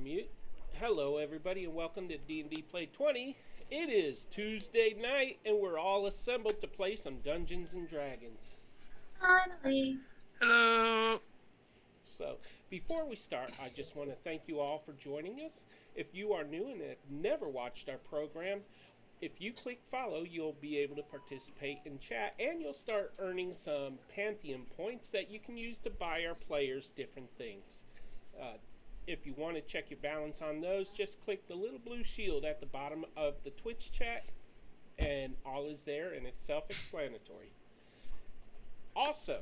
Unmute. Hello, everybody, and welcome to D&D Play 20. It is Tuesday night, and we're all assembled to play some Dungeons and Dragons. Finally. Hello. So, before we start, I just want to thank you all for joining us. If you are new and have never watched our program, if you click follow, you'll be able to participate in chat, and you'll start earning some Pantheon points that you can use to buy our players different things. If you want to check your balance on those, just click the little blue shield at the bottom of the Twitch chat, and all is there, and it's self-explanatory. Also,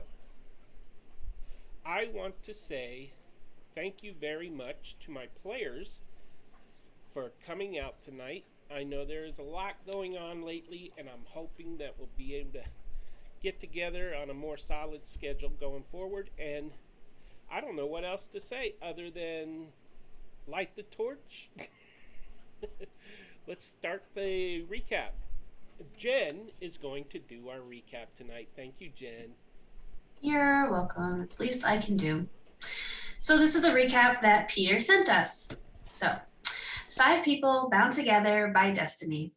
I want to say thank you very much to my players for coming out tonight. I know there is a lot going on lately, and I'm hoping that we'll be able to get together on a more solid schedule going forward, and I don't know what else to say other than light the torch. Let's start the recap. Jen is going to do our recap tonight. Thank you, Jen. You're welcome. It's the least I can do. So this is the recap that Peter sent us. So, 5 people bound together by destiny,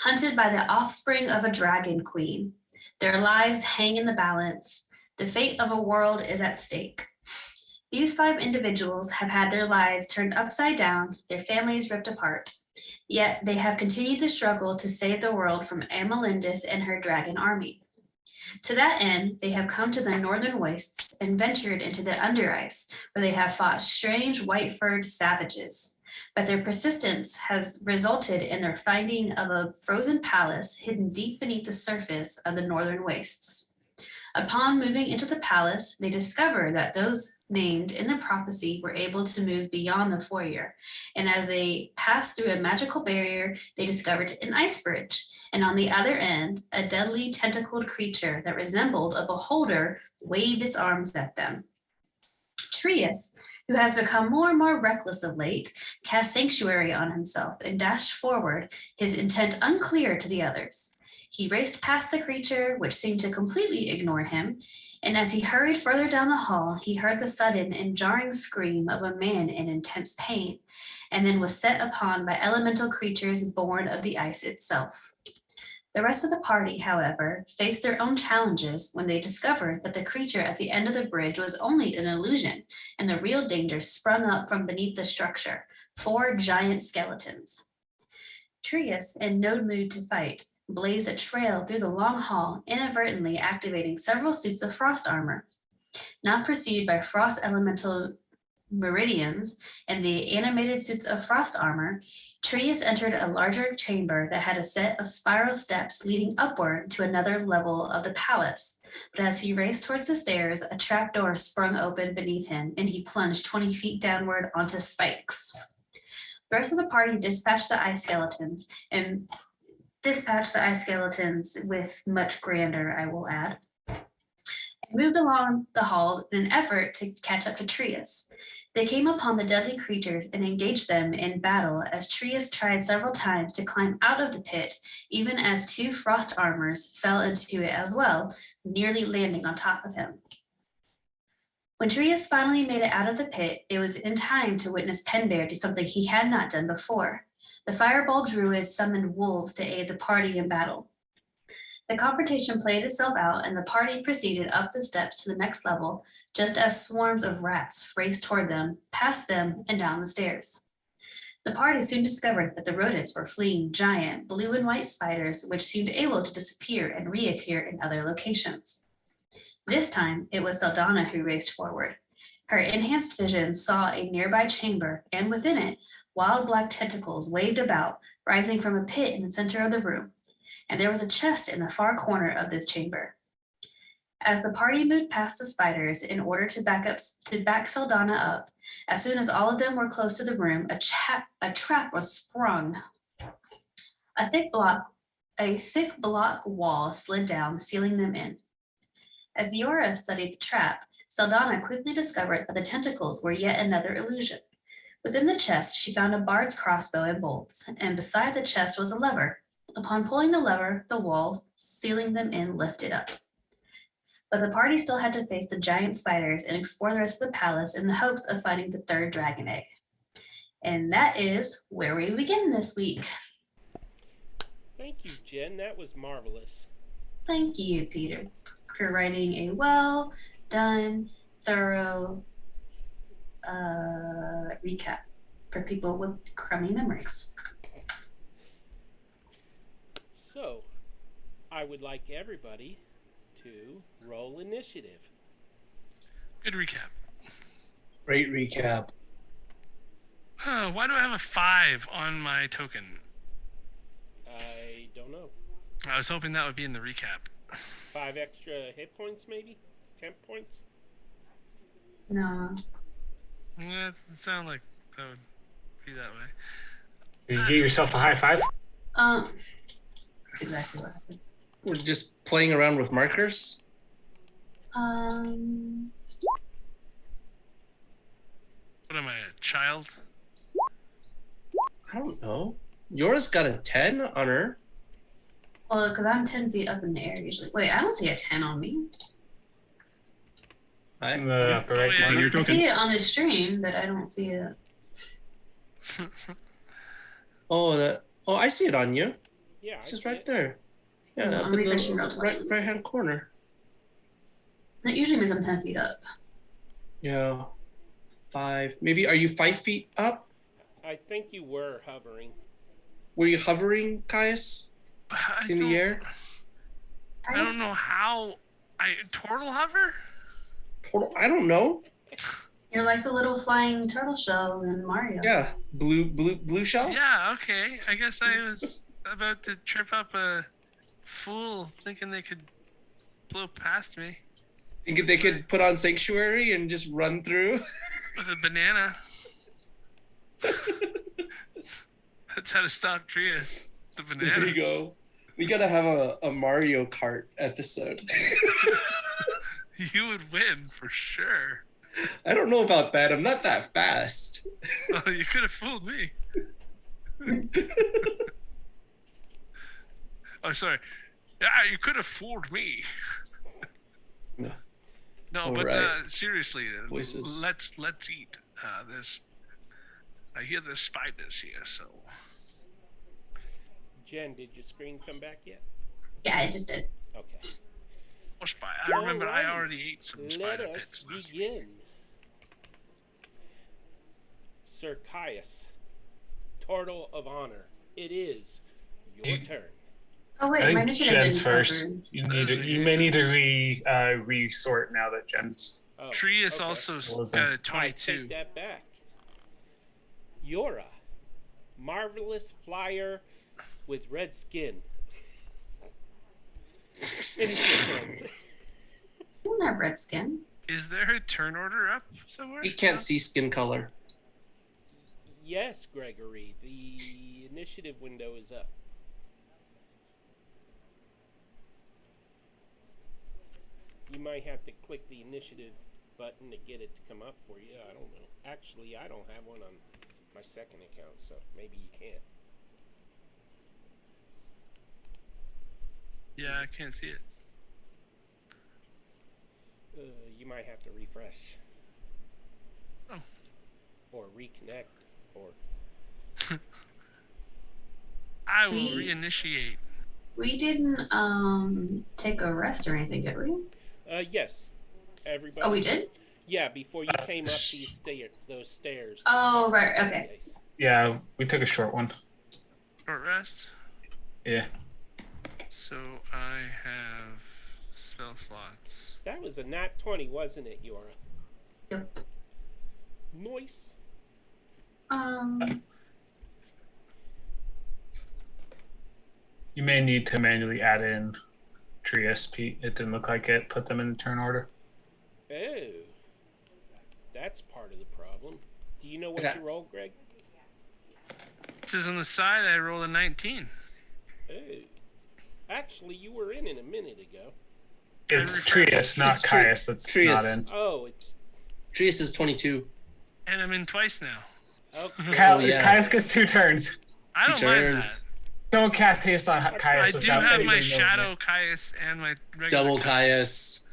hunted by the offspring of a dragon queen. Their lives hang in the balance. The fate of a world is at stake. These 5 individuals have had their lives turned upside down, their families ripped apart. Yet they have continued the struggle to save the world from Amalindis and her dragon army. To that end, they have come to the northern wastes and ventured into the underice, where they have fought strange white-furred savages. But their persistence has resulted in their finding of a frozen palace hidden deep beneath the surface of the northern wastes. Upon moving into the palace, they discover that those named in the prophecy were able to move beyond the foyer. And as they passed through a magical barrier, they discovered an ice bridge. And on the other end, a deadly tentacled creature that resembled a beholder waved its arms at them. Trius, who has become more and more reckless of late, cast sanctuary on himself and dashed forward, his intent unclear to the others. He raced past the creature, which seemed to completely ignore him, and as he hurried further down the hall, he heard the sudden and jarring scream of a man in intense pain, and then was set upon by elemental creatures born of the ice itself. The rest of the party, however, faced their own challenges when they discovered that the creature at the end of the bridge was only an illusion, and the real danger sprung up from beneath the structure, 4 giant skeletons. Trius, in no mood to fight, blazed a trail through the long hall, inadvertently activating several suits of frost armor. Now pursued by frost elemental meridians and the animated suits of frost armor, Trius entered a larger chamber that had a set of spiral steps leading upward to another level of the palace. But as he raced towards the stairs, a trapdoor sprung open beneath him, and he plunged 20 feet downward onto spikes. The rest of the party dispatched the ice skeletons with much grandeur, I will add, and moved along the halls in an effort to catch up to Trius. They came upon the deadly creatures and engaged them in battle as Trius tried several times to climb out of the pit, even as 2 frost armors fell into it as well, nearly landing on top of him. When Trius finally made it out of the pit, it was in time to witness Penbear do something he had not done before. The fireball druid summoned wolves to aid the party in battle. The confrontation played itself out, and the party proceeded up the steps to the next level, just as swarms of rats raced toward them, past them, and down the stairs. The party soon discovered that the rodents were fleeing giant blue and white spiders, which seemed able to disappear and reappear in other locations. This time, it was Saldana who raced forward. Her enhanced vision saw a nearby chamber, and within it, wild black tentacles waved about, rising from a pit in the center of the room, and there was a chest in the far corner of this chamber. As the party moved past the spiders in order to back Saldana up, as soon as all of them were close to the room, a trap was sprung. A thick block wall slid down, sealing them in. As Yora studied the trap, Saldana quickly discovered that the tentacles were yet another illusion. Within the chest, she found a bard's crossbow and bolts, and beside the chest was a lever. Upon pulling the lever, the wall sealing them in lifted up. But the party still had to face the giant spiders and explore the rest of the palace in the hopes of finding the 3rd dragon egg. And that is where we begin this week. Thank you, Jen. That was marvelous. Thank you, Peter, for writing a well done, thorough recap for people with crummy memories. So, I would like everybody to roll initiative. Good recap. Great recap. Why do I have a 5 on my token? I don't know. I was hoping that would be in the recap. 5 extra hit points, maybe? Temp points? No. Yeah, it sounded like that would be that way. Did you get yourself a high five? That's exactly what happened. We're just playing around with markers. What am I, a child? I don't know. Yours got a 10 on her. Well, because I'm 10 feet up in the air usually. Wait, I don't see a 10 on me. In the upper right yeah. corner. I see it on the stream, but I don't see it. Oh, I see it on you. Yeah, It's I just see right it. there. Yeah, I'm up in the refreshing real time. right hand corner. That usually means I'm 10 feet up. Yeah. 5. Maybe are you 5 feet up? I think you were hovering. Were you hovering, Caius? In the air? I don't know how. Turtle hover? I don't know. You're like the little flying turtle shell in Mario. Yeah. Blue shell? Yeah, okay. I guess I was about to trip up a fool thinking they could blow past me Think if they could put on Sanctuary and just run through? with a banana. That's how to stop Trius. The There banana. you go. We gotta have a Mario Kart episode. You would win for sure. I don't know about that. I'm not that fast. Oh, you could have fooled me. Oh, sorry. Yeah, you could have fooled me. No. No, All but right. seriously, Voices. let's eat this. I hear there's spiders here, so. Jen, did your screen come back yet? Yeah, I just did. Okay. Oh, I remember I Alrighty. already ate some Let spider us bits. last week. begin. Sir Caius, Turtle of Honor, it is your turn. Oh, I wait, my think initiative Jen's didn't first. cover. You may need to resort now that Jen's. Oh, Trius okay. also was got a I 22. take that back. Yora, marvelous flyer with red skin. It is your turn. You don't have red skin. Is there a turn order up somewhere? You can't see skin color. Yes, Gregory, the initiative window is up. You might have to click the initiative button to get it to come up for you. I don't know. Actually, I don't have one on my second account, so maybe you can't. Yeah, I can't see it. You might have to refresh. Oh. Or reconnect, or... I will reinitiate. We didn't take a rest or anything, did we? Yes. Everybody... Oh, we did? Yeah, before you came up those stairs. Oh, right, okay. Yeah, we took a short one. Short rest. Yeah. So I have spell slots. That was a nat 20, wasn't it, Yora? Yep. Nice. You may need to manually add in Trius, Pete. It didn't look like it. Put them in the turn order. Oh. That's part of the problem. Do you know what Okay. you rolled, Greg? This is on the side. I rolled a 19. Oh. Actually, you were in a minute ago. It's refreshed. Trius, not It's Tri- Caius. That's Trius. not in. Oh, it's... Trius is 22. And I'm in twice now. Okay. yeah. Caius gets 2 turns. I don't mind that. Don't cast haste on I Caius do without have anybody my knowing shadow it. Caius and my regular Double Caius.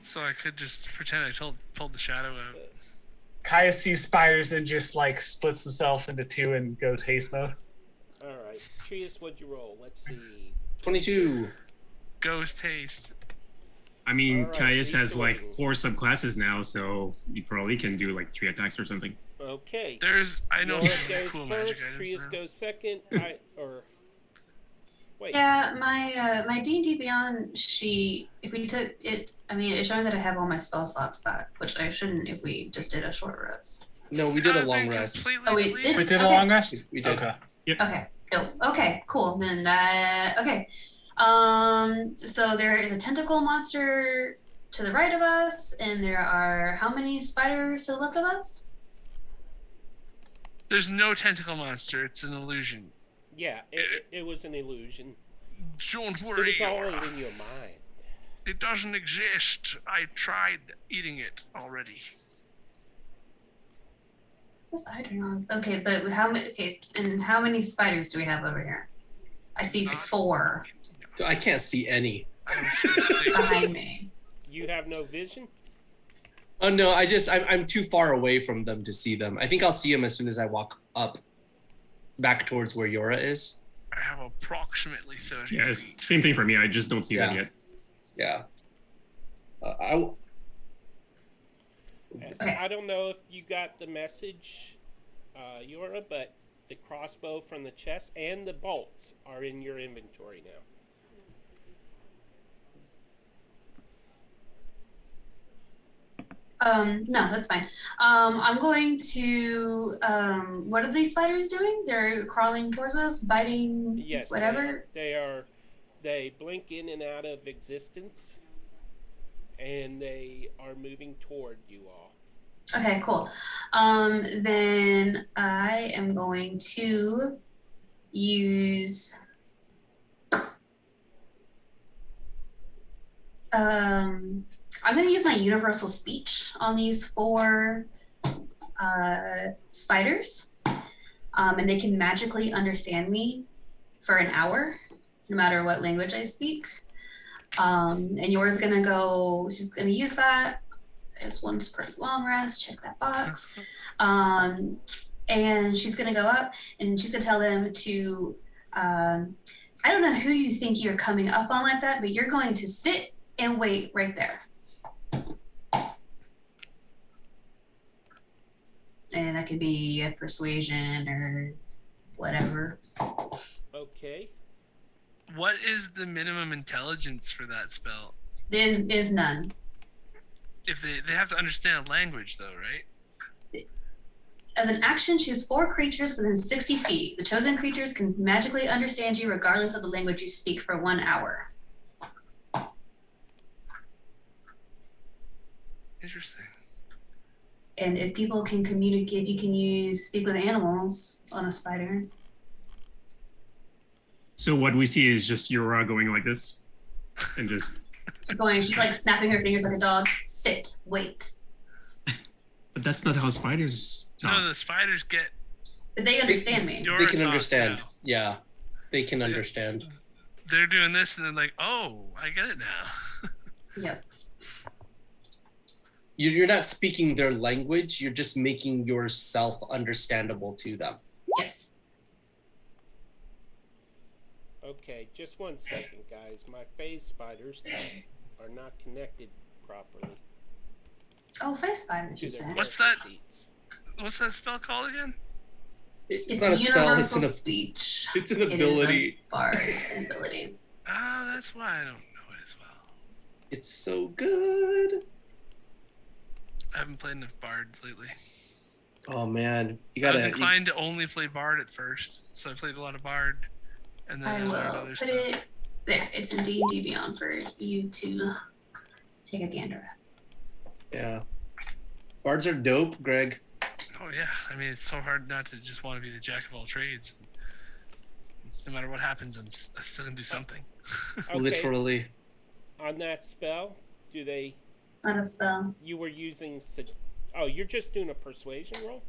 So I could just pretend I pulled the shadow out. Caius sees spiders and just like splits himself into two and goes haste mode. All right, Trius, what'd you roll? Let's see. 22. Ghost haste. I mean, All right, Caius has resorting. like 4 subclasses now, so you probably can do like 3 attacks or something. Okay. I know Yorick some goes cool first. magic items Trius now. goes second. Wait. Yeah, my D&D Beyond sheet, if we took it, I mean, it's showing that I have all my spell slots back, which I shouldn't if we just did a short rest. No, we did a I've long been rest. completely Oh, we deleted. did? We did a Okay. long rest? We did. Okay. Okay, dope. Okay, cool. Then okay. So there is a tentacle monster to the right of us, and there are how many spiders to the left of us? There's no tentacle monster. It's an illusion. Yeah, it was an illusion. Don't It worry. was all Yora. in your mind. It doesn't exist. I tried eating it already. What's Hydronos? Okay, but how many? Okay, and how many spiders do we have over here? I see 4 I can't see any. I don't see a thing. behind me. You have no vision? Oh no, I'm too far away from them to see them. I think I'll see them as soon as I walk up, back towards where Yora is. I have approximately 30 Yeah, it's feet. same thing for me. I just don't see them Yeah. yet. Yeah. Okay. I don't know if you got the message, Yora, but the crossbow from the chest and the bolts are in your inventory now. No, that's fine. I'm going to, what are these spiders doing? They're crawling towards us, biting, Yes, whatever. they blink in and out of existence, and they are moving toward you all. Okay, cool. Then I am going to use, I'm going to use my universal speech on these 4 spiders, and they can magically understand me for an hour, no matter what language I speak. And yours gonna go. She's gonna use that as one per long rest. Check that box. And she's gonna go up and she's gonna tell them to. I don't know who you think you're coming up on like that, but you're going to sit and wait right there. And that could be a persuasion or whatever. Okay. What is the minimum intelligence for that spell? There's none. If they have to understand a language though, right? As an action, choose 4 creatures within 60 feet. The chosen creatures can magically understand you regardless of the language you speak for 1 hour. Interesting. And if people can communicate, you can use speak with animals on a spider. So what we see is just Yura going like this, and just. She's like snapping her fingers like a dog. Sit, wait. But that's not how spiders talk. No, the spiders get. But they understand me. Your They can talk understand. now. Yeah, they can understand. They're doing this and then like, oh, I get it now. Yep. You're not speaking their language. You're just making yourself understandable to them. Yes. Okay, just 1 second, guys. My phase spiders are not connected properly Oh, face spiders, to you their said. What's character that? sheets. What's that spell called again? It's not a spell. universal speech. It's an It is a ability. bard ability. Ah, that's why I don't know it as well. It's so good. I haven't played enough bards lately. Oh man, you I was gotta. inclined to only play bard at first, so I played a lot of bard, and then I I learned will other put stuff. it there. It's in D&D Beyond for you to take a gander at. Yeah, bards are dope, Greg. Oh yeah, I mean it's so hard not to just want to be the jack of all trades. No matter what happens, I still gonna do something. Okay, Literally. on that spell, do they? Not a spell. You were using. Oh, you're just doing a persuasion roll?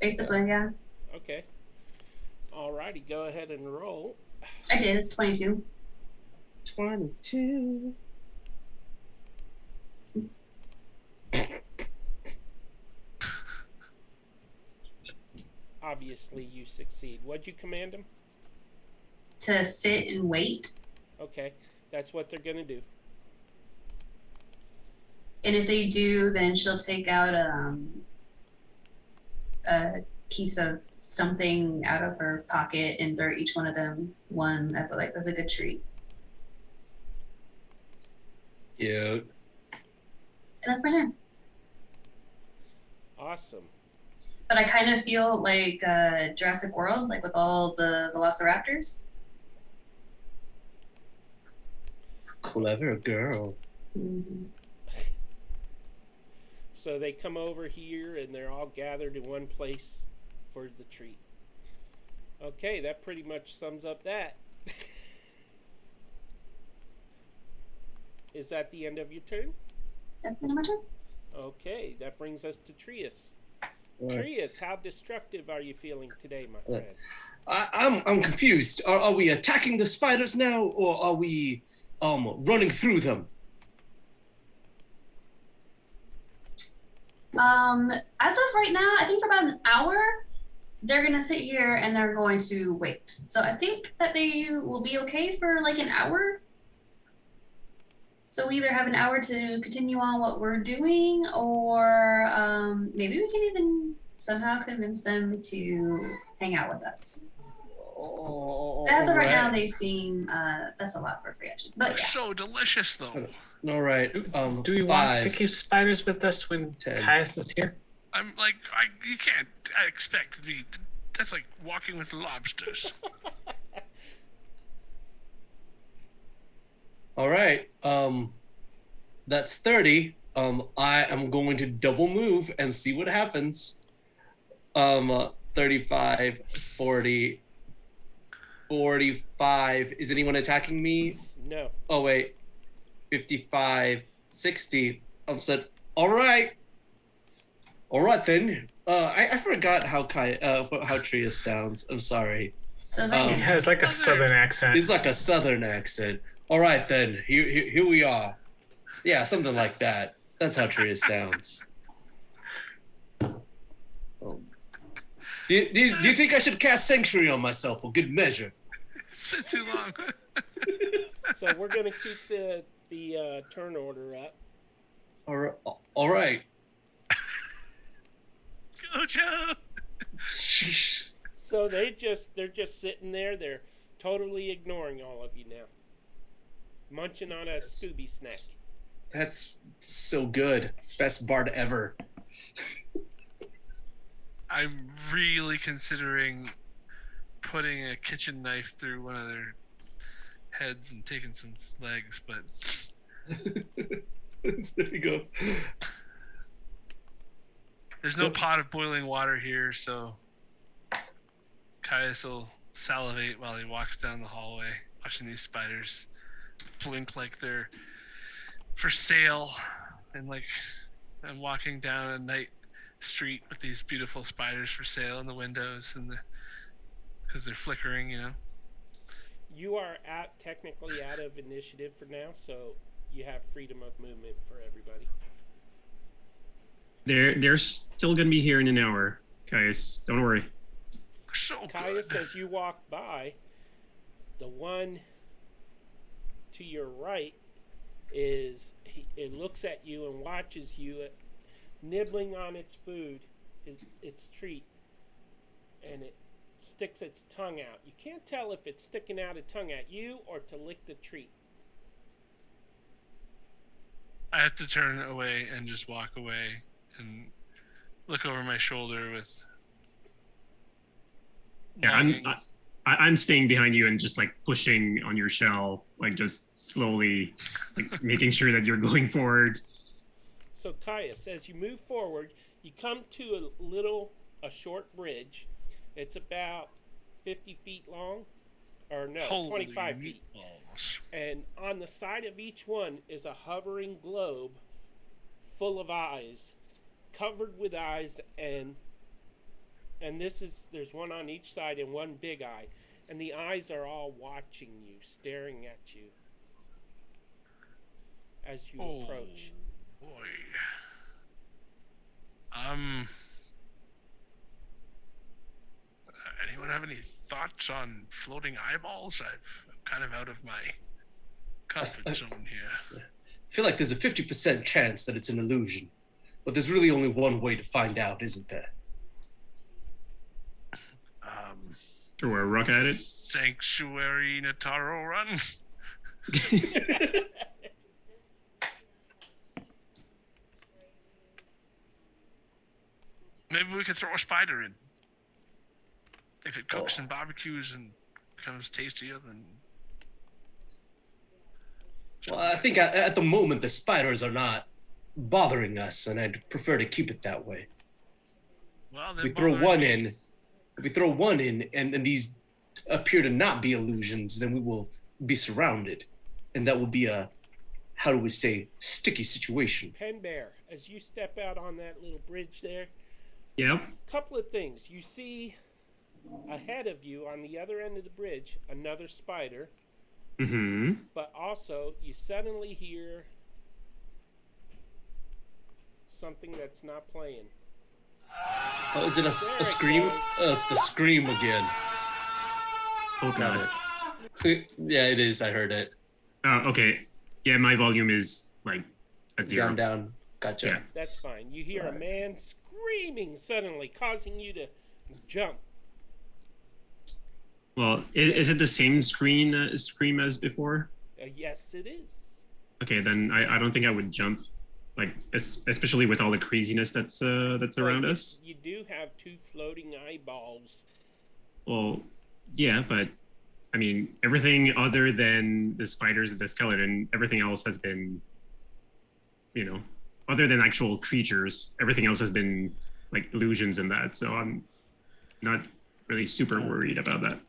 Basically, yeah. Okay. Alrighty, go ahead and roll. I did. It's 22. 22. obviously you succeed. What'd you command them? To sit and wait. Okay, that's what they're gonna do. And if they do, then she'll take out a piece of something out of her pocket and throw each one of them one. I feel like that's a good treat. Cute. And that's my turn. Awesome. But I kind of feel like Jurassic World, like with all the velociraptors. Clever girl. Mm-hmm. So they come over here and they're all gathered in one place for the treat. Okay, that pretty much sums up that. Is that the end of your turn? That's the end of my turn. Okay, that brings us to Trius. Right. Trius, how destructive are you feeling today, my friend? I'm confused. Are we attacking the spiders now, or are we running through them? As of right now, I think for about an hour, they're gonna sit here and they're going to wait. So I think that they will be okay for like an hour. So we either have an hour to continue on what we're doing, or maybe we can even somehow convince them to hang out with us. As of right now, they seem that's a lot for free action. But yeah. So delicious, though. All right. Do we want to keep spiders with us when 10. Caius is here? I'm like, you can't expect me. That's like walking with lobsters. All right. That's 30. I am going to double move and see what happens. 35, 40, 45. Is anyone attacking me? No. Oh wait. 55, 60. I'm said, all right. All right then. I forgot how Trius sounds. I'm sorry. So He has like a southern accent. It's like a southern accent. All right then. Here we are. Yeah, something like that. That's how Trius sounds. Do you think I should cast Sanctuary on myself for good measure? It's been too long. So we're gonna keep the turn order up. All right. Go, Joe. So they're just sitting there. They're totally ignoring all of you now, munching on a Scooby snack. That's so good. Best bard ever. I'm really considering putting a kitchen knife through one of their heads and taking some legs, but There you go. there's no pot of boiling water here, so Caius will salivate while he walks down the hallway, watching these spiders blink like they're for sale, and like I'm walking down a night street with these beautiful spiders for sale in the windows, and because they're flickering, you know. You are technically out of initiative for now, so you have freedom of movement for everybody. They're still gonna be here in an hour, Caius. Don't worry. So Caius, good. as you walk by, the one to your right it looks at you and watches you nibbling on its food, its treat, and it sticks its tongue out. You can't tell if it's sticking out a tongue at you or to lick the treat. I have to turn away and just walk away and look over my shoulder with. Yeah, longing. I'm staying behind you and just like pushing on your shell, like just slowly, like making sure that you're going forward. So Caius, as you move forward, you come to a short bridge. It's about 50 feet long, or no, Holy 25 feet. meatballs. And on the side of each one is a hovering globe full of eyes, covered with eyes, and there's one on each side and one big eye, and the eyes are all watching you, staring at you as you approach. Boy. thoughts on floating eyeballs? I'm kind of out of my comfort zone here. I feel like there's a 50% chance that it's an illusion, but there's really only one way to find out, isn't there? Throw a rock at it. Sanctuary Nataro run. Maybe we could throw a spider in. If it cooks and barbecues and becomes tastier, then. Well, I think at the moment the spiders are not bothering us, and I'd prefer to keep it that way. Well, If we throw one in, and then these appear to not be illusions, then we will be surrounded, and that will be a, how do we say, sticky situation. Pen Bear, as you step out on that little bridge there, Yep. couple of things. You see ahead of you on the other end of the bridge another spider, Mm-hmm. but also you suddenly hear something that's not playing. Oh, is it a scream? It's the scream again. Oh god. Yeah, it is. I heard it. Okay. Yeah, my volume is like at zero. Down. Gotcha. Yeah. That's fine. You hear a man screaming suddenly, causing you to jump. Well, is it the same scream as before? Yes, it is. Okay, then I don't think I would jump, like especially with all the craziness that's around Well, us. You do have two floating eyeballs. Well, yeah, but I mean everything other than the spiders and the skeleton, everything else has been, other than actual creatures, everything else has been like illusions and that. So I'm not really super worried about that.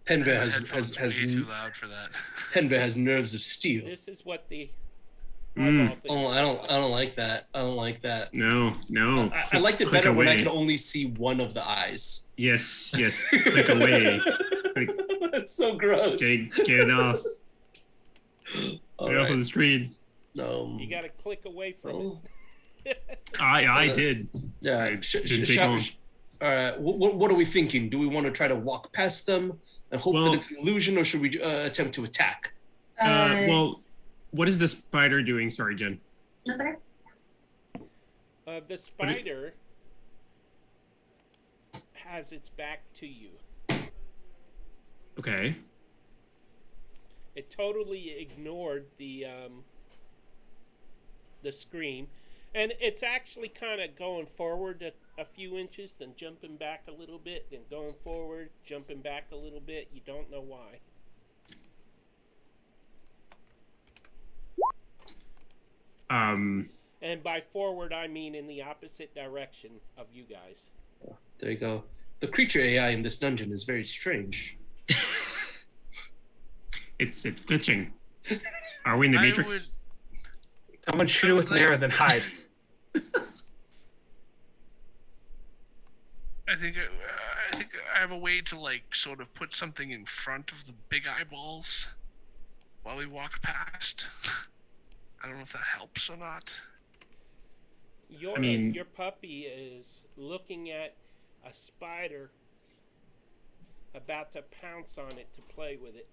Penbear Headphones has way too loud for that. Penbear has nerves of steel. This is what the Mm. eyeball thing Oh, is I like. don't like that. I don't like that. No. I liked it Click better when I away. could only see one of the eyes. Yes. Click away. That's so gross. Get it off. All Get off of right. the screen. You got to click away from Oh. it. I did. Yeah. Didn't take long. All right. What are we thinking? Do we want to try to walk past them and hope Well- that it's an illusion, or should we attempt to attack? Well, what is the spider doing? Sorry, Jen. No, sorry. The spider has its back to you. Okay. It totally ignored the scream, and it's actually kind of going forward a few inches, then jumping back a little bit, then going forward, jumping back a little bit. You don't know why. And by forward, I mean in the opposite direction of you guys. There you go. The creature AI in this dungeon is very strange. It's glitching. Are we in the Matrix? Someone shoot it with an arrow, then hide. I think I have a way to like sort of put something in front of the big eyeballs while we walk past. I don't know if that helps or not. Your puppy is looking at a spider about to pounce on it to play with it.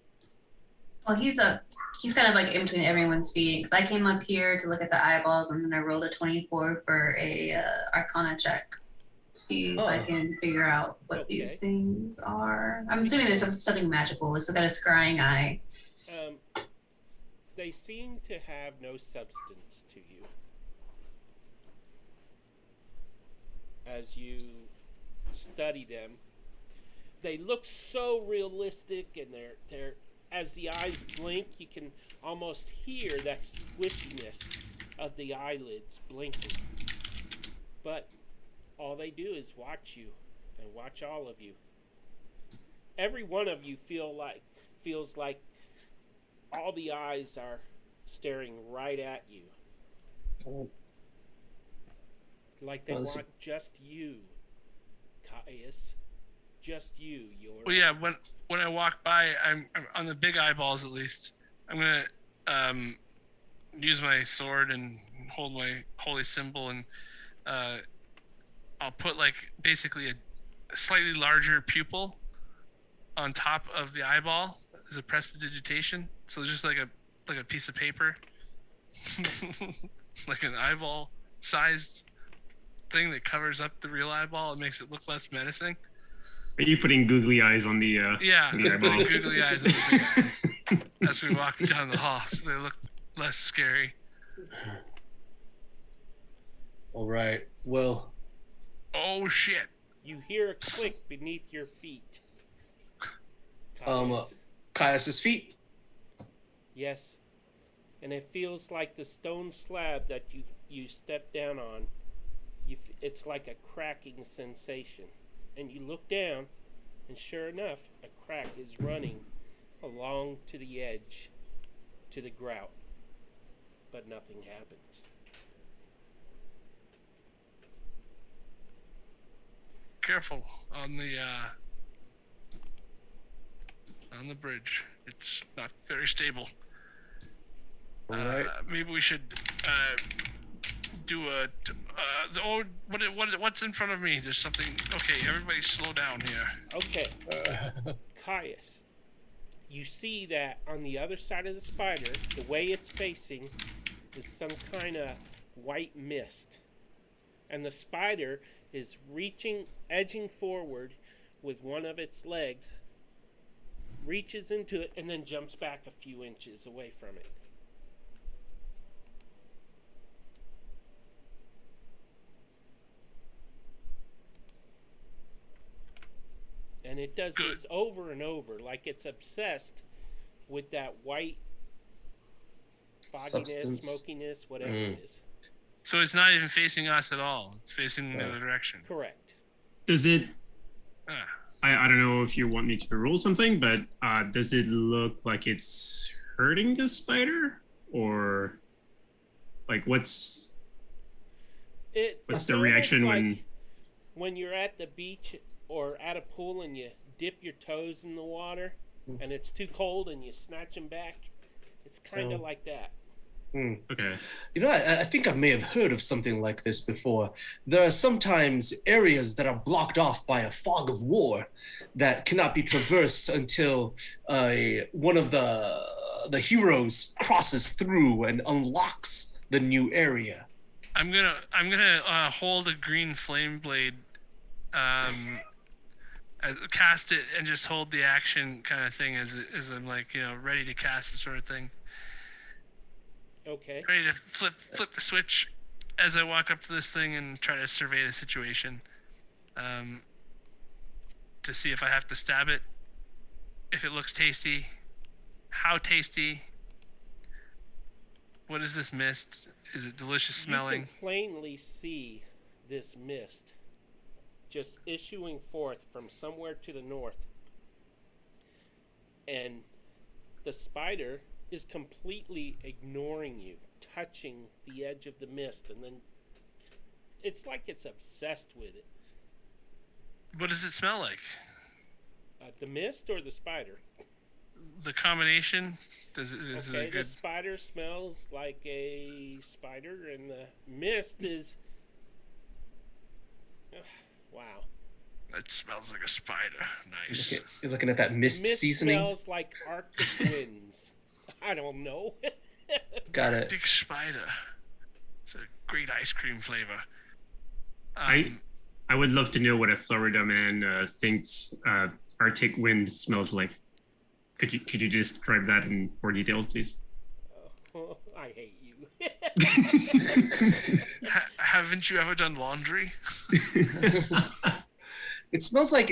Well, he's kind of like in between everyone's feet. Because I came up here to look at the eyeballs, and then I rolled a 24 for a Arcana check. See if I can figure out what these things are. I'm assuming there's something magical. It's got a scrying eye. They seem to have no substance to you. As you study them, they look so realistic, and they're as the eyes blink, you can almost hear that squishiness of the eyelids blinking. But all they do is watch you and watch all of you. Every one of you feels like all the eyes are staring right at you. Like they want just you, Caius. Just you. Well, yeah. When I walk by, I'm on the big eyeballs at least. I'm gonna use my sword and hold my holy symbol, and I'll put like basically slightly larger pupil on top of the eyeball as a prestidigitation. So just like a piece of paper, like an eyeball-sized thing that covers up the real eyeball and makes it look less menacing. Are you putting googly eyes on the? Yeah, the eyeball? putting googly eyes on the big eyes as we walk down the hall, so they look less scary. All right. Well, Oh shit! You hear a click beneath your feet. Caius. Caius's feet. Yes. And it feels like the stone slab that you step down on. It's like a cracking sensation. And you look down, and sure enough, a crack is running along to the edge, to the grout. But nothing happens. Careful on the bridge. It's not very stable. All right. Maybe we should do a. What's in front of me? There's something. Okay, everybody, slow down here. Okay. Caius, you see that on the other side of the spider, the way it's facing is some kind of white mist. And the spider is edging forward with one of its legs, reaches into it, and then jumps back a few inches away from it. And it does Good. this over and over, like it's obsessed with that white fogginess, Substance. smokiness, whatever it is. So it's not even facing us at all. It's facing the other direction. Correct. Does it? Ah. I don't know if you want me to roll something, but does it look like it's hurting the spider, or like what's the It's reaction almost like when you're at the beach or at a pool and you dip your toes in the water and it's too cold and you snatch them back? It's kind of like that. Okay. You know, I think I may have heard of something like this before. There are sometimes areas that are blocked off by a fog of war that cannot be traversed until one of the heroes crosses through and unlocks the new area. I'm gonna hold a green flame blade, cast it, and just hold the action kind of thing as I'm like, ready to cast the sort of thing. Okay. Ready to flip the switch as I walk up to this thing and try to survey the situation, to see if I have to stab it, if it looks tasty, how tasty. What is this mist? Is it delicious smelling? You can plainly see this mist just issuing forth from somewhere to the north. And the spider is completely ignoring you, touching the edge of the mist, and then it's like it's obsessed with it. What does it smell like? The mist or the spider? The combination? Is it a Okay, the good... spider smells like a spider, and the mist is... wow. It smells like a spider. Nice. You're looking at that mist seasoning. Smells like Arctic winds. I don't know. Got it. Arctic spider. It's a great ice cream flavor. I would love to know what a Florida man thinks Arctic wind smells like. Could you describe that in more detail, please? I hate you. Haven't you ever done laundry? It smells like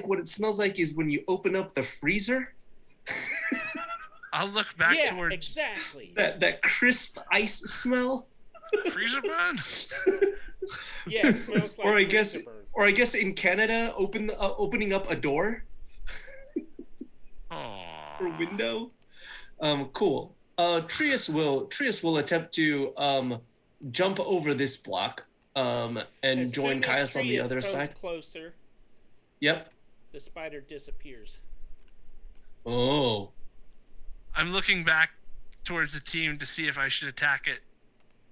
what it smells like is when you open up the freezer. I'll look back Yeah, towards exactly. That crisp ice smell. freezer burn. Yeah, it smells like Or I guess in Canada, opening up a door Oh. or window. Cool. Trius will attempt to jump over this block and As join soon as Caius on the Trius other comes side. closer, Yep. the spider disappears. Oh. I'm looking back towards the team to see if I should attack it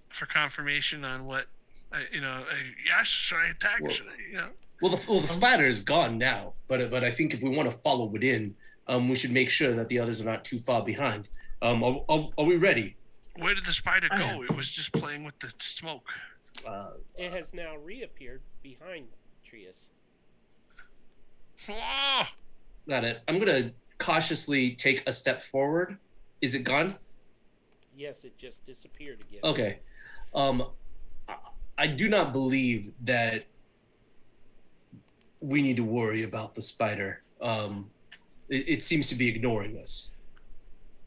for confirmation on what, yes, should I attack? Well- Should I, Well, the spider is gone now, but I think if we want to follow it in, we should make sure that the others are not too far behind. Are we ready? Where did the spider I go? am. It was just playing with the smoke. It has now reappeared behind Trius. Oh! Got it. I'm gonna cautiously take a step forward. Is it gone? Yes, it just disappeared again. Okay. I do not believe that we need to worry about the spider. It seems to be ignoring us.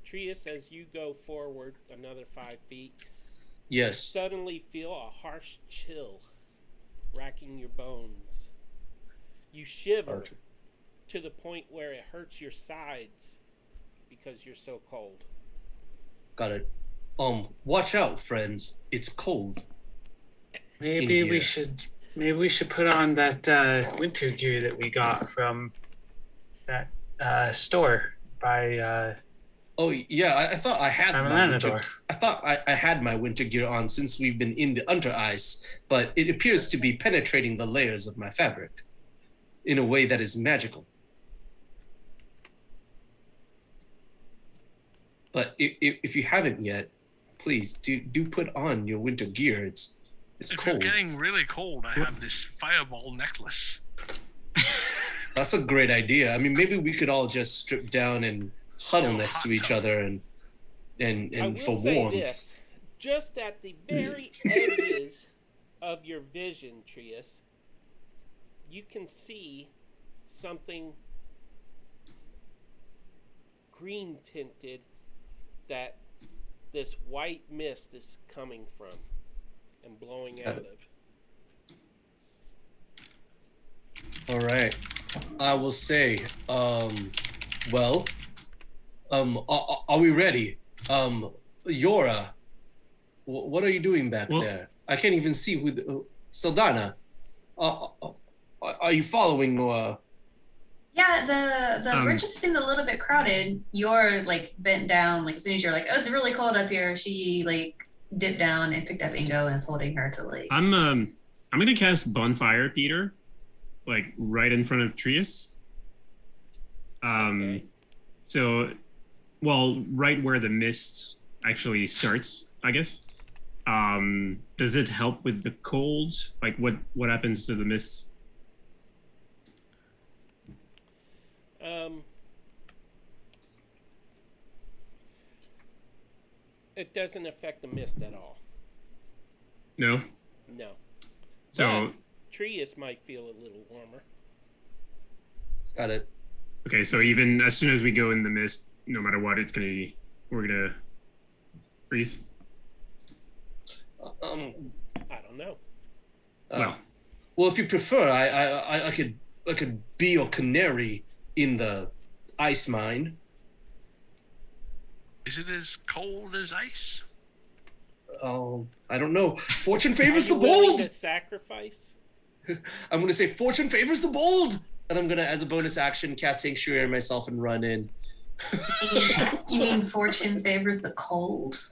Trius, as you go forward another 5 feet, Yes. suddenly feel a harsh chill racking your bones. You shiver to the point where it hurts your sides because you're so cold. Got it. Watch out, friends. It's cold. Maybe in we here. should put on that winter gear that we got from that store by Oh yeah, I thought I had my winter. Amelanador. I thought I had my winter gear on since we've been in the under ice, but it appears to be penetrating the layers of my fabric in a way that is magical. But if you haven't yet, please do put on your winter gear. It's If cold. you're getting really cold, I have this fireball necklace. That's a great idea. I mean, maybe we could all just strip down and huddle No, next hot to each tub. other and I will for say warmth. this. Just at the very edges of your vision, Trius, you can see something green tinted that this white mist is coming from and blowing out of. All right. I will say, well, are we ready? Yora, what are you doing back Well- there? I can't even see who. Saldana, are you following? Yeah, the Um, bridge just seems a little bit crowded. You're like bent down, like as soon as you're like, oh, it's really cold up here. She like dipped down and picked up Ingo and is holding her to like. I'm gonna cast Bonfire, Peter, like right in front of Trius. Okay. So, well, right where the mist actually starts, I guess. Does it help with the cold? Like, what happens to the mist? It doesn't affect the mist at all. No. No. So, But Trius might feel a little warmer. Got it. okay, so even as soon as we go in the mist, no matter what, we're gonna freeze. Um, I don't know. Well, well, if you prefer, I could be your canary in the ice mine. Is it as cold as ice? I don't know. Fortune Are favors you the willing bold. to sacrifice? I'm gonna say fortune favors the bold, and I'm gonna, as a bonus action, cast Sanctuary on myself and run in. You mean fortune favors the cold?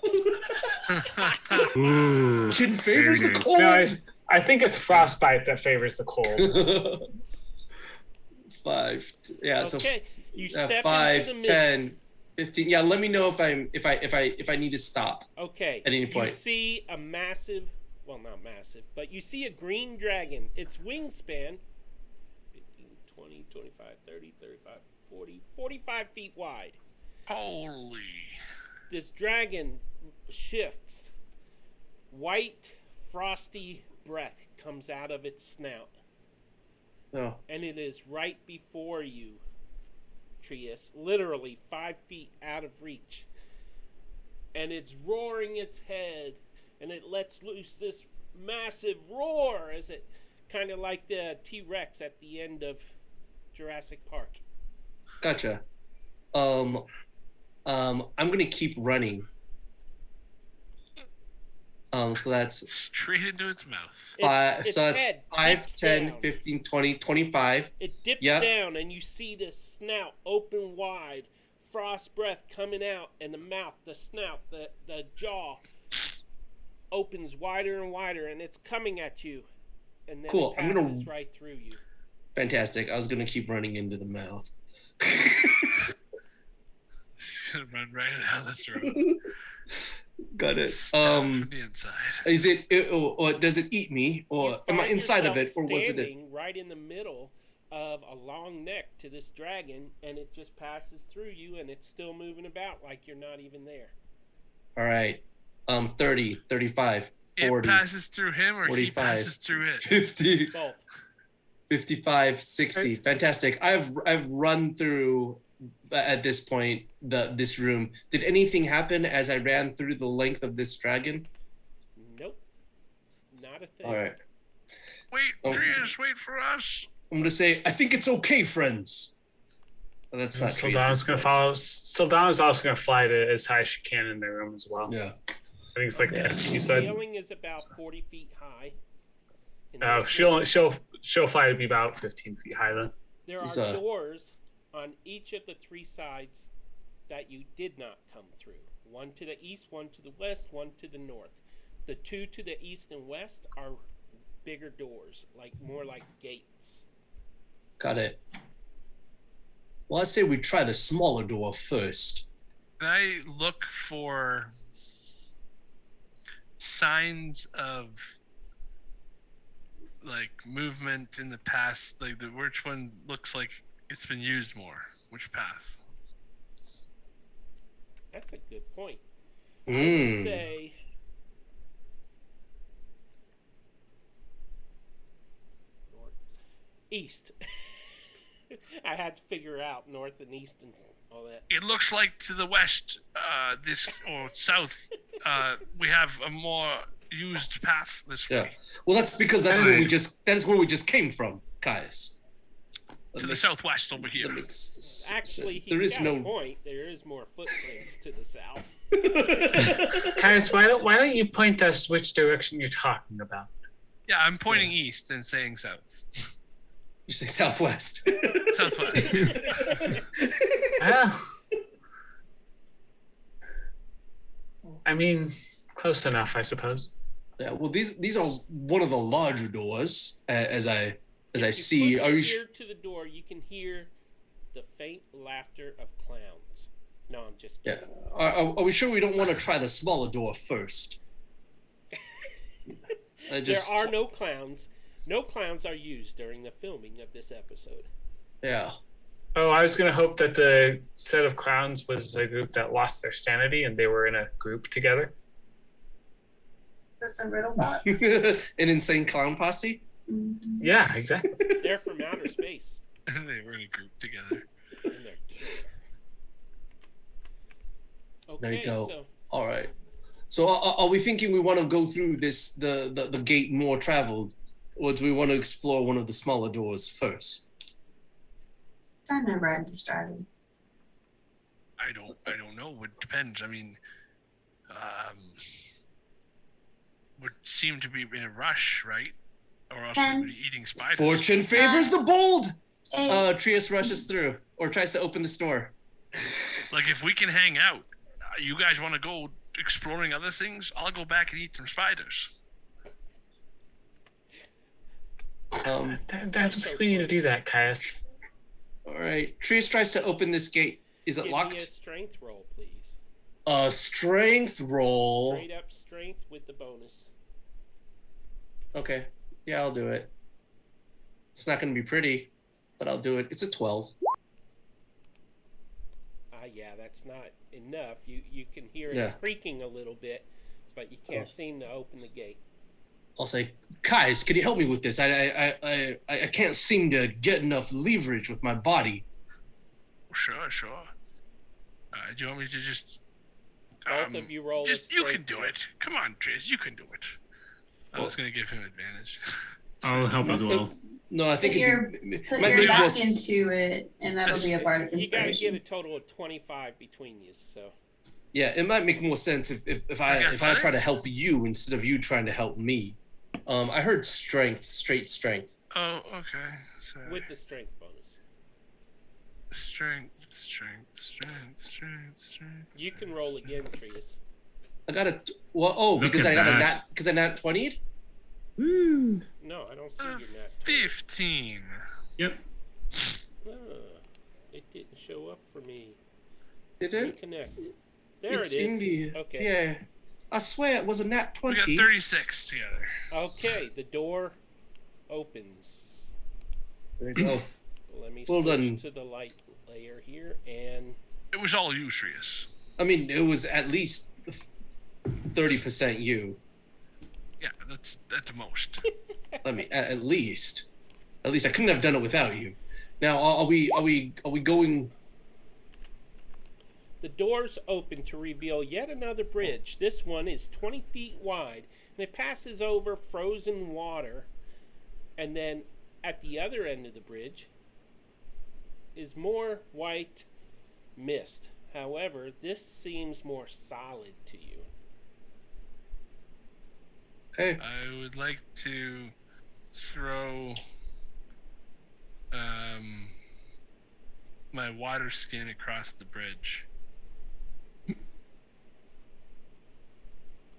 ooh, Fortune favors the Very nice. cold. No, I think it's frostbite that favors the cold. 5, yeah. Okay. You So step 5, into the mist. 10, 15. Yeah, let me know if I need to stop. Okay. At any point. You see a massive, well, not massive, but you see a green dragon. Its wingspan 15, 20, 25, 30, 35, 40, 45 feet wide. Holy. This dragon shifts. White, frosty breath comes out of its snout, Oh, and it is right before you, Trius, literally 5 feet out of reach. And it's roaring its head, and it lets loose this massive roar as it kind of like the T-Rex at the end of Jurassic Park. gotcha. I'm gonna keep running. So that's Straight into its mouth. Its so that's head 5, dips 10, down. 15, 20, 25. It dips Yeah. down, and you see this snout open wide, frost breath coming out, and the mouth, the snout, the jaw opens wider and wider, and it's coming at you. And then Cool, it I'm gonna- passes right through you. Fantastic. I was gonna keep running into the mouth. It's gonna run right down the throat. Got it. Stab it from the inside. Is it or does it eat me, You or am I find inside of it, yourself or was it? standing right in the middle of a long neck to this dragon, and it just passes through you, and it's still moving about like you're not even there. All right. 30, 35, 40, It passes through him, or 45, he passes through it. 50, Both. 55, 60. Fantastic. I've run through at this point this room. Did anything happen as I ran through the length of this dragon? Nope. Not a thing. All right. Wait, Oh. Trius, wait for us. I'm gonna say, I think it's okay, friends. Well, that's not Sildana's gonna follow. Sildana's also gonna fly to as high as she can in their room as well. Yeah. I think it's like 10 feet. You The said. ceiling is about 40 feet high. In Oh, this she'll fly to be about 15 feet high then. There This are is, doors on each of the three sides that you did not come through. One to the east, one to the west, one to the north. The two to the east and west are bigger doors, more like gates. Got it. Well, I say we try the smaller door first. Can I look for signs of movement in the past? Which one looks like it's been used more? Which path? That's a good point. I would Mm. say north, east. I had to figure out north and east and all that. It looks like to the west, or south, we have a more used path this Yeah. way. Well, that's because that is where we just came from, Caius. To the southwest over here. Actually, there he's is got no. a point. There is more footprints to the south. Caius, why don't you point us which direction you're talking about? Yeah, I'm pointing east and saying south. You say southwest. Southwest. Well, I mean, close enough, I suppose. Yeah. Well, these are one of the larger doors, as I If you see. put Are your you? ear to the door, you can hear the faint laughter of clowns. No, I'm just Yeah. kidding. Are we sure we don't want to try the smaller door first? There are no clowns. No clowns are used during the filming of this episode. Yeah. Oh, I was gonna hope that the set of clowns was a group that lost their sanity and they were in a group together. That's a riddle box. An insane clown posse. Yeah, exactly. They're from outer space, They were in a group together. and they're killer. Okay, There you go. so All right. So are we thinking we want to go through the gate more traveled, or do we want to explore one of the smaller doors first? Trying to ride this dragon. I don't know. It depends. I mean, would seem to be in a rush, right? Or else we would be eating spiders. Fortune favors the bold. Hey, Trius rushes through, or tries to open the store. Like, if we can hang out, you guys want to go exploring other things? I'll go back and eat some spiders. I don't think we need to do that, Caius. All right. Trius tries to open this gate. Is it give locked? me a strength roll, please. A strength roll. Straight up strength with the bonus. Okay. Yeah, I'll do it. It's not going to be pretty, but I'll do it. It's a 12. Yeah, that's not enough. You can hear it Yeah. creaking a little bit, but you can't seem to open the gate. I'll say, Caius, can you help me with this? I can't seem to get enough leverage with my body. Sure. Do you want me to just... Both of you roll. Just a you can strength do roll. it. Come on, Triz, you can do it. I was going to give him advantage. I'll help as well. No, I think Put your- put your back into it, and that'll be a part of You got to inspiration. get a total of 25 between you. So yeah, it might make more sense if I try to help you instead of you trying to help me. I heard straight strength. Oh, okay. So with the strength bonus, strength. you can roll again, Trius. I got a because I got a nat 20'd? Woo! No, I don't see your net. 15. Yep. It didn't show up for me. Did it? Reconnect. There It's it is. in the. Okay. Yeah. I swear it was a nat We 20. got 36 together. Okay, the door opens. There you go. Let me Well switch done. to the light layer here, and It was all you, Shrius. I mean, it was at least 30% you. Yeah, that's at the most. I mean, at least. At least I couldn't have done it without you. Now, are we going? the doors open to reveal yet another bridge. This one is 20 feet wide, and it passes over frozen water. And then at the other end of the bridge is more white mist. However, this seems more solid to you. Okay. I would like to throw my water skin across the bridge.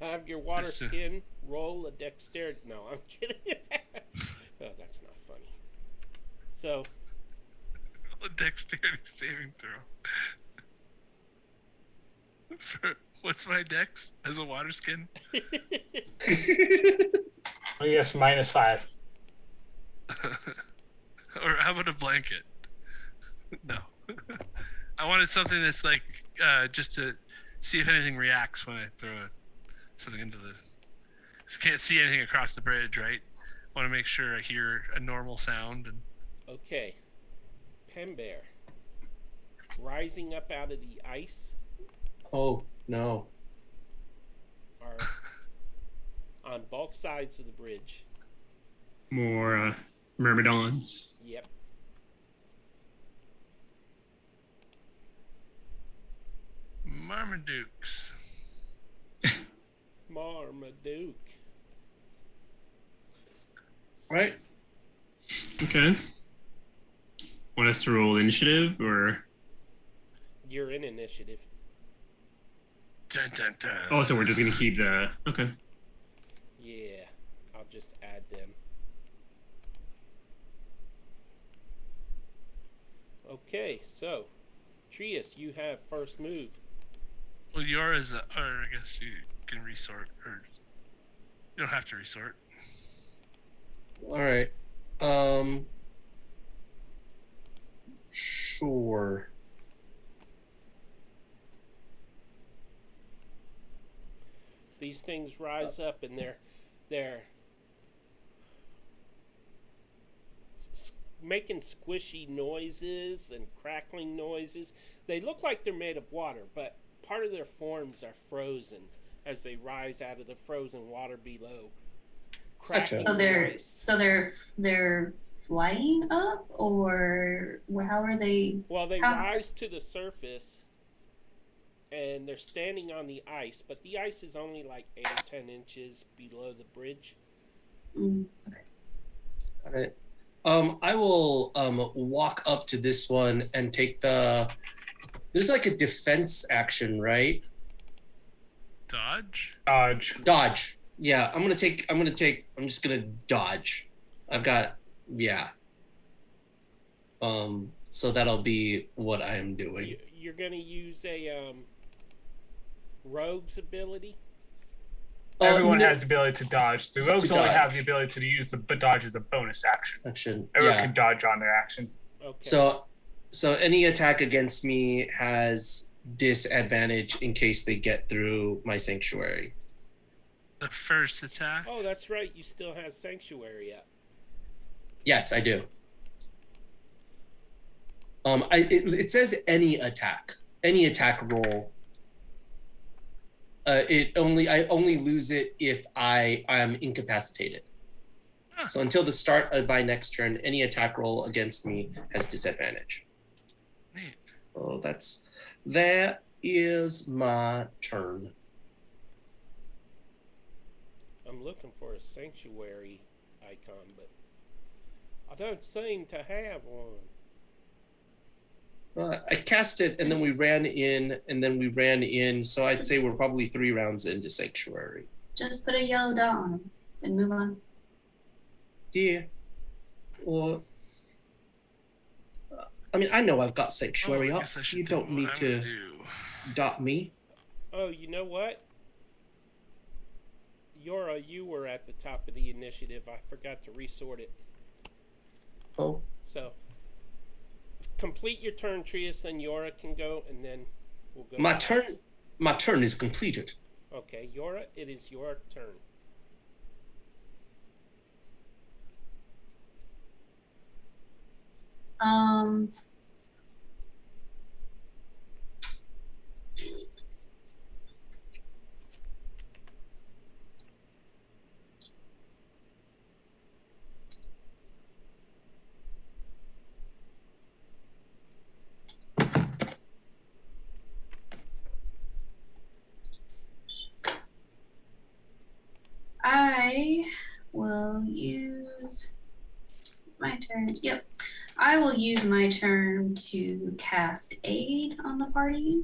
Have your water Just to- skin roll a dexterity. No, I'm kidding. Oh, that's not funny. So, A dexterity saving throw. What's my dex as a water skin? Oh, yes, -5. Or how about a blanket? No. I wanted something that's like just to see if anything reacts when I throw something into the. So can't see anything across the bridge, right? Want to make sure I hear a normal sound. And okay. Pembear. Rising up out of the ice Oh no. are on both sides of the bridge. More myrmidons. Yep. Marmadukes. Marmaduke. Right. Okay. Want us to roll initiative or? You're in initiative. Dun, dun, dun. Oh, so we're just gonna keep the. Okay. Yeah. I'll just add them. Okay, so Trius, you have first move. Well, yours, or I guess you can resort, or you don't have to resort. All right. Sure. These things rise up and they're making squishy noises and crackling noises. They look like they're made of water, but part of their forms are frozen as they rise out of the frozen water below. Crackling So they're flying up, or how are they? Well, they how- rise to the surface and they're standing on the ice, but the ice is only like 8 or 10 inches below the bridge. Okay. Got it. I will walk up to this one and take the. There's like a defense action, right? Dodge? Dodge. Dodge. Yeah, I'm just gonna dodge. I've got so that'll be what I am doing. You're going to use a rogue's ability. Everyone No- has the ability to dodge. The rogues To only dodge. have the ability to use the dodge as a bonus action. action. Everyone Yeah. can dodge on their action. Okay. So any attack against me has disadvantage in case they get through my sanctuary. The first attack? Oh, that's right. You still have Sanctuary up. Yes, I do. It says any attack roll. I only lose it if I am incapacitated. Huh. So until the start of my next turn, any attack roll against me has disadvantage. Neat. So that is my turn. I'm looking for a Sanctuary icon, but I don't seem to have one. I cast it, and then we ran in, so I'd say we're probably 3 rounds into Sanctuary. Just put a yellow dot on them and move on. Yeah. Or I mean, I know I've got Oh, sanctuary I up. guess I should You do don't what need I'm to gonna do. dot me. Oh, you know what? Yora, you were at the top of the initiative. I forgot to resort it. Oh, So, complete your turn, Trius, then Yora can go, and then we'll go. my to turn. Alex. My turn is completed. Okay, Yora, it is your turn. Um. I will use my turn. Yep. I will use my turn to cast aid on the party.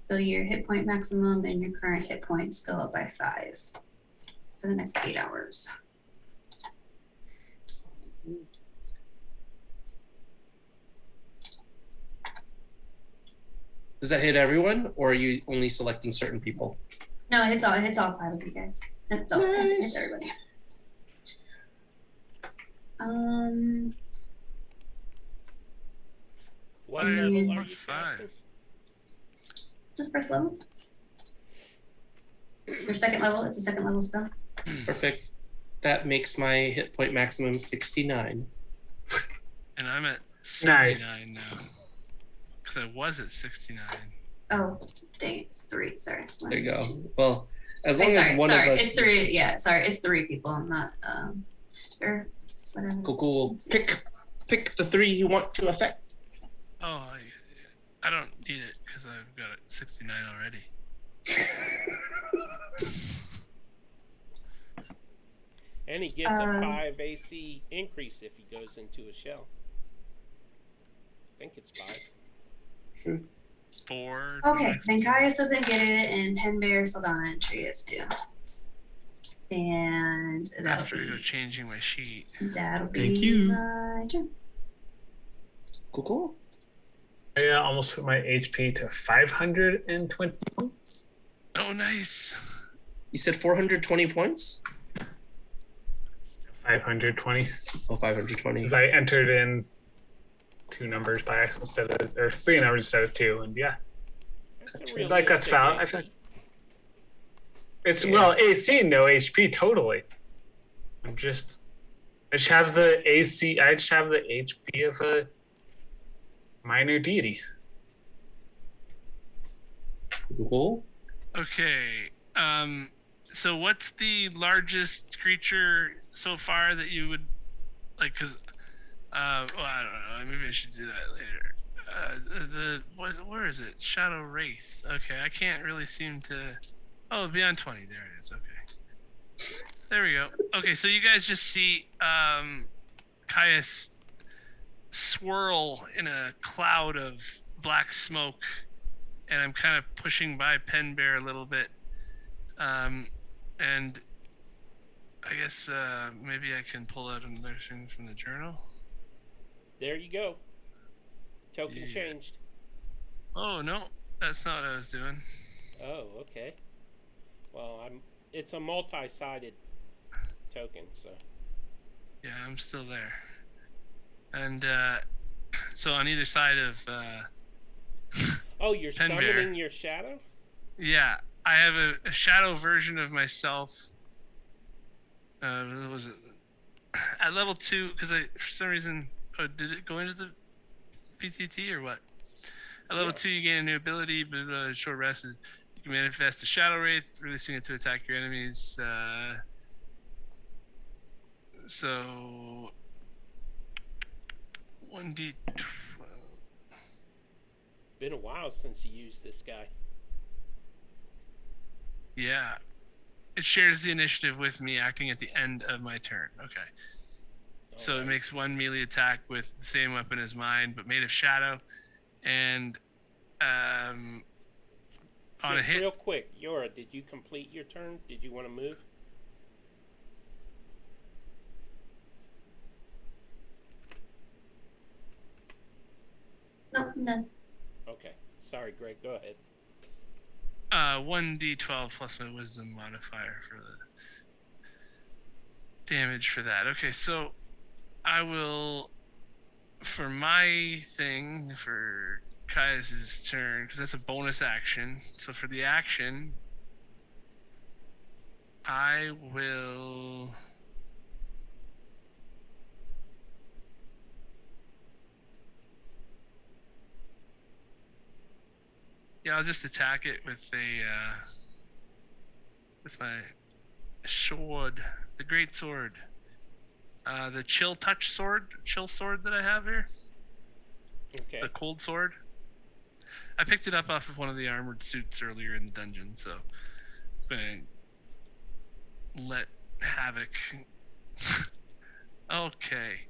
So your hit point maximum and your current hit points go up by 5 for the next 8 hours. Does that hit everyone, or are you only selecting certain people? No, it's all 5 of you guys. It's all it's Nice. everybody. What Mm. level are Plus you 5. casting? Just first level. Your second level, it's a second level spell. Perfect. That makes my hit point maximum 69. And I'm at Nice. 79 now. Because I was at 69. Oh, dang, it's 3. Sorry. There you go. Well, as long Wait, as sorry, one sorry. of us It's 3. Yeah, sorry. It's 3 people. I'm not. Or whatever. Cool. Pick the 3 you want to affect. Oh, I don't need it because I've got 69 already. And he gets a Um, 5 AC increase if he goes into a shell. I think it's 5. 4. Okay, then Caius doesn't get it, and Penbear, Saldana, and Trius do. And After I go changing my sheet. that'll be Thank you. my turn. Cool. I almost put my HP to 520 points. Oh, nice. You said 420 points? 520. Oh, 520. Because I entered in 2 numbers by accident instead of, or 3 numbers instead of 2, and yeah. That's a Like, that's realistic valid. AC. It's, Yeah. well, AC, no HP, totally. I just have the AC, I just have the HP of a minor deity. Cool. Okay. So what's the largest creature so far that you would like? Cause, well, I don't know. Maybe I should do that later. Where is it? Shadow Wraith. Okay, I can't really seem to. Oh, beyond 20. There it is. Okay. There we go. Okay, so you guys just see Caius swirl in a cloud of black smoke, and I'm kind of pushing by Penbear a little bit. And I guess maybe I can pull out another thing from the journal. There you go. Token Yeah. changed. Oh no, that's not what I was doing. Oh, okay. Well, it's a multi-sided token, so. Yeah, I'm still there. And so on either side of Oh, you're Penbear. summoning your shadow? Yeah, I have a shadow version of myself. What was it? At level 2, because for some reason, did it go into the PTT or what? At level 2, you gain a new ability, but short rest is you can manifest a shadow wraith, releasing it to attack your enemies. So 1d12. Been a while since you used this guy. Yeah. It shares the initiative with me, acting at the end of my turn. Okay. So it makes one melee attack with the same weapon as mine, but made of shadow. And on a Just hit. real quick, Yora, did you complete your turn? Did you want to move? I'm done. Okay. Sorry, Greg. Go ahead. 1d12 plus my wisdom modifier for the damage for that. Okay, so I will, for my thing, for Caius' turn, because that's a bonus action. So for the action, I will... Yeah, I'll just attack it with my sword, the great sword, the chill sword that I have here, Okay. the cold sword. I picked it up off of one of the armored suits earlier in the dungeon, so I'm gonna let havoc. Okay,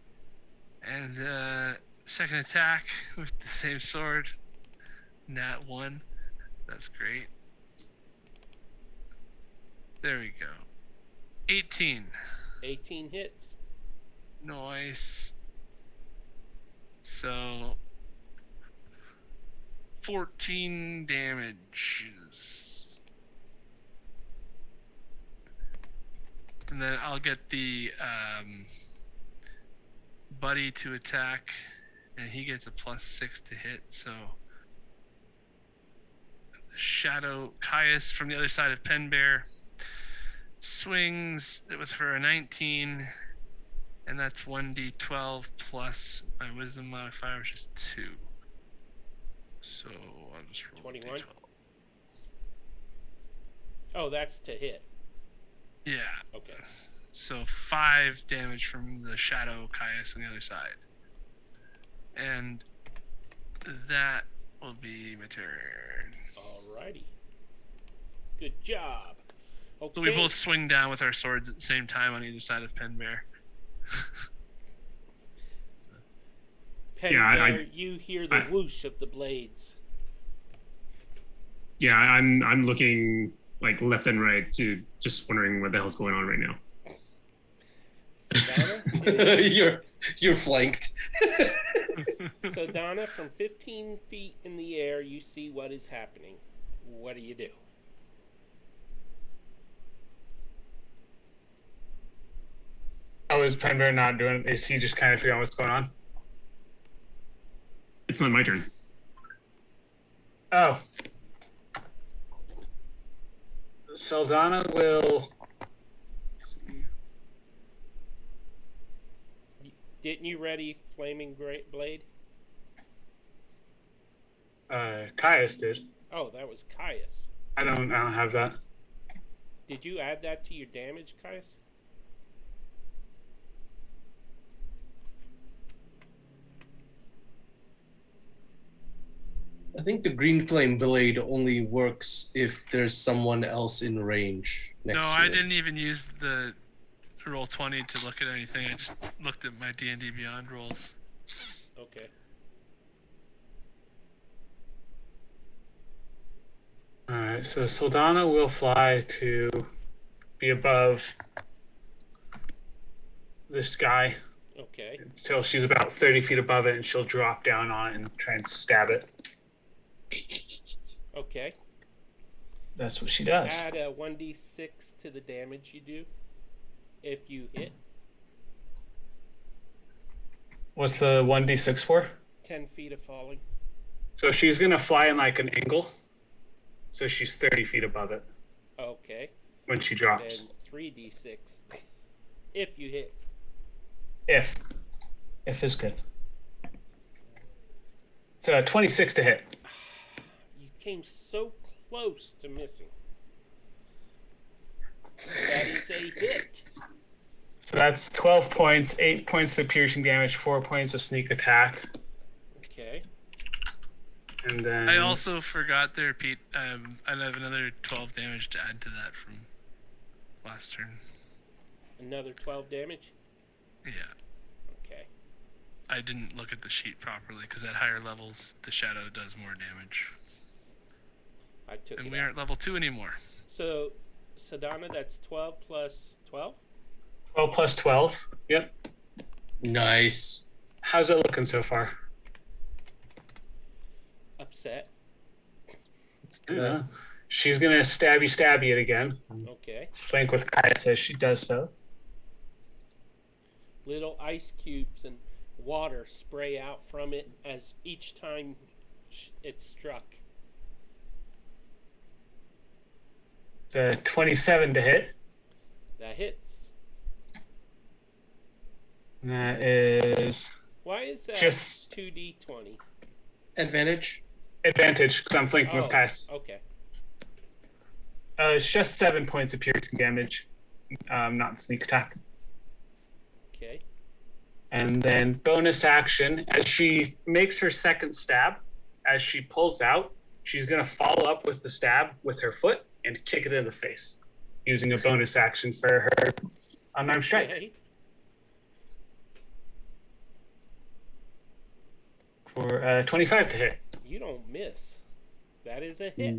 and second attack with the same sword, nat 1. That's great. There we go. 18. 18 hits. Nice. So 14 damages. And then I'll get the buddy to attack, and he gets a +6 to hit. So Shadow Caius from the other side of Pen Bear swings it with for a 19, and that's 1d12 plus my wisdom modifier, which is 2. So I'll just roll 21? D12. Oh, that's to hit. Yeah. Okay. So 5 damage from the Shadow Caius on the other side. And that will be my turn. Alrighty. Good job. Okay. So we both swing down with our swords at the same time on either side of Pen Bear. Pen Yeah, Bear, you hear the whoosh of the blades. Yeah, I'm looking like left and right to just wondering what the hell's going on right now. Donna, You're flanked. so Donna, from 15 feet in the air, you see what is happening. What do you do? How is Penbear not doing? Is he just kind of figuring out what's going on? It's not my turn. Oh. Saldana will. Didn't you ready Flaming Great Blade? Caius did. Oh, that was Caius. I don't have that. Did you add that to your damage, Caius? I think the green flame blade only works if there's someone else in range next No, to I it. didn't even use the roll 20 to look at anything. I just looked at my D&D Beyond rolls. Okay. Alright, so Saldana will fly to be above this guy Okay. until she's about 30 feet above it, and she'll drop down on it and try and stab it. Okay. That's what she does. Add a 1d6 to the damage you do if you hit. What's the 1d6 for? 10 feet of falling. So she's going to fly in like an angle. So she's 30 feet above it Okay. when she drops. Then 3d6 if you hit. If is good. So 26 to hit. You came so close to missing. That is a hit. So that's 12 points, 8 points of piercing damage, 4 points of sneak attack. Okay. And then I also forgot there, Pete. I have another 12 damage to add to that from last turn. Another 12 damage. Yeah. Okay. I didn't look at the sheet properly because at higher levels, the shadow does more damage. I took And it we out. aren't level 2 anymore. So, Sadana, that's 12 plus 12? 12 plus 12. Yep. Nice. How's it looking so far? upset. Yeah. She's gonna stabby it again. Okay. Flank with Caius as she does so. Little ice cubes and water spray out from it as each time it's struck. It's a 27 to hit. That hits. And that is Why is that just 2d20? Advantage. advantage because I'm flanking with Caius. Okay. It's just 7 points of piercing damage, not sneak attack. Okay. And then bonus action, as she makes her second stab, as she pulls out, she's going to follow up with the stab with her foot and kick it in the face, using a bonus action for her unarmed strike. Okay. For 25 to hit. You don't miss. That is a hit.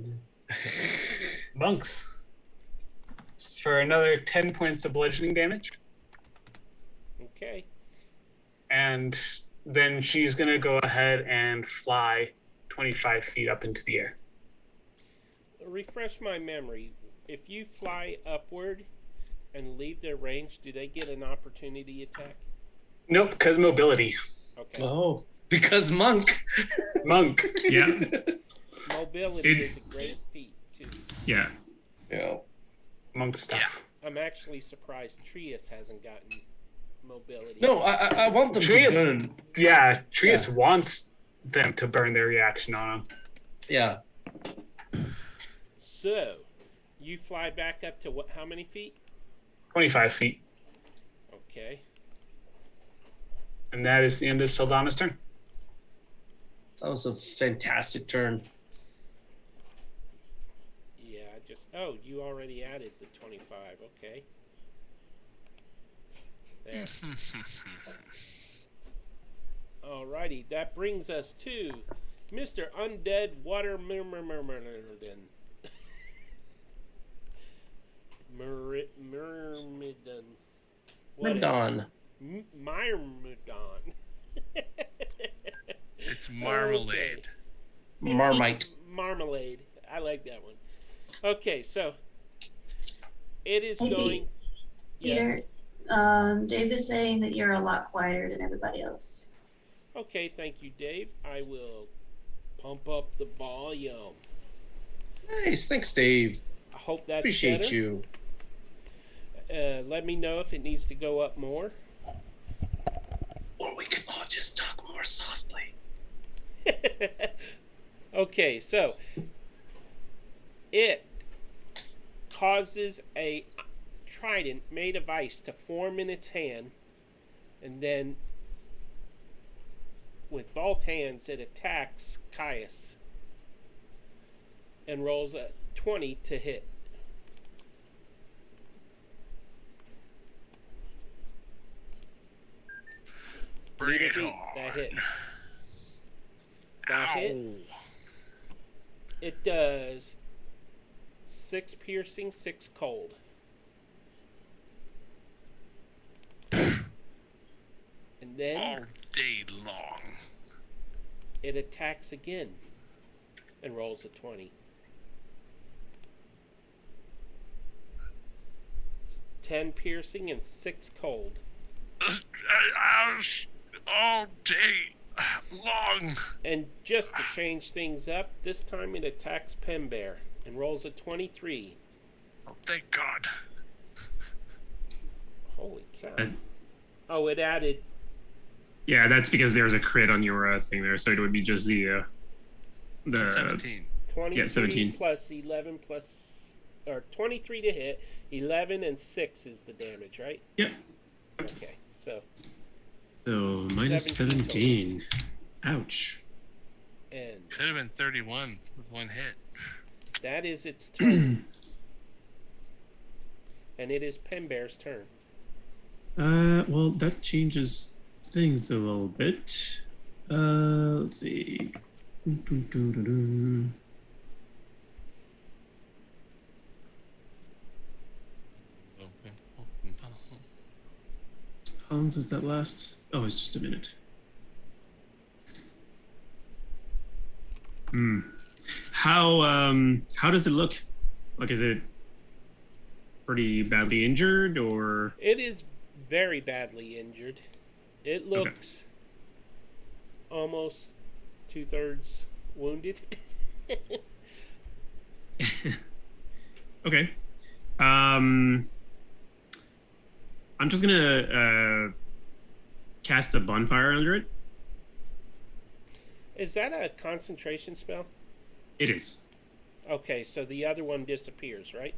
Monks. For another 10 points of bludgeoning damage. Okay. And then she's going to go ahead and fly 25 feet up into the air. Refresh my memory. If you fly upward and leave their range, do they get an opportunity attack? Nope, because mobility. Okay. Oh, because monk. Monk. Yeah. Mobility is a great feat, too. Yeah. Yeah. Monk stuff. I'm actually surprised Trius hasn't gotten mobility. No, I want them Trius- to burn. Yeah, Trius wants them to burn their reaction on him. Yeah. So, you fly back up to what? How many feet? 25 feet. Okay. And that is the end of Saldana's turn. That was a fantastic turn. Yeah, oh, you already added the 25. Okay. There. Alrighty, that brings us to Mr. Undead Water Mermaid. Myrmidon. Myrmidon. Myrmidon. It's marmalade. Okay. Marmite. Marmalade. I like that one. Okay, so it is Hey, going. Peter, Dave is saying that you're a lot quieter than everybody else. Okay, thank you, Dave. I will pump up the volume. Nice. Thanks, Dave. I hope that's Appreciate better. you. Let me know if it needs to go up more. Or we can all just talk more softly. Okay, so it causes a trident made of ice to form in its hand, and then with both hands it attacks Caius and rolls a 20 to hit. Bring Leader it beat, on. that hits. That Ow. hit. It does 6 piercing, 6 cold. And then All day long. it attacks again and rolls a 20. 10 piercing and 6 cold. Ouch. All day long. And just to change things up, this time it attacks Pembear and rolls a 23. Oh, thank God. Holy cow. Uh, Oh, it added. Yeah, that's because there's a crit on your thing there, so it would be just the 17. 23 17. plus 11 plus, or 23 to hit, 11 and 6 is the damage, right? Yep. Okay, so, So minus 17. Ouch. and Could have been 31 with one hit. that is its turn. And it is Pembear's turn. Well, that changes things a little bit. Let's see. How long does that last? Oh, it's just a minute. How does it look? Like, is it pretty badly injured, or? It is very badly injured. It looks almost 2/3 wounded. Okay. I'm just gonna cast a bonfire under it. Is that a concentration spell? It is. Okay, so the other one disappears, right?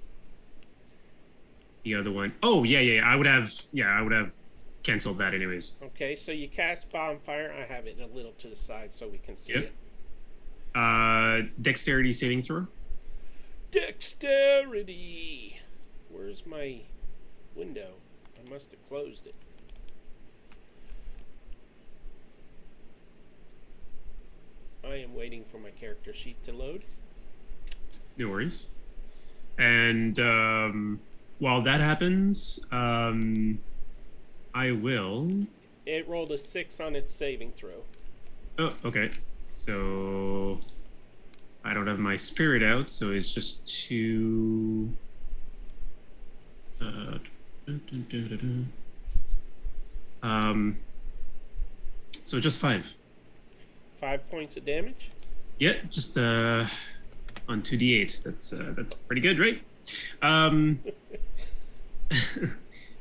The other one. Oh yeah. I would have canceled that anyways. Okay, so you cast bonfire. I have it a little to the side so we can see Yep. it. Dexterity saving throw. Dexterity. Where's my window? I must have closed it. I am waiting for my character sheet to load. No worries. And while that happens, I will. It rolled a 6 on its saving throw. Oh, okay. So I don't have my spirit out, so it's just 2. So just 5. 5 points of damage. Yeah, just on 2d8. That's pretty good, right?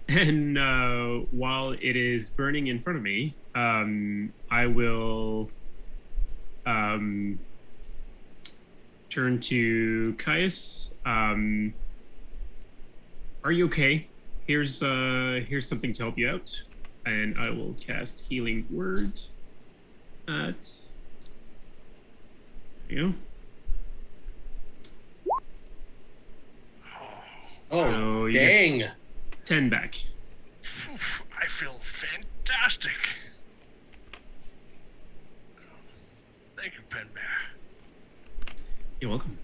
And while it is burning in front of me, I will turn to Caius. Are you okay? Here's something to help you out, and I will cast Healing Word at you. Oh, So you get dang. 10 back. Oof, I feel fantastic. Thank you, Pen Bear. You're welcome.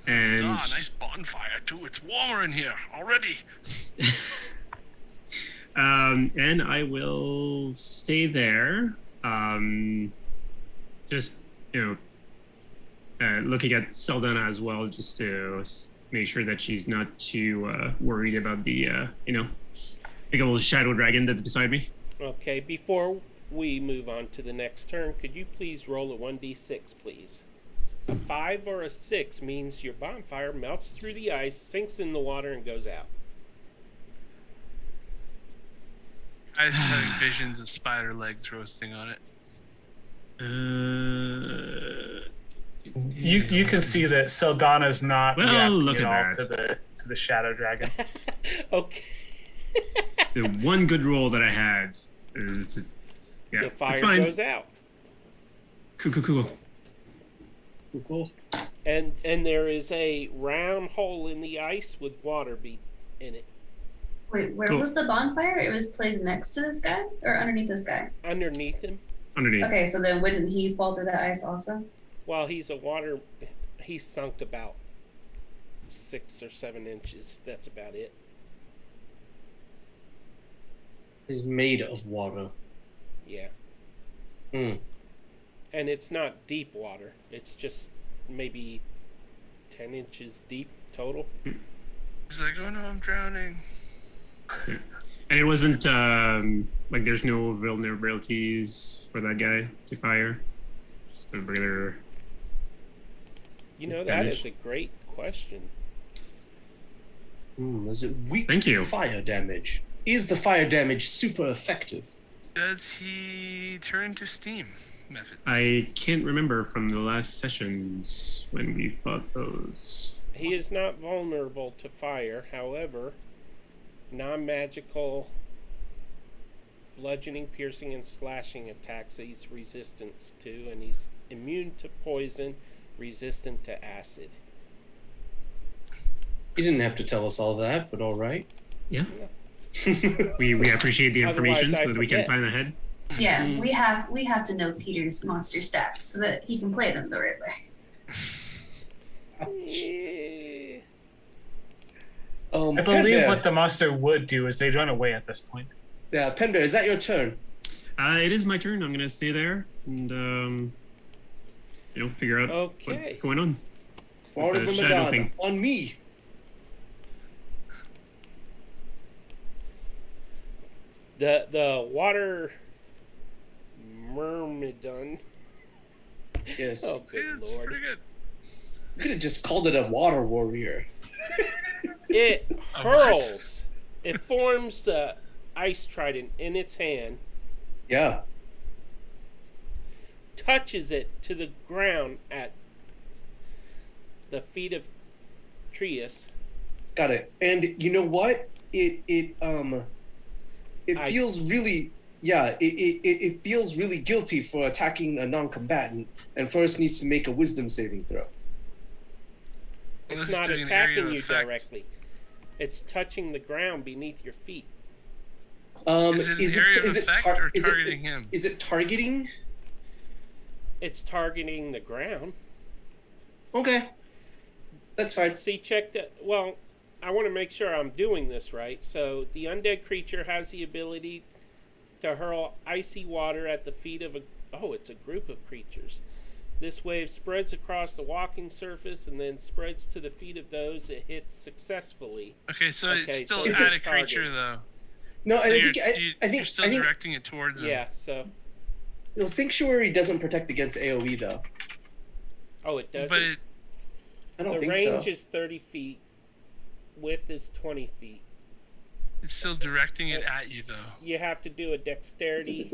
And Nice bonfire too. It's warmer in here already. and I will stay there. Just looking at Saldana as well, just to make sure that she's not too worried about the big old shadow dragon that's beside me. Okay, before we move on to the next turn, could you please roll a 1d6, please? A 5 or a 6 means your bonfire melts through the ice, sinks in the water, and goes out. I was having visions of spider legs roasting on it. You can see that Saldana's not Well, reacting look at all at to that. the shadow dragon. Okay. The one good roll that I had is The it's fire fine. goes out. Cool. Cool. And there is a round hole in the ice with water in it. Wait, where Cool. was the bonfire? It was placed next to this guy or underneath this guy? Underneath him, Underneath. Okay, so then wouldn't he fall through the ice also? while he's sunk about 6 or 7 inches. That's about it. Is made of water. Yeah. Hmm. And it's not deep water. It's just maybe 10 inches deep total. He's like, oh no, I'm drowning. And it wasn't like there's no vulnerabilities for that guy to fire. Just a regular. You know, that Damage. is a great question. Is it weak Thank to you. fire damage? Is the fire damage super effective? Does he turn to steam methods? I can't remember from the last sessions when we fought those. He is not vulnerable to fire. However, non-magical bludgeoning, piercing, and slashing attacks he's resistant to, and he's immune to poison, resistant to acid. You didn't have to tell us all that, but all right. Yeah. we appreciate the information Otherwise, I so that we can forget. plan ahead. Yeah, we have to know Peter's monster stats so that he can play them the right way. Yeah. I believe what the monster would do is they'd run away at this point. Yeah, Pender, is that your turn? It is my turn. I'm gonna stay there, and figure out Okay. what's going on. Water The of shadow Madonna, thing. on me. The water mermaid. Yes. Oh, good Yeah, it's lord! pretty good. You could have just called it a water warrior. It A hurls. It forms the ice trident in its hand, Yeah. touches it to the ground at the feet of Caius. Got it. And you know what? It feels really it feels really guilty for attacking a non-combatant, and first needs to make a wisdom saving throw. Well, It's this is not doing an area attacking of you effect. directly. It's touching the ground beneath your feet. Is it an area of effect or targeting him? Is it targeting? It's targeting the ground. Okay. That's fine. See, check that. Well, I want to make sure I'm doing this right. So the undead creature has the ability to hurl icy water at the feet of it's a group of creatures. This wave spreads across the walking surface and then spreads to the feet of those it hits successfully. Okay, so it's still so at it's a creature target. though. No, So I think you're still directing it towards him. Yeah, so. no, Sanctuary doesn't protect against AoE though. Oh, it doesn't? But I don't the think range so. is 30 feet. Width is 20 feet. it's still directing it at you though. You have to do a dexterity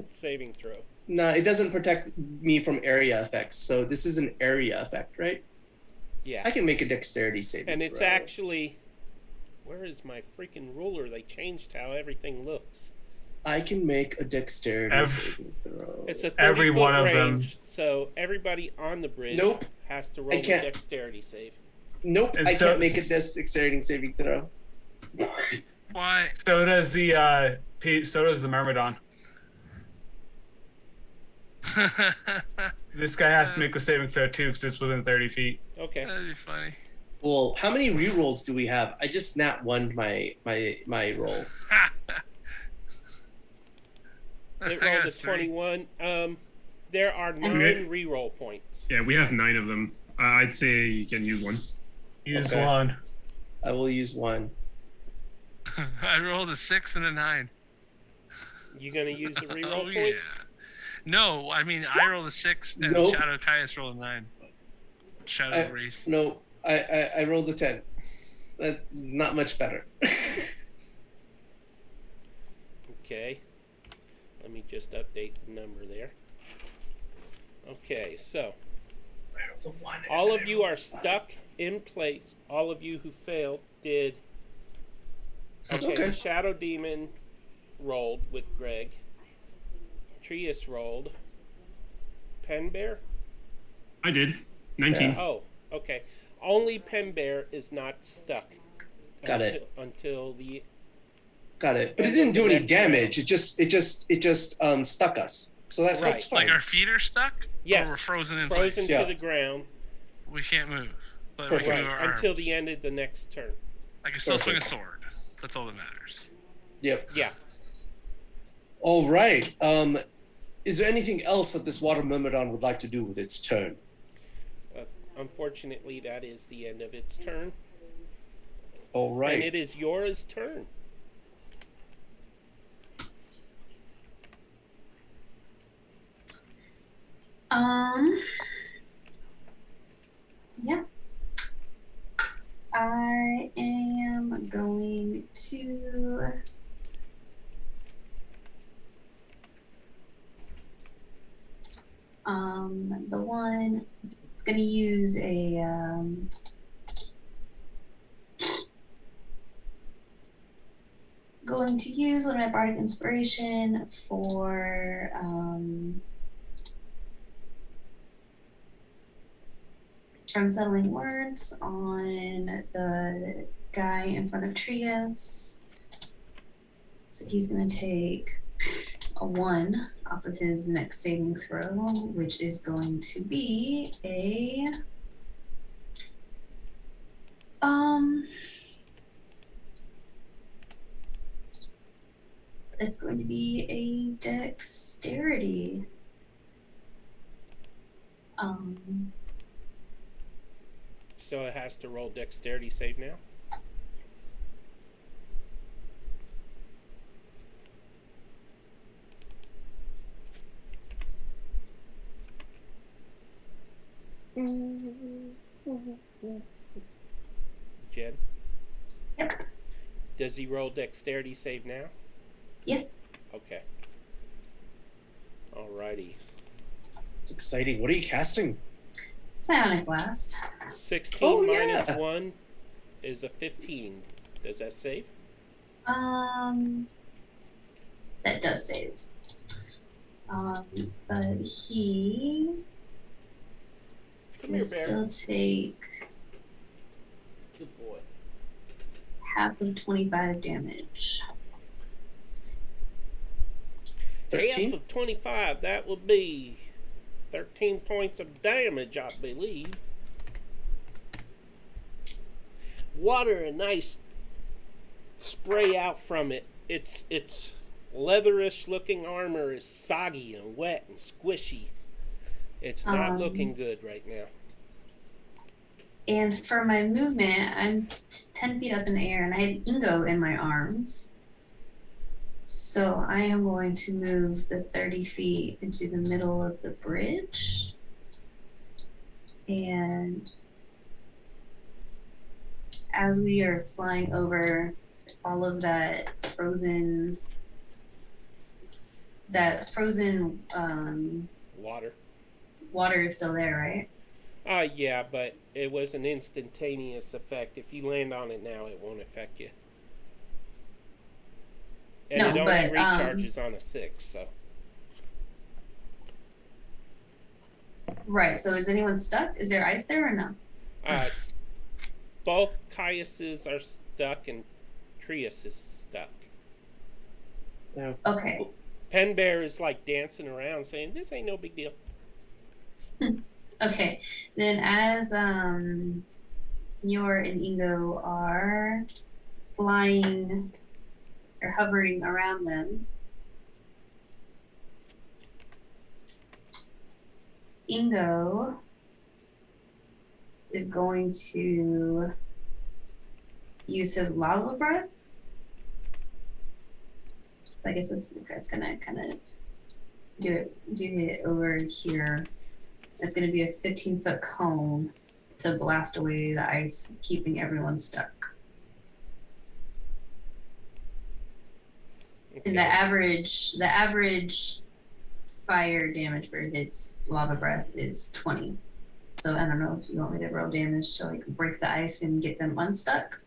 saving throw. No, it doesn't protect me from area effects. So this is an area effect, right? Yeah. I can make a dexterity saving And it's throw. actually... Where is my freaking ruler? They changed how everything looks. I can make a dexterity saving throw. It's a 30-foot Every one of them. range, so everybody on the bridge Nope. has to roll I a can't. dexterity save. Nope, And I so- can't make a dexterity saving throw. Why? So does the Myrmidon. This guy has to make a saving throw too because it's within 30 feet. Okay. That'd be funny. Well, how many rerolls do we have? I just nat one my roll. It I rolled got a 3. 21. There are 9 reroll points. Yeah, we have 9 of them. I'd say you can use one. Use Okay. one. I will use one. I rolled a 6 and a 9. You gonna use a reroll Oh point? yeah. No, I mean I rolled a 6 and Nope. Shadow Caius rolled a 9. Shadow Wraith. No, I rolled a 10. That's not much better. Okay. Let me just update the number there. Okay, so all of you are stuck in place. All of you who failed did. Okay. The Shadow Demon rolled with Greg. Trius rolled. Pen Bear? I did. 19. Yeah. Oh, okay. Only Pen Bear is not stuck. Got it. Until the... Got it. But it And didn't then do the any next damage. It just stuck us. So that's Right. fine. Like our feet are stuck? Yes. Or we're frozen in Frozen place? Yeah. to the ground. We can't move. But Perfect. we Right. can move our Until arms. the end of the next turn. I can still swing a Perfect. sword. That's all that matters. Yep. Yeah. All right. Is there anything else that this water myrmidon would like to do with its turn? Unfortunately, that is the end of its turn. All right. And it is yours turn. Yeah. I am going to the one gonna use a going to use one of my bardic inspiration for unsettling words on the guy in front of Trius. So he's gonna take a 1 off of his next saving throw, which is going to be a it's going to be a dexterity. So it has to roll dexterity save now. Jed? Yep. Does he roll dexterity save now? Yes. Okay. Alrighty. It's exciting. What are you casting? Ionic Blast. 16 minus yeah. 1 is a 15. Does that save? That does save. But he Come will here, Bear. still take Good boy. half of 25 damage. 13? Half of 25, that would be 13 points of damage, I believe. Water and ice spray out from it. Its leatherish looking armor is soggy and wet and squishy. It's not looking good right now. And for my movement, I'm 10 feet up in the air, and I have Ingo in my arms. So I am going to move the 30 feet into the middle of the bridge. And as we are flying over, all of that frozen Water. is still there, right? Yeah, but it was an instantaneous effect. If you land on it now, it won't affect you. And No, it only but, recharges on a 6, so. Right. So is anyone stuck? Is there ice there or no? Both Caiuses are stuck and Trius is stuck. Yeah. Okay. Pen Bear is like dancing around saying, this ain't no big deal. Okay. Then as Yor and Ingo are flying or hovering around them, Ingo is going to use his lava breath. So I guess it's gonna kind of do it over here. It's gonna be a 15-foot cone to blast away the ice, keeping everyone stuck. Okay. And the average fire damage for his lava breath is 20. So I don't know if you want me to roll damage to like break the ice and get them unstuck.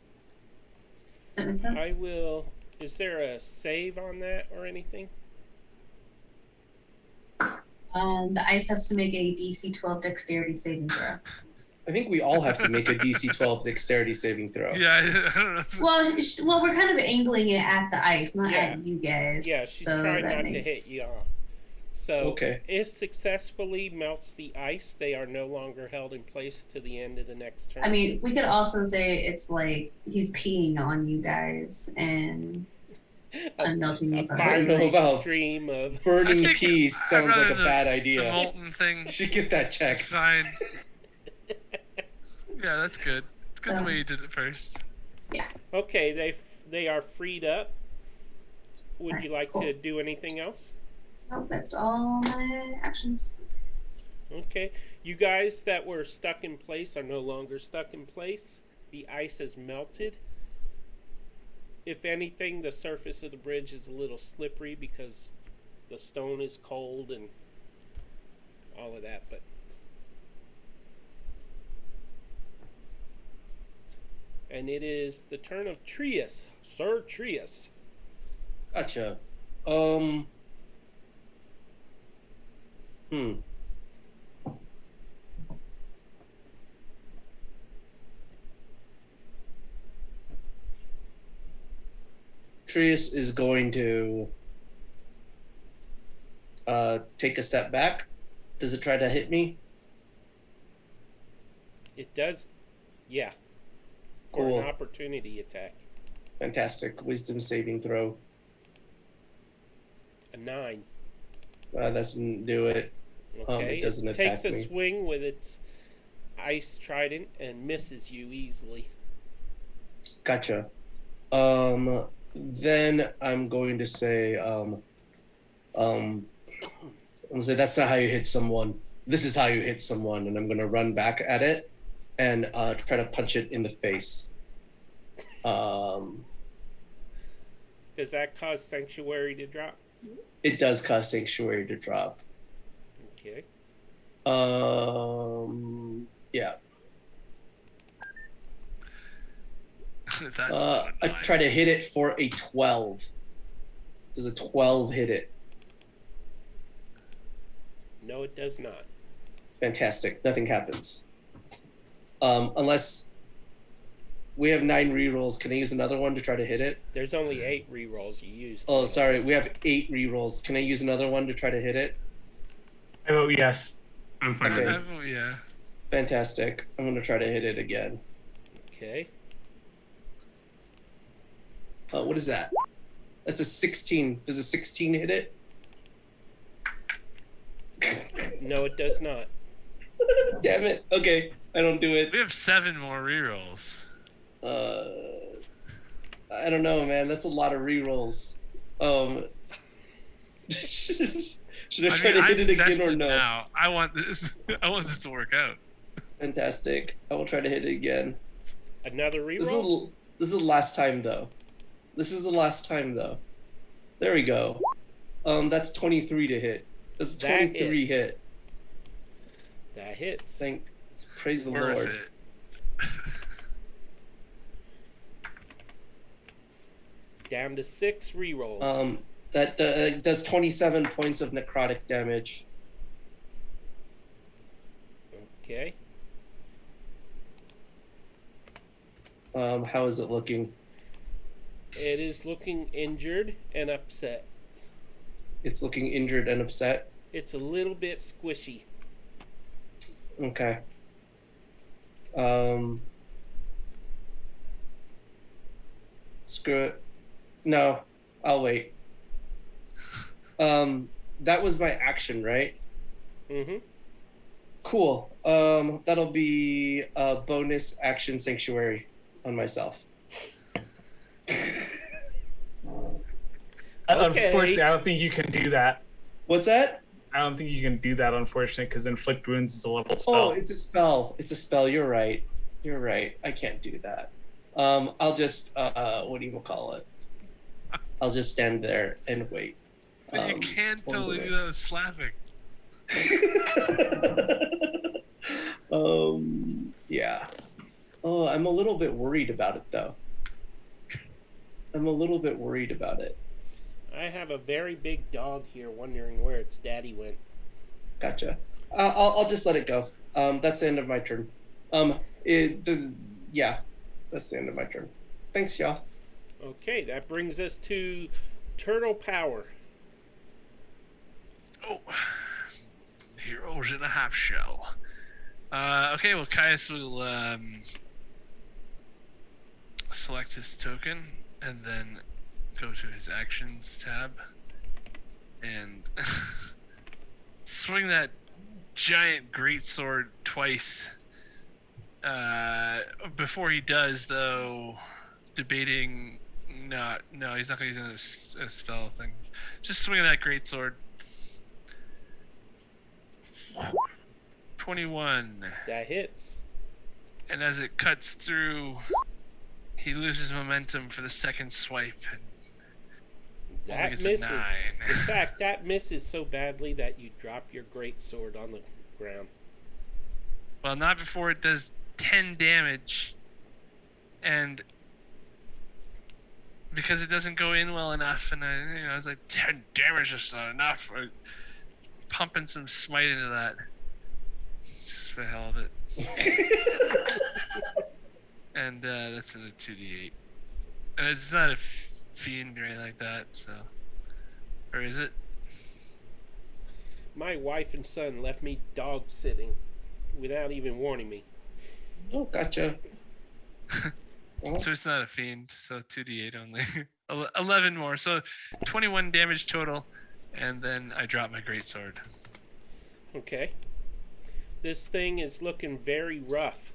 Does that make sense? I will. Is there a save on that or anything? The ice has to make a DC 12 dexterity saving throw. I think we all have to make a DC 12 dexterity saving throw. Yeah, I don't know. Well, we're kind of angling it at the ice, not Yeah. at you guys. Yeah, she's so trying that not to makes... hit you off. So, Okay. if successfully melts the ice, they are no longer held in place to the end of the next turn. I mean, we could also say it's like he's peeing on you guys and melting a you from fiery know about- stream of. Burning I think peas sounds I'd like a rather bad The idea. molten thing. Should get that It's checked. fine. Yeah, that's good. It's good So- the way you did it first. Okay, they are freed up. Would Alright, you like cool. to do anything else? Oh, that's all my actions. Okay. You guys that were stuck in place are no longer stuck in place. The ice has melted. If anything, the surface of the bridge is a little slippery because the stone is cold and all of that, but and it is the turn of Trius, Sir Trius. Gotcha. Trius is going to take a step back. Does it try to hit me? It does, yeah, for Cool. an opportunity attack. Fantastic. Wisdom saving throw. A 9. That doesn't do it. Okay, It doesn't takes attack a me. swing with its ice trident and misses you easily. Gotcha. Then I'm going to say, I'm gonna say that's not how you hit someone. This is how you hit someone, and I'm gonna run back at it and try to punch it in the face. Does that cause Sanctuary to drop? It does cause Sanctuary to drop. Okay. Yeah. That's I annoying. try to hit it for a 12. Does a 12 hit it? No, it does not. Fantastic. Nothing happens. Unless we have 9 rerolls. Can I use another one to try to hit it? There's only 8 rerolls you used. Oh, sorry. We have 8 rerolls. Can I use another one to try to hit it? I vote yes. I'm fine Okay. with it. Yeah. Fantastic. I'm going to try to hit it again. Okay. What is that? That's a 16. Does a 16 hit it? No, it does not. Damn it. Okay. I don't do it. We have 7 more rerolls. I don't know, man. That's a lot of rerolls. Should I try to hit it again or no? Now. I want this. I want this to work out. Fantastic. I will try to hit it again. Another reroll? This is the last time, though. There we go. That's 23 to hit. That's a 23 hit. That hits. Praise the Worth Lord. it. Down to 6 rerolls. That does 27 points of necrotic damage. Okay. How is it looking? It is looking injured and upset. It's looking injured and upset. It's a little bit squishy. Okay. Screw it. No, I'll wait. That was my action, right? Mm-hmm. Cool. That'll be a bonus action Sanctuary on myself. Unfortunately, I don't think you can do that. What's that? I don't think you can do that, unfortunately, because Inflict Wounds is a level spell. Oh, it's a spell. It's a spell. You're right. I can't do that. I'll just what do you call it? I'll just stand there and wait. But you can't totally do that with slapping. Yeah. Oh, I'm a little bit worried about it, though. I have a very big dog here wondering where its daddy went. Gotcha. I'll just let it go. That's the end of my turn. Yeah, that's the end of my turn. Thanks, y'all. Okay, that brings us to Turtle Power. Oh, heroes in a half shell. Okay, well, Caius will select his token and then go to his actions tab and swing that giant greatsword twice. Before he does, though, debating no, he's not going to use a spell thing. Just swing that greatsword. 21. That hits. And as it cuts through, he loses momentum for the second swipe. And that gets misses. a 9. In fact, that misses so badly that you drop your great sword on the ground. Well, not before it does 10 damage. And because it doesn't go in well enough, and I was like, 10 damage is not enough. Pumping some smite into that. Just for the hell of it. And that's in a 2d8. And it's not a fiend or anything like that, so. Or is it? My wife and son left me dog sitting without even warning me. Oh, gotcha. So it's not a fiend, so 2d8 only. 11 more, so 21 damage total, and then I drop my greatsword. Okay. This thing is looking very rough.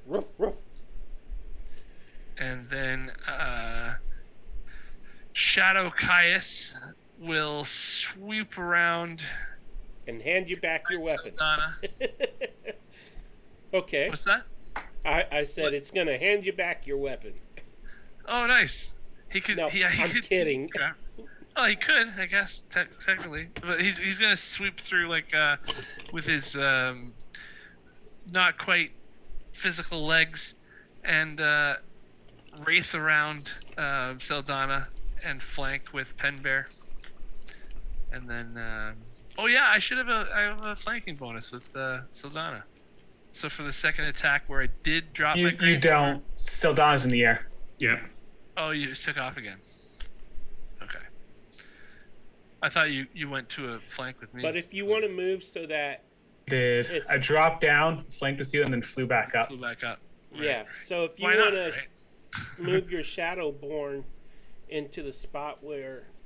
Ruff, ruff. And then Shadow Caius will sweep around And hand you back your weapon. Donna. Okay. What's that? I said it's going to hand you back your weapon. Oh, nice. He could. No, he I'm could, kidding. Oh, he could, I guess, technically. But he's gonna sweep through with his not quite physical legs and wraith around Saldana and flank with Penbear. And then oh yeah, I have a flanking bonus with Saldana. So for the second attack where I did drop my You don't. Saldana's in the air. Yeah. Oh, you took off again. Okay. I thought you went to a flank with me. But if you want to move so that... I dropped down, flanked with you, and then flew back up. Flew back up. Right, Yeah, right. so if you Why not, want to right? move your Shadowborn into the spot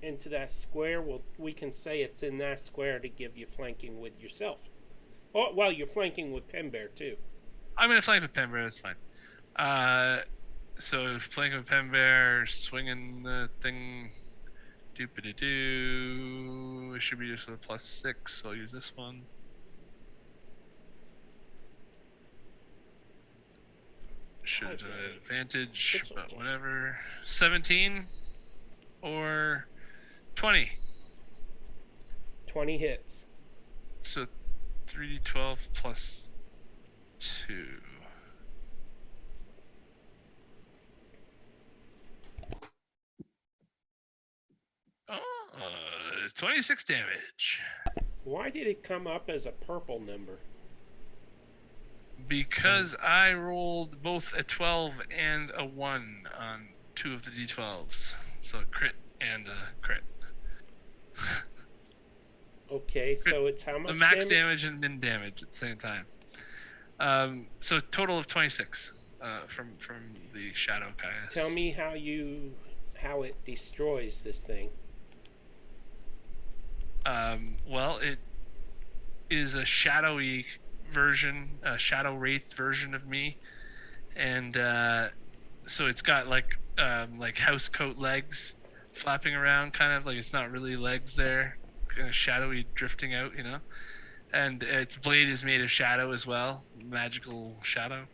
into that square, we can say it's in that square to give you flanking with yourself. Oh, well, you're flanking with Penbear too. I'm gonna flank with Penbear. That's fine. So flanking with Penbear, swinging the thing. Doop-a-doo. It should be just with a +6, so I'll use this one. Should have done an advantage, It's but okay. whatever. 17 or 20. 20 hits. So 3d12 plus 2. Oh, 26 damage. Why did it come up as a purple number? Because I rolled both a 12 and a 1 on 2 of the d12s. So a crit and a crit. Okay, so it's how much The max damage and min damage at the same time. So total of 26 from the Shadow Caius. Tell me how it destroys this thing. Well, it is a shadowy version, a shadow wraith version of me, and so it's got like housecoat legs flapping around, kind of like it's not really legs there, kind of shadowy drifting out, you know. And its blade is made of shadow as well, magical shadow.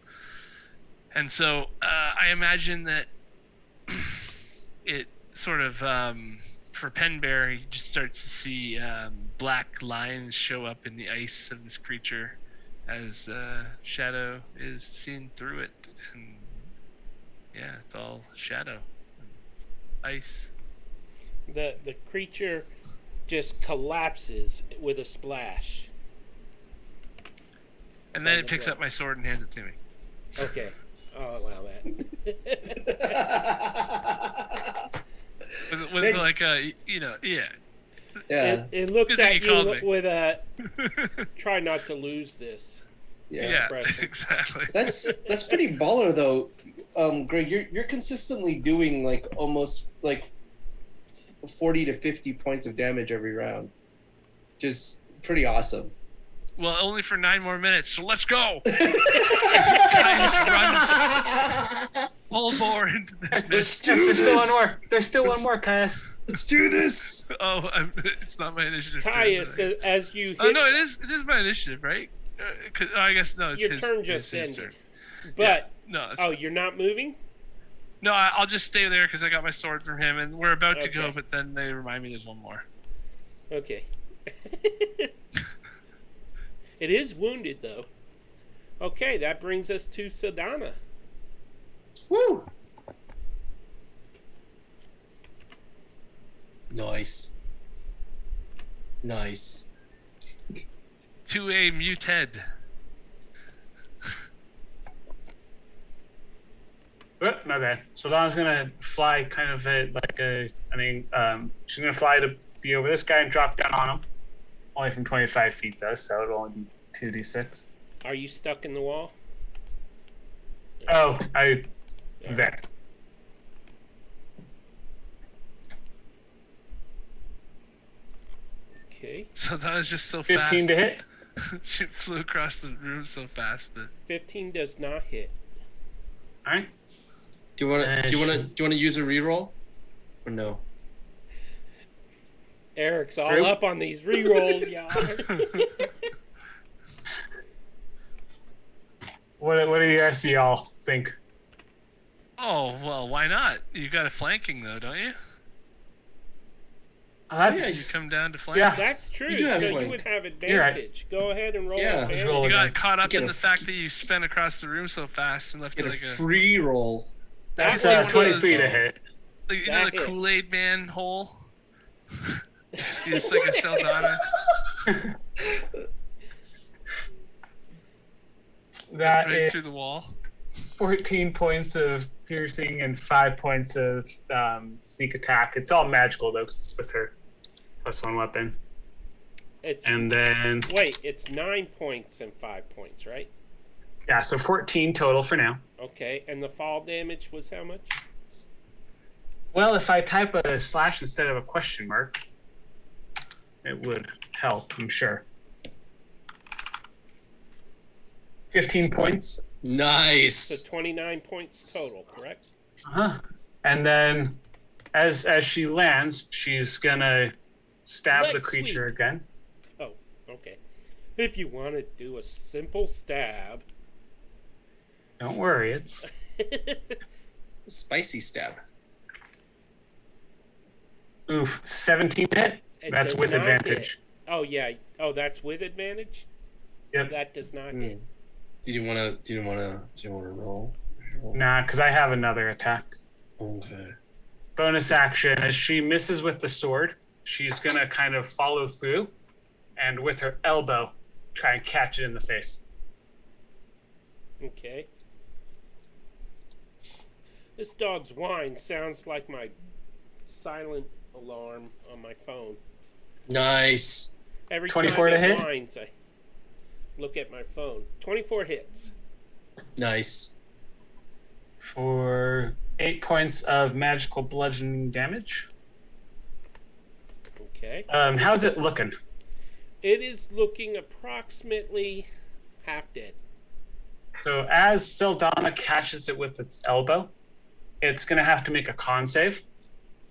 And so I imagine that it sort of for Penbear, he just starts to see black lines show up in the ice of this creature as shadow is seen through it, and yeah, it's all shadow and ice. The creature just collapses with a splash. And then From it the picks blood. up my sword and hands it to me. Okay, I'll allow that. With like a, yeah. Yeah. It looks Good thing at you called you me. with a try not to lose this. Yeah. Yeah, expression. exactly. That's pretty baller though. Greg, you're consistently doing like almost like 40 to 50 points of damage every round. Just pretty awesome. Well, only for 9 more minutes, so let's go! Caius runs full bore into this mist. There's still one more. There's still one more, Caius. Let's do this. Oh, it's not my initiative. Caius, turn, right? as you hit, Oh no, it is my initiative, right? I guess no, it's your his turn it's just his ended. turn. But No, it's oh, you're not moving? no, I'll just stay there because I got my sword from him, and we're about to go, Okay. but then they remind me there's one more. Okay. It is wounded though. Okay, that brings us to Sadana. Woo! Nice. Nice. To a muted. My bad. So Donna's gonna fly kind of she's gonna fly to be over this guy and drop down on him. Only from 25 feet though, so it'll only be 2d6. Are you stuck in the wall? Oh, there. Okay. So that was just so 15 fast. to hit. She flew across the room so fast that 15 does not hit. All right. Do you want to use a reroll, or no? Eric's all True. up on these rerolls, y'all. What do the rest of y'all think? oh well, why not? You got a flanking though, don't you? That's You come down to flank. Yeah. That's true. You do have So flank. you would have You're right. advantage. Go ahead and roll Yeah, advantage. roll You again. got caught up Get in a the fact that you spun across the room so fast and left Get it a like a free roll. That's like one of 23 those- to hit. like, you That know the hit. Kool-Aid Man hole. It's like a Saldana. That right is through the wall. 14 points of piercing and 5 points of sneak attack. It's all magical though, 'cause it's with her +1 weapon. It's And then wait, it's 9 points and 5 points, right? yeah, so 14 total for now. Okay, and the fall damage was how much? Well, if I type a slash instead of a question mark, it would help, I'm sure. 15 points. So Nice. 29 points total, correct? Uh-huh. And then as she lands, she's gonna stab Leg the creature sweep. again. Oh, okay. If you want to do a simple stab. Don't worry, it's Spicy stab. oof, 17 hit. It That's does with not advantage. hit. Oh yeah. Oh, that's with advantage? Yep. That does not Hmm. hit. Do you want to roll? Nah, because I have another attack. Okay. Bonus action. As she misses with the sword, she's gonna kind of follow through and with her elbow try and catch it in the face. Okay. This dog's whine sounds like my silent alarm on my phone. Nice. Every 24 time to it hit? whines, I look at my phone. 24 hits. Nice. For 8 points of magical bludgeoning damage. Okay. How's it looking? It is looking approximately half dead. So as Sildana catches it with its elbow, it's going to have to make a con save.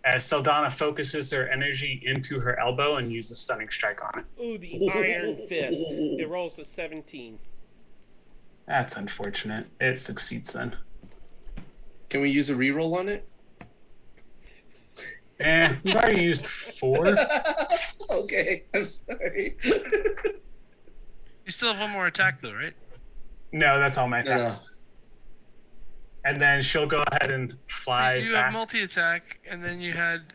As Sildana focuses her energy into her elbow and uses stunning strike on it. Ooh, the Iron Fist. It rolls a 17. That's unfortunate. It succeeds then. Can we use a reroll on it? We've already used 4. Okay, I'm sorry. You still have one more attack though, right? No, that's all my No, no. attacks. And then she'll go ahead and fly You back. have multi-attack, and then you had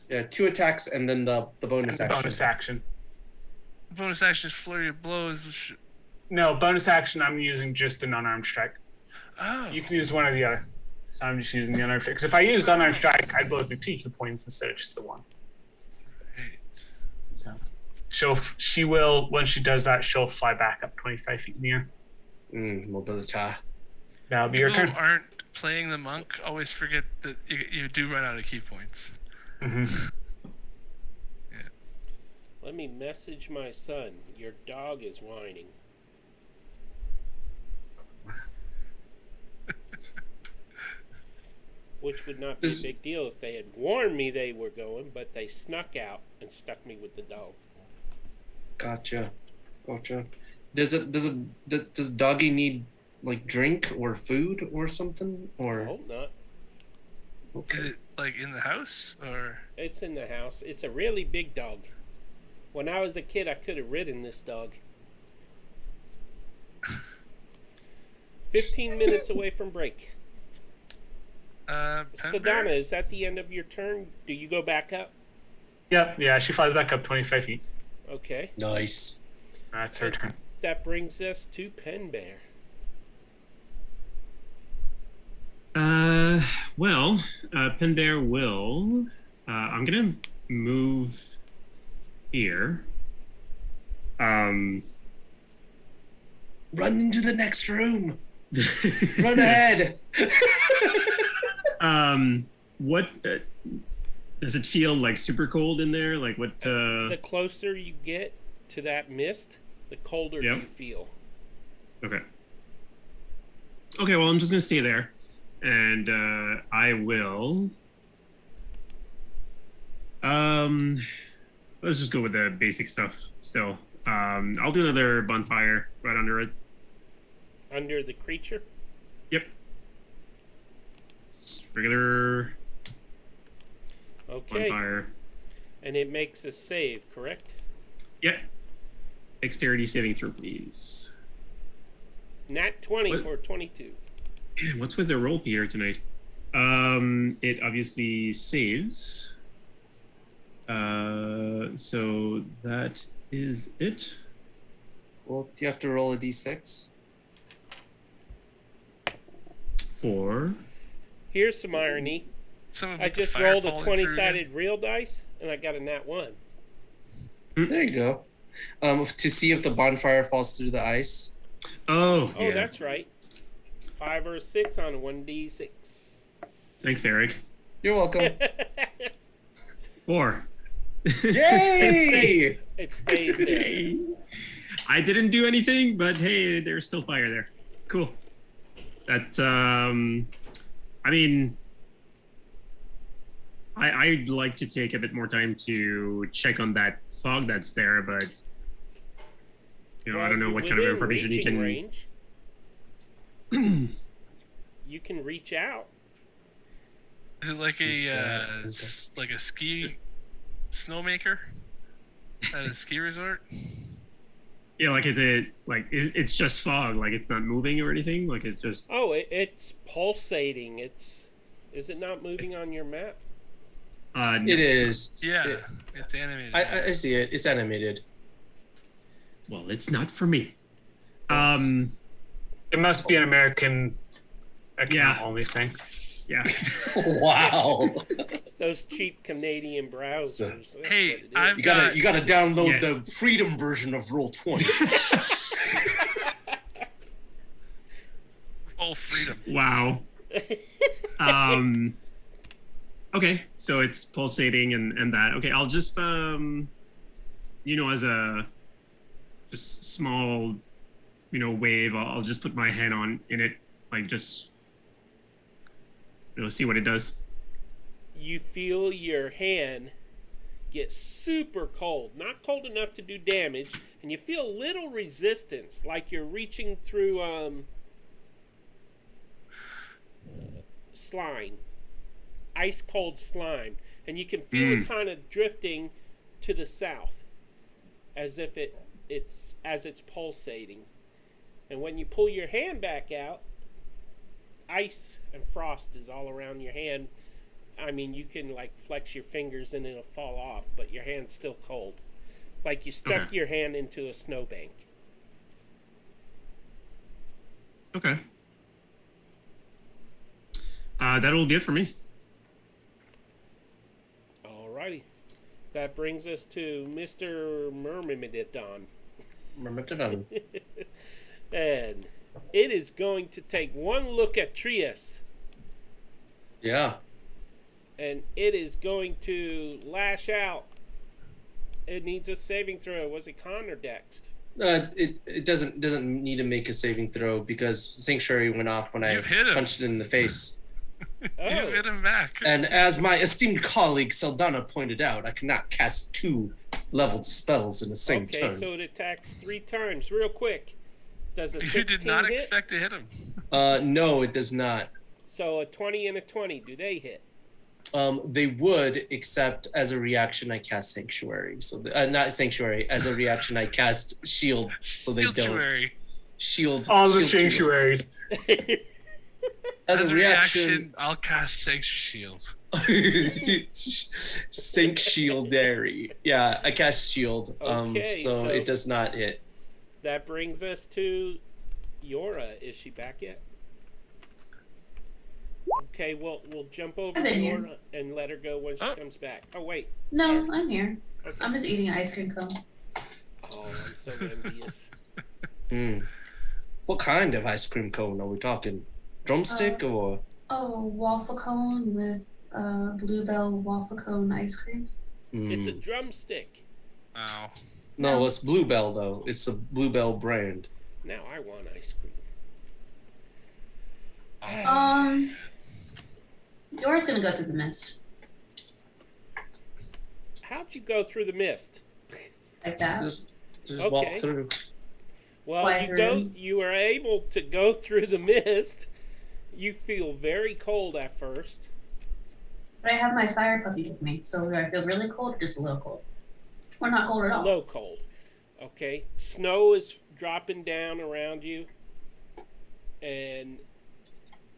Yeah, 2 attacks and then the and bonus the action. bonus action. bonus action flurry of blows. No, bonus action, I'm using just an unarmed strike. Oh, You can use one or the other. So I'm just using the unarmed strike. Because if I used unarmed strike, I'd blow through 2 hit points instead of just the 1. right. So she will, when she does that, she'll fly back up 25 feet in the air. Mobility. That'll be your People turn. who aren't playing the monk always forget that you do run out of key points. Hmm. Let me message my son. Your dog is whining. Which would not be This- a big deal if they had warned me they were going, but they snuck out and stuck me with the dog. Gotcha. Does doggy need like drink or food or something I or? hope not. Okay. Is it like in the house or? It's in the house. It's a really big dog. When I was a kid, I could have ridden this dog. 15 minutes away from break. Sedana, is that the end of your turn? Do you go back up? Yep, yeah, she flies back up 25 feet. Okay. Nice. That's her turn. That brings us to Pen Bear. Well, Penbear will. I'm gonna move here. Run into the next room. Run ahead. What? Does it feel like super cold in there? Like what? The closer you get to that mist, the colder Yep. you feel. Okay. Okay, well, I'm just gonna stay there, and I will. Let's just go with the basic stuff. Still, I'll do another bonfire right under it. Under the creature? Yep. Just regular Okay. bonfire. And it makes a save, correct? Yep. Dexterity saving throw, please. Nat 20 What? for 22. Man, what's with the roll here tonight? It obviously saves. So that is it. Well, do you have to roll a d6? 4. Here's some irony. Someone I with the just fire rolled a falling through 20-sided real dice, and I got a nat 1. There you go. To see if the bonfire falls through the ice. Oh, Oh, yeah. that's right. 5 or a 6 on a 1d6. Thanks, Eric. You're welcome. 4. It's Yay! safe. It stays there. I didn't do anything, but hey, there's still fire there. Cool. That, I mean, I'd like to take a bit more time to check on that fog that's there, but, you know, I don't know what kind of Within information you reaching can... range, you can reach out. Is it like like a ski snowmaker at a ski resort? Yeah, like, it's just fog, like it's not moving or anything? Like, it's just... Oh, it's pulsating. Is it not moving on your map? No. It is. Yeah, it's animated. I see it. It's animated. Well, it's not for me. It must be an American account Yeah. only thing. Yeah. Wow. Those cheap Canadian browsers. That's Hey, what it is. I've You gotta download Yeah. the freedom version of Roll20. full freedom. Wow. Okay, so it's pulsating and that. Okay, I'll just as a just small, wave. I'll just put my hand in it, like just see what it does. You feel your hand get super cold, not cold enough to do damage, and you feel little resistance, like you're reaching through slime, ice cold slime, and you can feel it kind of drifting to the south, as if it's pulsating. And when you pull your hand back out, ice and frost is all around your hand. I mean, you can like flex your fingers and it'll fall off, but your hand's still cold, like you stuck Okay. your hand into a snowbank. Okay. That'll be it for me. Alrighty, that brings us to Mr. Mermaid. Remember done. And it is going to take one look at Trius, Yeah. and it is going to lash out. It needs a saving throw. Was it con or dex? It doesn't need to make a saving throw because Sanctuary went off when You've I hit him. punched it in the face. Oh, You hit him back. And as my esteemed colleague Saldana pointed out, I cannot cast 2 leveled spells in the same okay, turn. so it attacks 3 times. Real quick. Does a 16 You did not hit? expect to hit him. No, it does not. So a 20 and a 20, do they hit? They would, except as a reaction, I cast Sanctuary. So not Sanctuary. As a reaction, I cast Shield, so they don't. Sanctuary. Shield. All the shield sanctuaries. As As a reaction, I'll cast Sanctuary Shield. Sanctuary. Yeah, I cast Shield. Okay, so so- it does not hit. That brings us to Yora. Is she back yet? Okay, we'll jump over I'm to in here. Yora and let her go when she Oh. comes back. Oh, wait. No, I'm here. Okay. I'm just eating an ice cream cone. Oh, I'm so envious. What kind of ice cream cone are we talking? Drumstick or? Oh, waffle cone with Bluebell waffle cone ice cream. It's a Mm. drumstick. Wow. No, it's Bluebell though. It's the Bluebell brand. Now I want ice cream. Yours gonna go through the mist How'd you go through the mist? like that. Just Okay. walk through. Well, Wyvern. you are able to go through the mist. You feel very cold at first. But I have my fire puppy with me, so do I feel really cold or just a little cold? Or not cold at all? Low cold. Okay. Snow is dropping down around you. And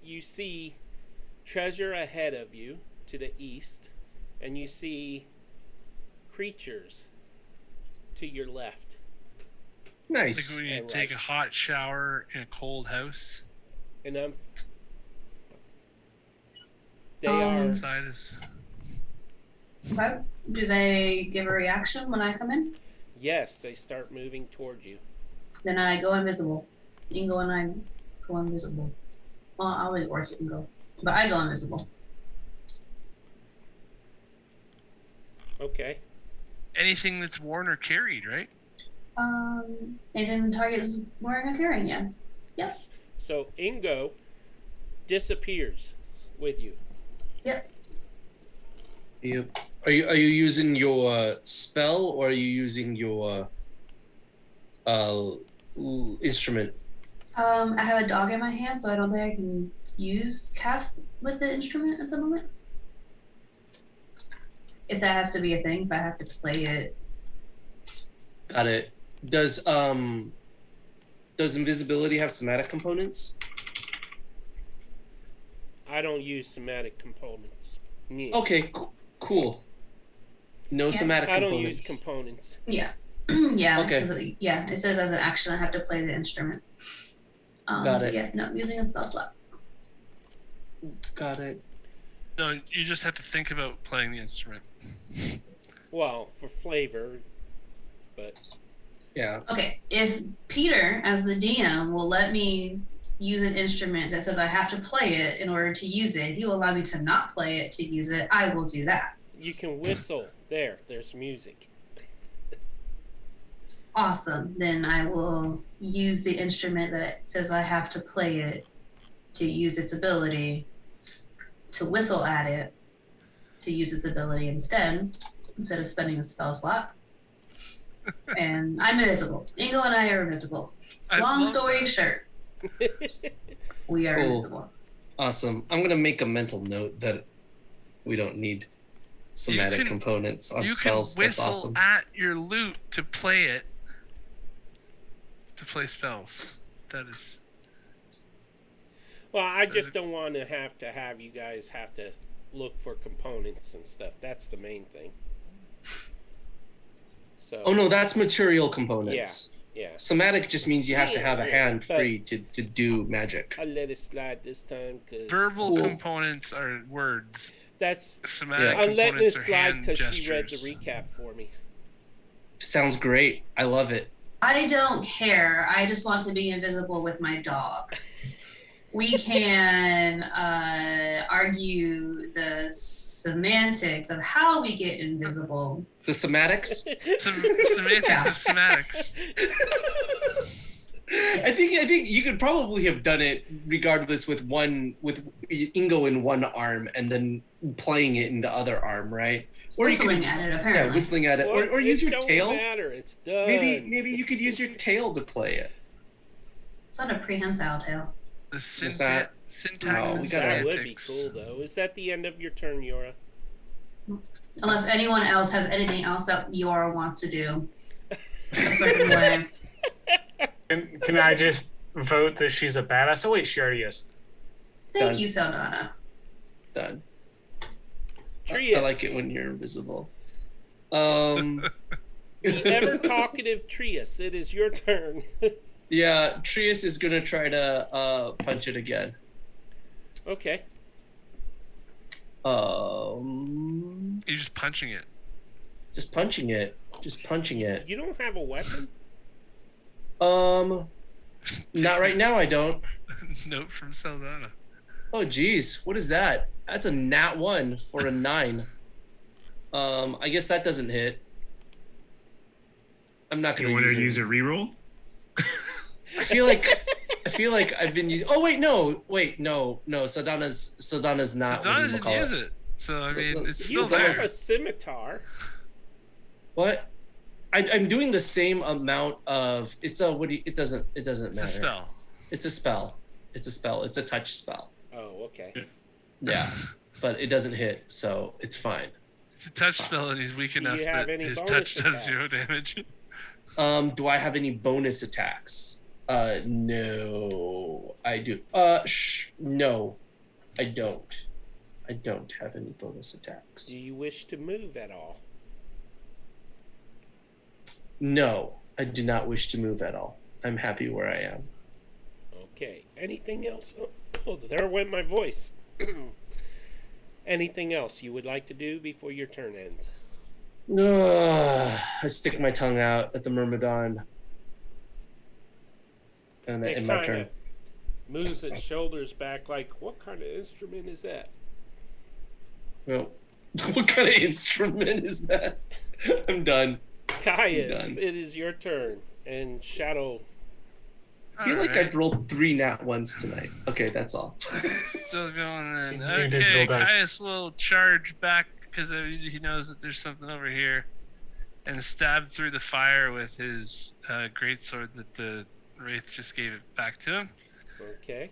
you see treasure ahead of you to the east. And you see creatures to your left. Nice. Like when you And take right. a hot shower in a cold house. And they are Inside is Okay. Do they give a reaction when I come in? yes, they start moving toward you. Then I go invisible. Ingo and I go invisible. Well, I'll leave Orson can go. But I go invisible. Okay. anything that's worn or carried, right? Anything the target is wearing or carrying, yeah. Yep. So Ingo disappears with you. Yep. Yep. Are you using your spell or are you using your instrument? I have a dog in my hand, so I don't think I can cast with the instrument at the moment. If that has to be a thing, if I have to play it. Got it. Does invisibility have somatic components? I don't use somatic components. Yeah. Okay, cool. No Yeah. somatic I don't components. use components. Yeah. Yeah. Okay. 'Cause it says as an action I have to play the instrument. Got it. Yeah, no, using a spell slot. Got it. No, you just have to think about playing the instrument. Well, for flavor, but Yeah. Okay, if Peter, as the DM, will let me use an instrument that says I have to play it in order to use it, he will allow me to not play it to use it, I will do that. you can whistle. There's music. Awesome. Then I will use the instrument that says I have to play it to use its ability to whistle at it to use its ability instead of spending a spell slot. And I'm invisible. Ingo and I are invisible. I Long love story that. short, we are Cool. invisible. Awesome. I'm gonna make a mental note that we don't need somatic can- components on You can spells. That's whistle awesome. at your lute to play it. To play spells. That is. Well, I just don't want to have you guys have to look for components and stuff. That's the main thing. So Oh no, that's material components. yeah. Somatic just means you have to have a Yeah, hand but- free to do magic. I let it slide this time because Verbal Cool. components are words. that's Somatic I'm letting it components are slide hand because gestures. she read the recap for me. Sounds great. I love it. I don't care. I just want to be invisible with my dog. We can argue the semantics of how we get invisible. The somatics. Semantics Yeah. of semantics. I think you could probably have done it regardless with Ingo in one arm and then playing it in the other arm, right? Or you Whistling could, at it, apparently. yeah, whistling at it, Well, or use it your don't tail. matter. It's done. Maybe you could use your tail to play it. It's not a prehensile tail. The that- syntax No, and we gotta- That would be semantics. cool though. Is that the end of your turn, Yora? Unless anyone else has anything else that Yora wants to do a certain way. Can I just vote that she's a badass? Oh wait, she already is. Thank Done. you, Saldana. Done. Trius. I like it when you're invisible. The ever talkative Trius. It is your turn. Yeah, Trius is gonna try to punch it again. Okay. You're just punching it. Just punching it. Just punching it. You don't have a weapon? Not right now. I don't. Note from Saldana. Oh, geez. What is that? That's a nat 1 for a 9. I guess that doesn't hit. I'm not going You want to use it. a reroll? I feel like I've been using. Oh wait, no. Saldana's not. Sadana didn't use it, so I mean, it's You still have there. a scimitar. What? I'm doing the same amount of. It's a. It doesn't matter. It's a spell. It's a spell. It's a spell. It's a touch spell. Oh, okay. Yeah, but it doesn't hit, so it's fine. It's a touch spell, and he's weak enough have that any his bonus touch does 0 damage. Do I have any bonus attacks? No, I do. No, I don't. I don't have any bonus attacks. Do you wish to move at all? No, I do not wish to move at all. I'm happy where I am. Okay. Anything else? Oh, there went my voice. Anything else you would like to do before your turn ends? I stick my tongue out at the Myrmidon. And It in my kind turn. of moves its shoulders back like, what kind of instrument is that? Well, what kind of instrument is that? I'm done. Caius, it is your turn. And Shadow. I feel like I've rolled 3 nat 1s tonight. Okay, that's all. Still going then. Your Okay, digital dice. Caius will charge back because he knows that there's something over here, and stab through the fire with his greatsword that the wraith just gave it back to him. Okay.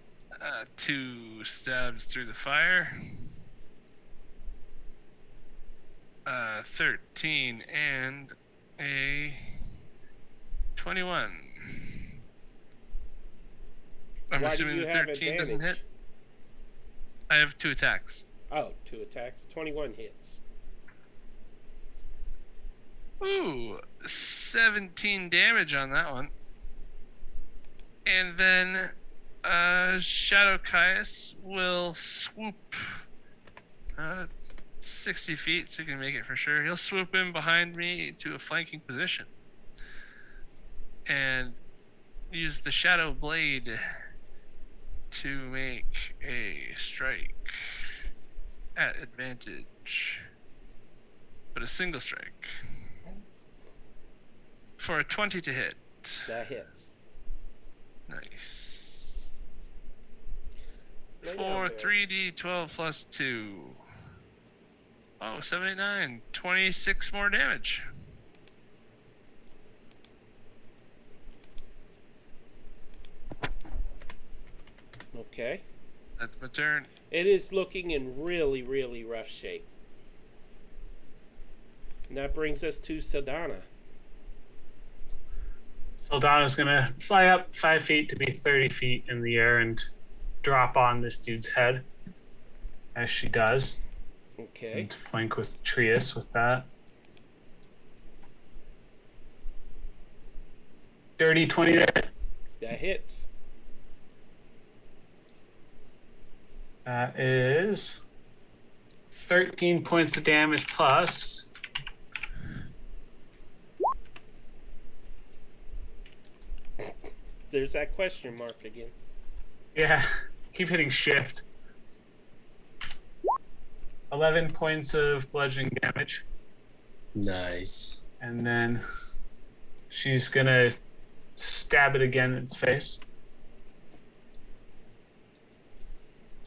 2 stabs through the fire. 13 and a 21. I'm Why do assuming you the have 13 doesn't hit. advantage? I have 2 attacks. Oh, 2 attacks. 21 hits. Ooh, 17 damage on that one. And then Shadow Caius will swoop 60 feet, so you can make it for sure. He'll swoop in behind me to a flanking position and use the Shadow Blade to make a strike at advantage, but a single strike for a 20 to hit. That hits. Nice. Lay For down there. 3d12 plus 2. Oh, 7, 8, 9. 26 more damage. Okay. That's my turn. It is looking in really, really rough shape. And that brings us to Saldana. Saldana's gonna fly up 5 feet to be 30 feet in the air and drop on this dude's head as she does. Okay. And flank with Trius with that. Dirty 20 there. That hits. That is 13 points of damage plus. There's that question mark again. Yeah, keep hitting shift. 11 points of bludgeoning damage. Nice. And then she's gonna stab it again in its face.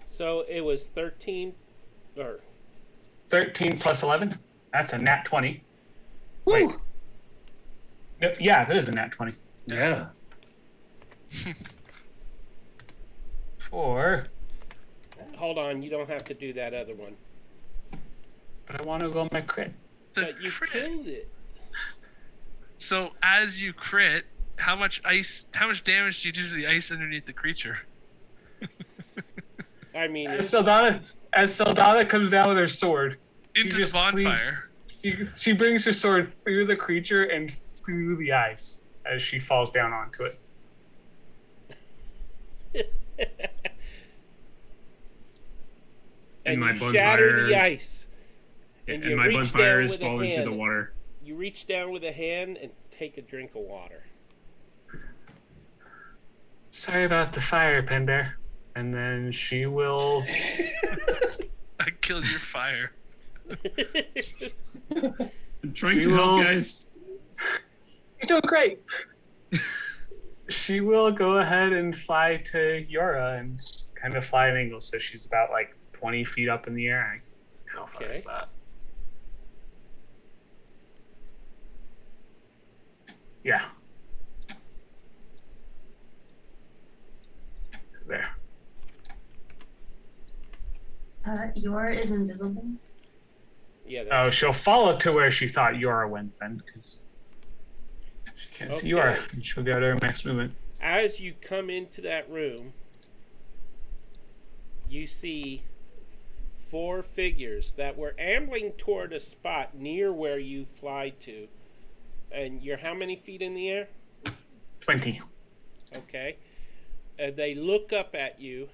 So it was 13 or 13 plus 11. That's a nat 20. Woo! Wait. No, yeah, that is a nat 20. Yeah. Four. hold on, you don't have to do that other one. But I want to go on my crit. The But you crit. killed it. So as you crit, how much damage do you do to the ice underneath the creature? I mean, As Saldana comes down with her sword, Into the just bonfire. she brings her sword through the creature and through the ice as she falls down onto it. and my you shatter bonfire- the ice. And you And my reach bonfire down is with a fall into the hand. water. You reach down with a hand and take a drink of water. Sorry about the fire, Pen Bear. And then she will. I killed your fire. I'm trying She to help, will- guys. You're doing great. She will go ahead and fly to Yora and kind of fly an angle. So she's about like 20 feet up in the air. How far is Okay. that? Yeah. There. Yora is invisible. Yeah. Oh, That's, she'll follow to where she thought Yora went then, because she can't see Yora. Okay. And she'll go to her max movement. as you come into that room, you see 4 figures that were ambling toward a spot near where you fly to. And you're how many feet in the air? 20. Okay. They look up at you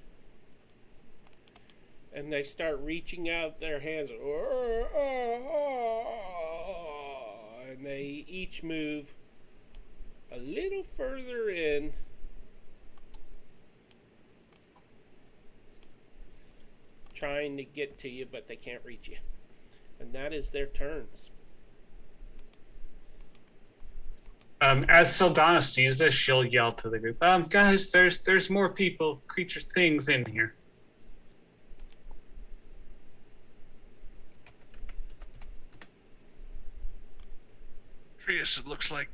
and they start reaching out their hands. And they each move a little further in. Trying to get to you, but they can't reach you. And that is their turns. As Saldana sees this, she'll yell to the group, guys, there's more people, creature things in here. Yes, it looks like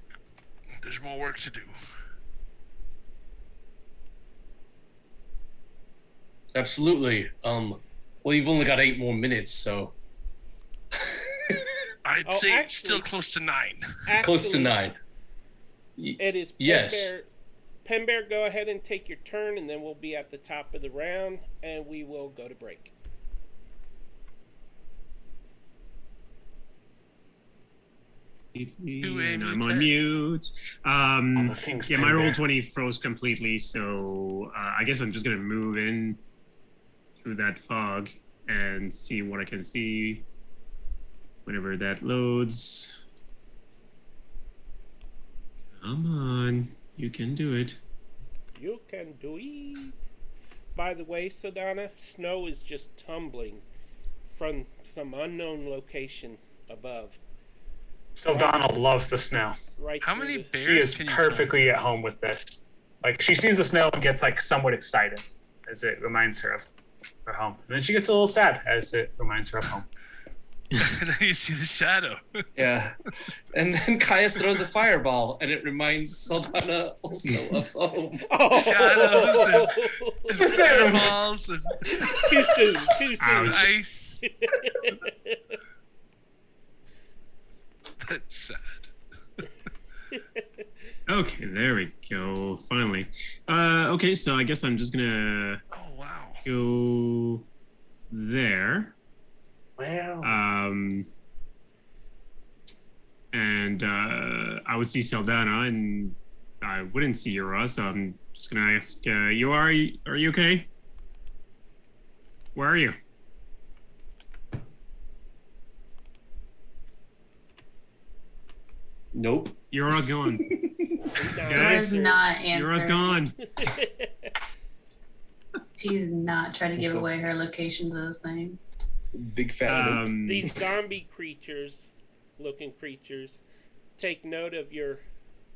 there's more work to do. Absolutely. Well, you've only got 8 more minutes, so I'd Oh, say actually- it's still close to 9. close to Actually, 9. It is Pen Yes. Bear. Pen Bear, go ahead and take your turn, and then we'll be at the top of the round, and we will go to break. And I'm on mute. mute. All the things Yeah, Pen my roll Bear. 20 froze completely, so I guess I'm just gonna move in through that fog and see what I can see whenever that loads. Come on, you can do it. You can do it. By the way, Sadana, snow is just tumbling from some unknown location above. Saldana loves the snow. Right How through many the- She bears is can you perfectly at home with this. Like, she sees the snow and gets, like, somewhat excited as it reminds her of her home. And then she gets a little sad as it reminds her of home. and then you see the shadow. Yeah. And then Caius throws a fireball, and it reminds Saldana also of home. Shadows and Just saying. fireballs and Too soon. Too soon. Ouch. ice. That's sad. Okay, there we go. Finally. Okay, so I guess I'm just gonna Oh wow. go there. Well, And I would see Saldana, and I wouldn't see Yura, so I'm just gonna ask, are you okay? Where are you? Nope. Yura's gone. Not Guys, Yora's not Yura's answering. gone. She's not trying to give It's away her location to those things. Big fat nope. These zombie looking creatures, take note of your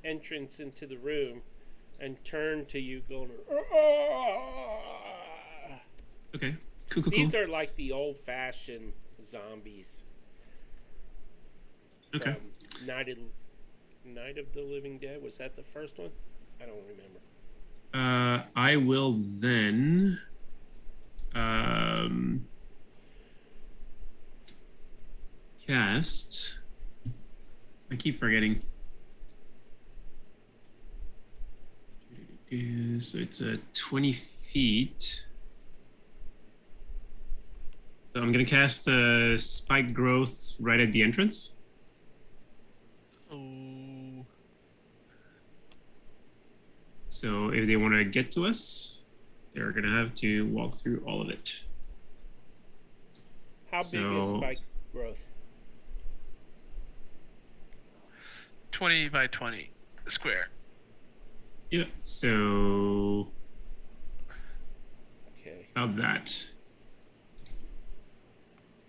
entrance into the room and turn to you going, Okay, cool. These are like the old-fashioned zombies. Okay. From Night of the Living Dead. Was that the first one? I don't remember. I will then cast. I keep forgetting. So it's 20 feet. So I'm gonna cast spike growth right at the entrance. Oh. So if they want to get to us, they're gonna have to walk through all of it. How big is So- spike growth? 20 by 20 square. Yeah. So Okay. How'd that?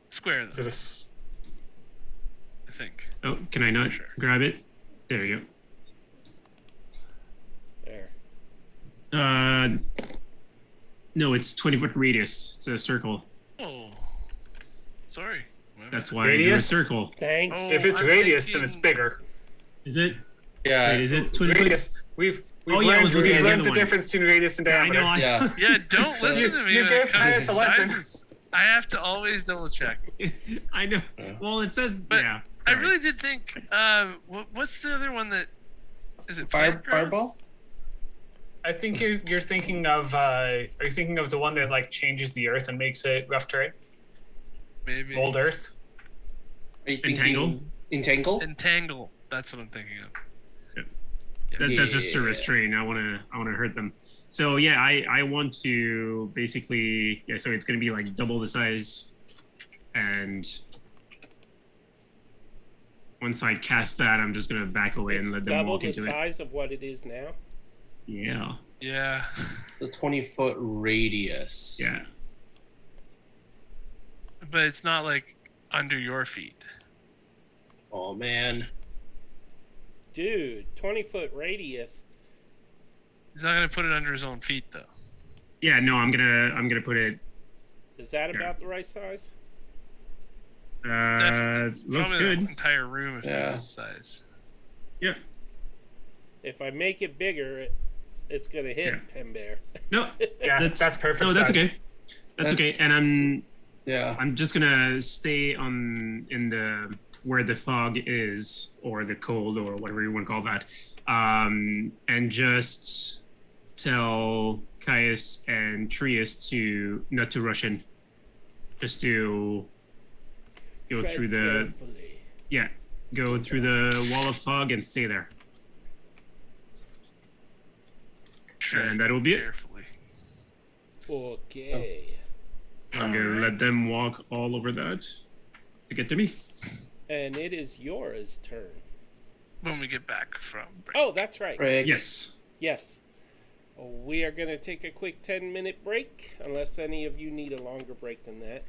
Square So though, this, I think. Oh, can I not Sure. grab it? There you There. go. No, it's 20-foot radius. It's a circle. Oh, sorry. My That's bad. why I drew a Radius? circle. Thanks. Oh, if it's I'm radius, then it's thinking- bigger. Is it? Yeah. Wait, is it 20 foot? Radius. We've Oh, yeah, I learned, was looking we've at the learned other the one. difference between radius and Yeah, I diameter. know. Yeah. Yeah, don't So- listen to me. You when gave it comes Caius to a lesson. sizes. I have to always double check. I know. Well, it says. But yeah. I sorry. really did think. What's the other one that? Is it plant growth? Fireball? I think you're thinking of. Are you thinking of the one that like changes the earth and makes it rough terrain? Maybe. Mold earth. Are you thinking Entangle? Entangle? Entangle. That's what I'm thinking of. That's just to Yeah. restrain. I wanna hurt them. So yeah, I want to basically so it's gonna be like double the size, and once I cast that, I'm just gonna back away It's and let them double walk the into it. size of what it is now. Yeah, Yeah. The 20-foot radius. yeah. But it's not like under your feet. Oh man. Dude, 20-foot radius. He's not gonna put it under his own feet though. Yeah, no, I'm gonna put it. Is that Yeah. about the right size? It's Looks probably good. the entire room if Yeah. it was size. Yep. If I make it bigger, it's gonna hit Yeah. Pen Bear. No, Yeah, that's perfect. no, that's size. okay. That's okay. That's- And Yeah. I'm just gonna stay in the where the fog is, or the cold, or whatever you want to call that, and just tell Caius and Trius to not to rush in, just to go Tread through the carefully. go through the wall of fog and stay there, and that'll be it. Carefully. Okay. I'm gonna let them walk all over that to get to me. And it is Yora's turn. When we get back from break. Oh, that's right. Rick. Yes. Yes. We are going to take a quick 10-minute break, unless any of you need a longer break than that.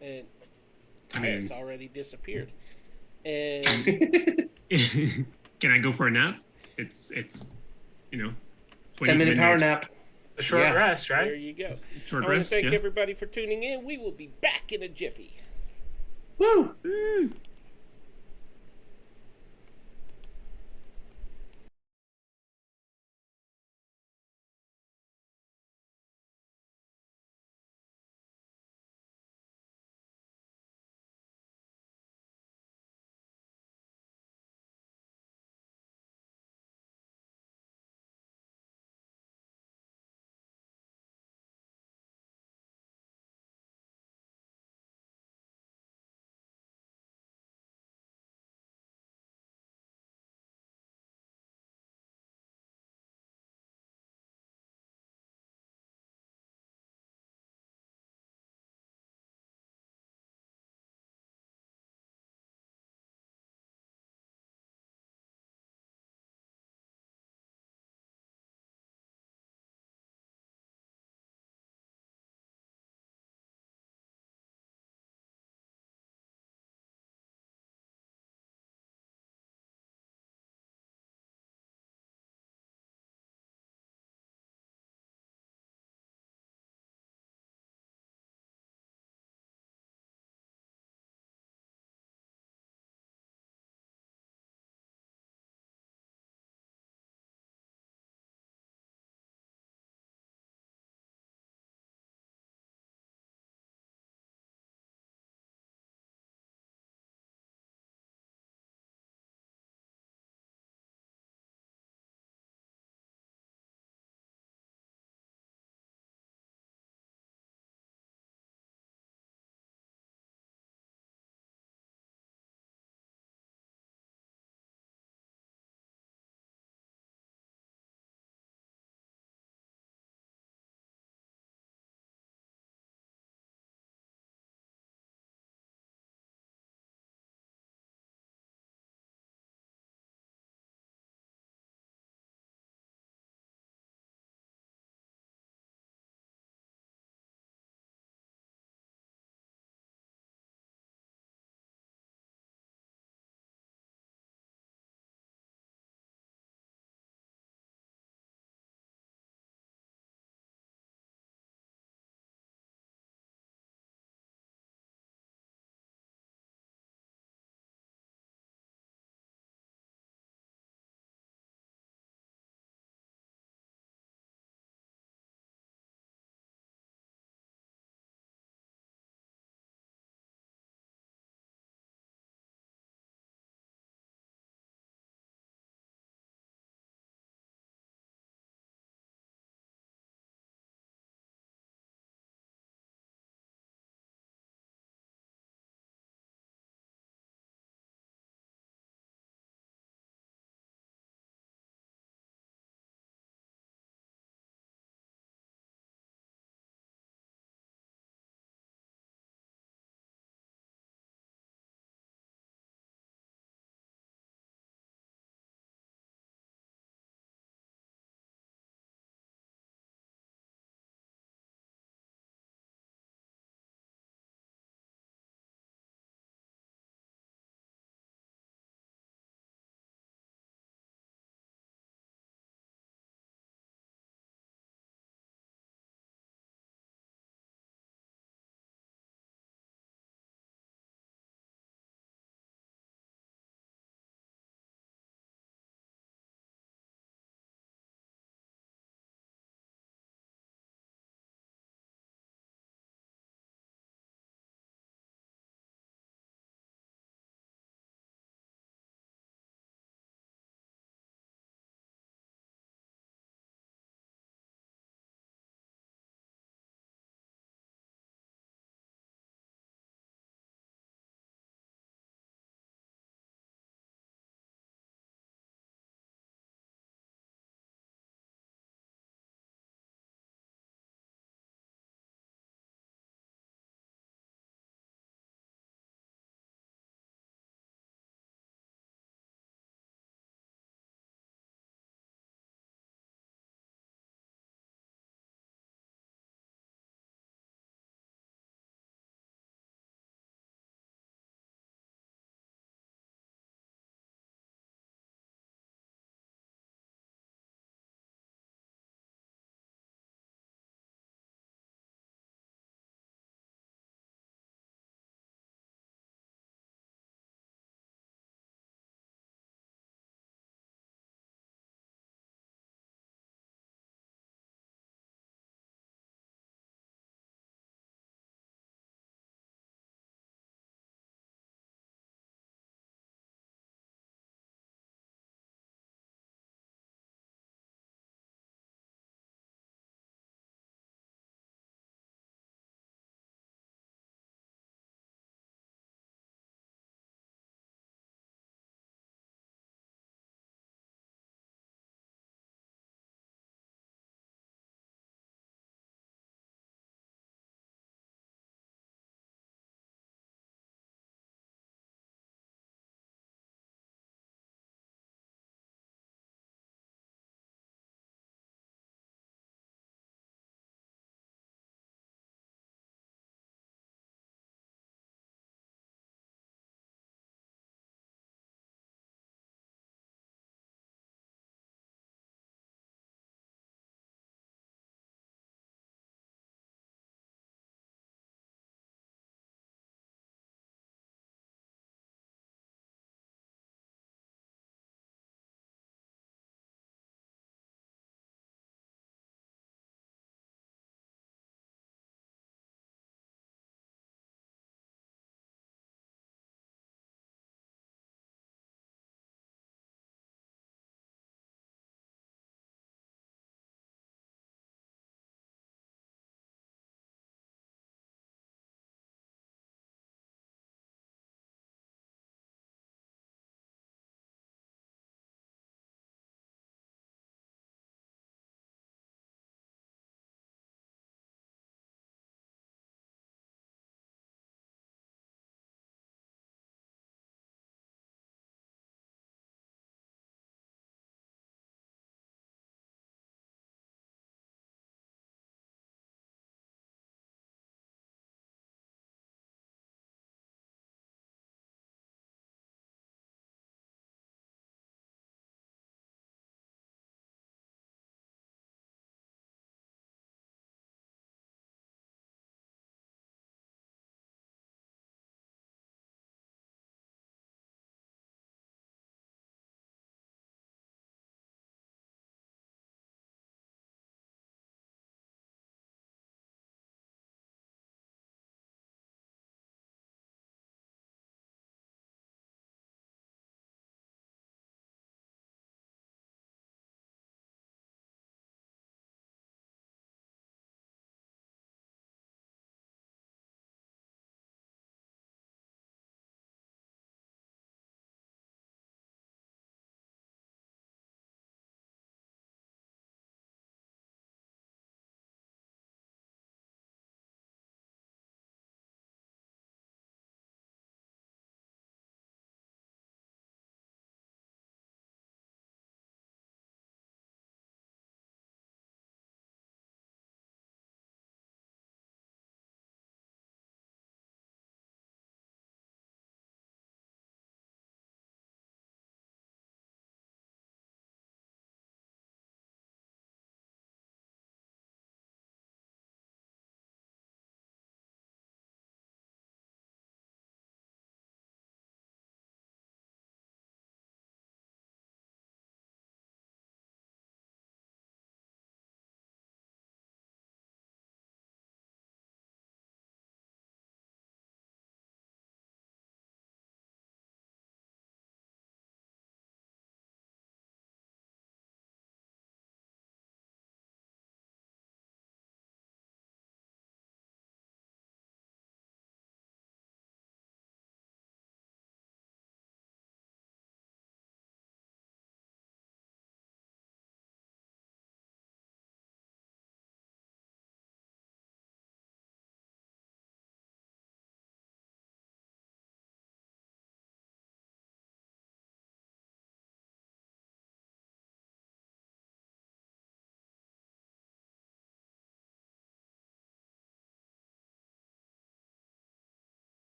And Caius already disappeared. And Can I go for a nap? It's 20 10-minute power midnight. nap. A short Yeah. rest, right? there you go. Short I want to rest. thank Yeah. everybody for tuning in. We will be back in a jiffy. Woo! Woo.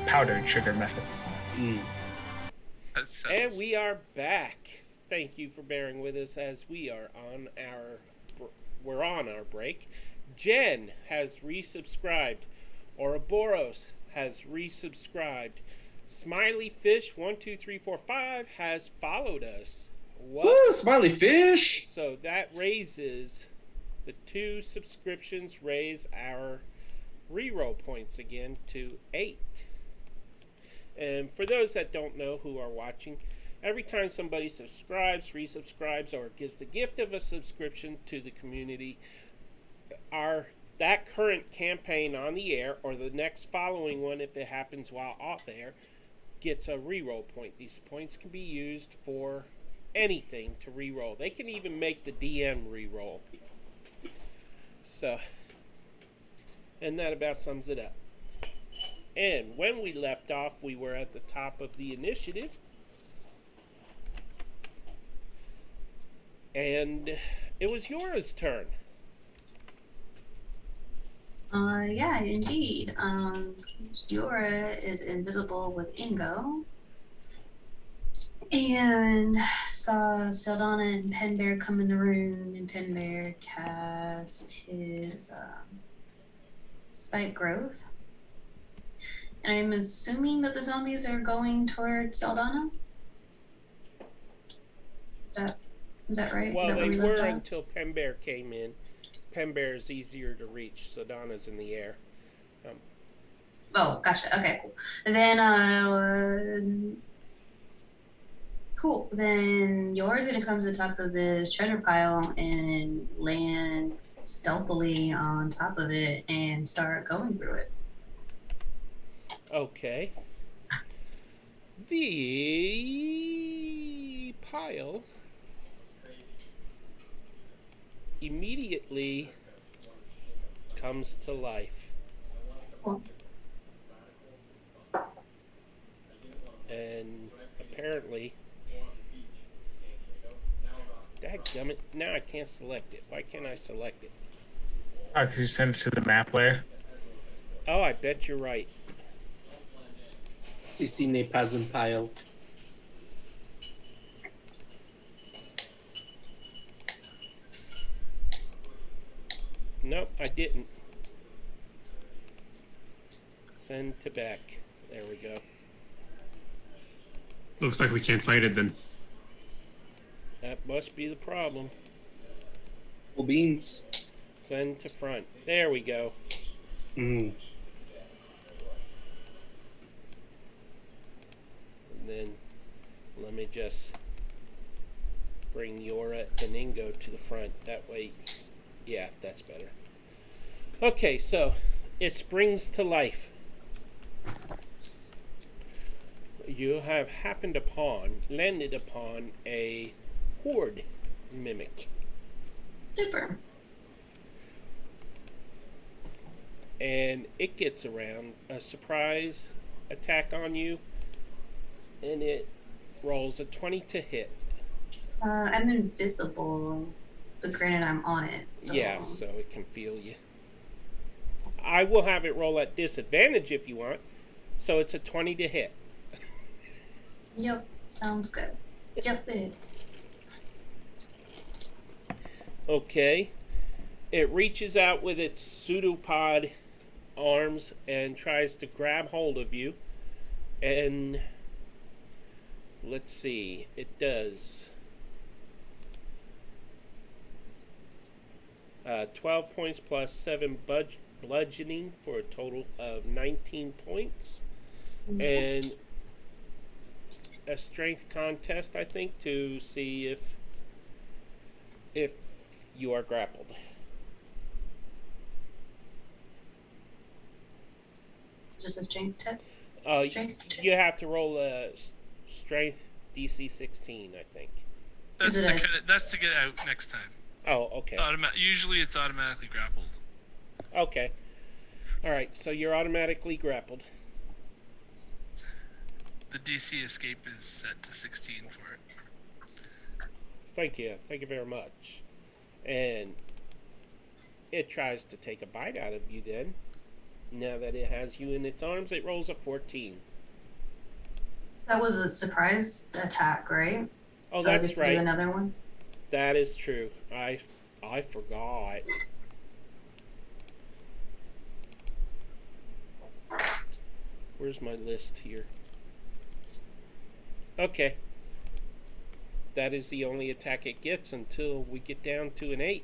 powdered sugar methods. That sounds... And we are back. Thank you for bearing with us as we are on our break. Jen has resubscribed. Ouroboros has resubscribed. Smiley Fish 12345 has followed us. Woo, Smiley Fish! So that raises the 2 subscriptions, raise our reroll points again to 8. And for those that don't know who are watching, every time somebody subscribes, resubscribes, or gives the gift of a subscription to the community, that current campaign on the air, or the next following one if it happens while off air, gets a reroll point. These points can be used for anything to reroll. They can even make the DM reroll. So, and that about sums it up. And when we left off, we were at the top of the initiative. And it was Yora's turn. Yeah, indeed. Yora is invisible with Ingo. And saw Sildana and Penbear come in the room, and Penbear cast his Spike Growth. And I'm assuming that the zombies are going towards Sildana? Is that right? Well, is that they we were left off? until Penbear came in. Penbear is easier to reach, so Donna's in the air. Oh, gotcha. Okay, cool. Then, cool. Then yours gonna come to the top of this treasure pile and land stealthily on top of it and start going through it. Okay. The pile immediately comes to life. Cool. And apparently, dadgummit, now I can't select it. Why can't I select it? Oh, because you send it to the map layer. Oh, I bet you're right. CC Nepazin pile. Nope, I didn't. Send to back. There we go. Looks like we can't fight it then. That must be the problem. Cool beans. Send to front. There we go. Mm. And then let me just bring Yora and Ingo to the front. That way, yeah, that's better. Okay, so it springs to life. You have landed upon a horde mimic. Super. And it gets around a surprise attack on you, and it rolls a 20 to hit. I'm invisible, but granted I'm on it. So. Yeah, so it can feel you. I will have it roll at disadvantage if you want, so it's a 20 to hit. Yep, sounds good. Yep, it is. Okay. It reaches out with its pseudopod arms and tries to grab hold of you. And let's see, it does 12 points plus 7 bludgeoning for a total of 19 points. And a strength contest, I think, to see if you are grappled. Just a strength tip? You have to roll a strength DC 16, I think. That's to get out next time. Oh, okay. Usually it's automatically grappled. Okay. Alright, so you're automatically grappled. The DC escape is set to 16 for it. Thank you. Thank you very much. And it tries to take a bite out of you then. Now that it has you in its arms, it rolls a 14. That was a surprise attack, right? Oh, so I that's get to right. do another one. That is true. I forgot. Where's my list here? Okay. That is the only attack it gets until we get down to an 8.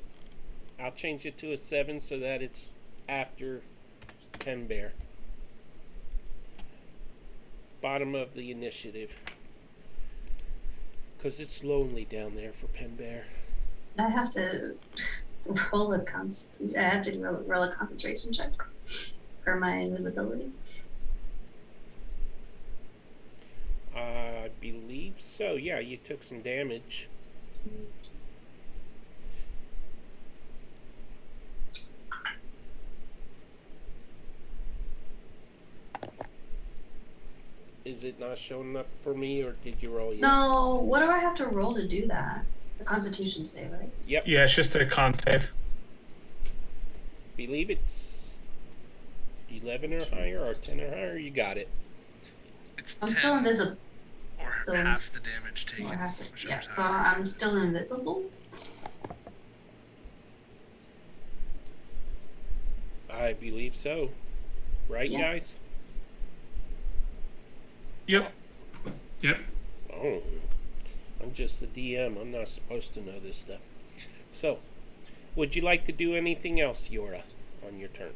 I'll change it to a 7 so that it's after Pen Bear. Bottom of the initiative. Because it's lonely down there for Pen Bear. I have to roll a concentration check for my invisibility. I believe so. Yeah, you took some damage. Is it not showing up for me, or did you roll yet? No, what do I have to roll to do that? The Constitution save, right? Yep. Yeah, it's just a con save. Believe it's 11 or higher, or 10 or higher. You got it. It's I'm 10 still invisible. or So half the damage taken. Or have to, yeah, whichever's so higher. I'm still invisible. I believe so. Right, Yeah. guys? Yep. Yep. Oh, I'm just the DM. I'm not supposed to know this stuff. So, would you like to do anything else, Yora, on your turn?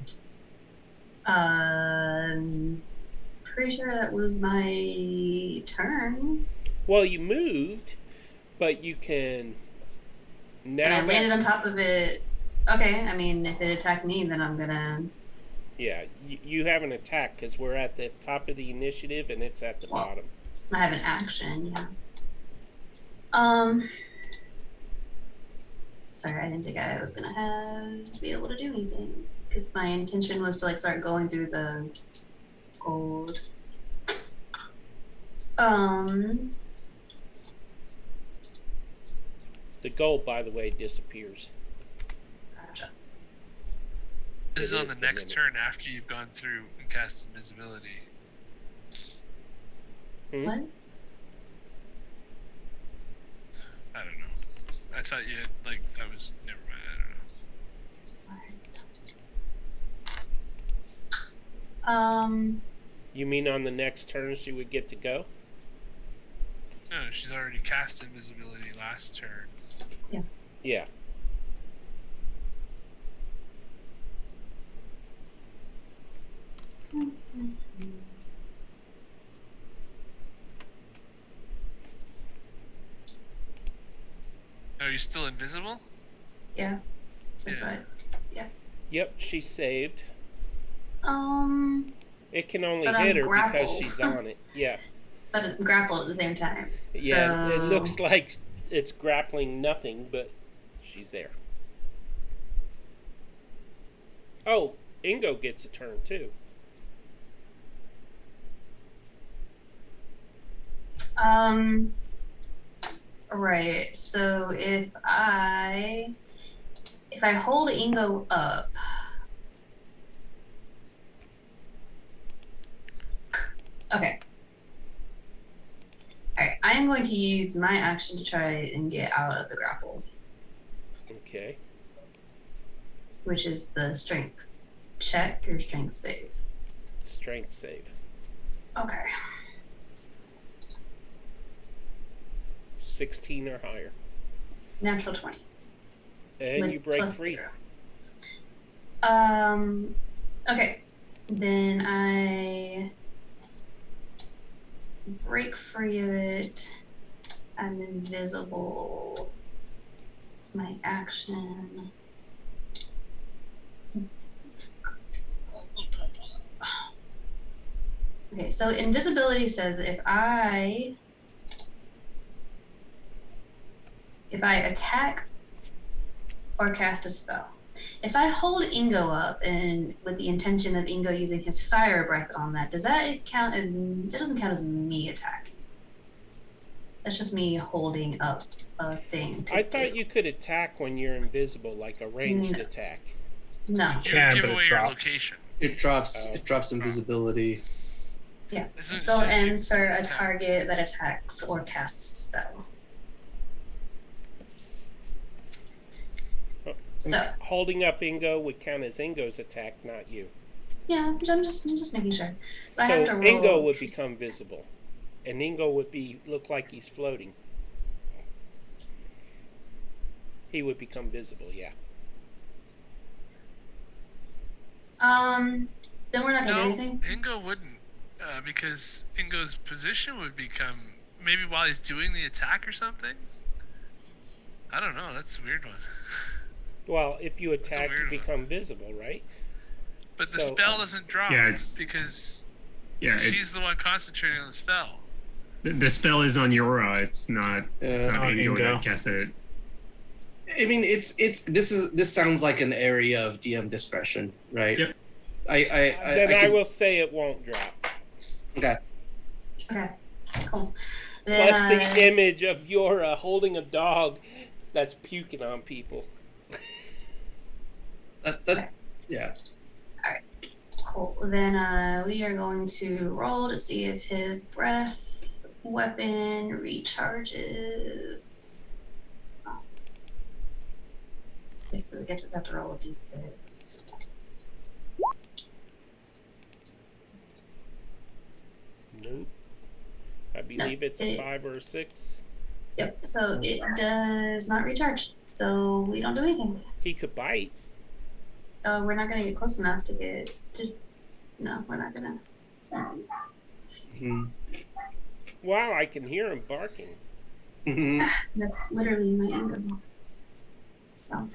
Pretty sure that was my turn. Well, you moved, but you can now. And I landed on top of it. Okay, I mean, if it attacked me, then I'm gonna. Yeah, you have an attack because we're at the top of the initiative and it's at the Well, bottom. I have an action, yeah. Sorry, I didn't think I was gonna have to be able to do anything because my intention was to like start going through the gold. The gold, by the way, disappears. Gotcha. This is It on is the the next limit. turn after you've gone through and cast invisibility. What? I don't know. I thought you had, like, that was, never mind, I don't know. You mean on the next turn she would get to go? No, she's already cast invisibility last turn. Yeah. Oh, you're still invisible? Yeah, that's Yeah. right. Yep, she's saved. It can only But hit I'm her because grappled. she's on it. Yeah. But it's grappled at the same time. Yeah, it So- looks like it's grappling nothing, but she's there. Oh, Ingo gets a turn too. Right. So if I hold Ingo up, okay. All right. I am going to use my action to try and get out of the grapple, Okay. which is the strength check or strength save. Strength save. Okay. 16 or higher. Natural 20. And with you break plus free. 0. Okay. Then I break free of it. I'm invisible. It's my action. Okay, so invisibility says if I attack or cast a spell. If I hold Ingo up and with the intention of Ingo using his fire breath on that, does that count as, that doesn't count as me attacking. That's just me holding up a thing to I do. thought you could attack when you're invisible, like a ranged No. attack. No. You can, Give but away it your drops. location. It drops. Oh. It drops invisibility. Yeah. Isn't The it spell says you ends for a attack? target that attacks or casts a spell. So Holding up Ingo would count as Ingo's attack, not you. yeah, I'm just making sure. But I So have to roll Ingo would to become s- visible, and Ingo would look like he's floating. He would become visible. Yeah. Then we're not gonna do No, anything. Ingo wouldn't, because Ingo's position would become maybe while he's doing the attack or something. I don't know. That's a weird one. Well, if you attack, you weird one. become visible, right? But the So- spell doesn't drop. Yeah, it's- because Yeah, she's the one concentrating on the spell. the spell is on Yora. It's not on Ingo Ingo. that casted it. I mean, this sounds like an area of DM discretion, right? Yep. Then I can- will say it won't drop. Okay. Okay, cool. Then, Plus the image of Yora holding a dog that's puking on people. Yeah. cool. Then we are going to roll to see if his breath weapon recharges. Oh. Okay, so I guess it's have to roll a d6. Nope. I believe it's a 5 or a 6. Yep. So it does not recharge. So we don't do anything. He could bite. We're not gonna get close enough to get to. No, we're not gonna. Mhm. Wow, I can hear him barking. Mhm. That's literally my anger. So,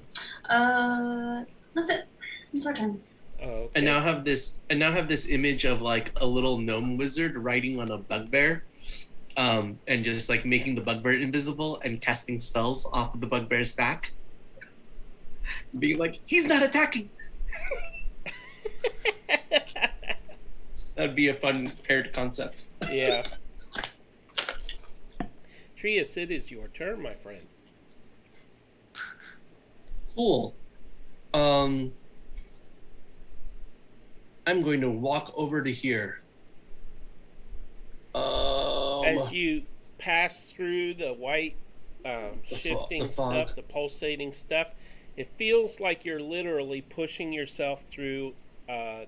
that's it. It's our turn. Oh, okay. I now have this image of like a little gnome wizard riding on a bugbear, and just like making the bugbear invisible and casting spells off of the bugbear's back, being like, he's not attacking. That'd be a fun paired concept. Yeah. Trius, it is your turn, my friend. Cool. I'm going to walk over to here. As you pass through the white shifting the fog. stuff, the pulsating stuff, it feels like you're literally pushing yourself through a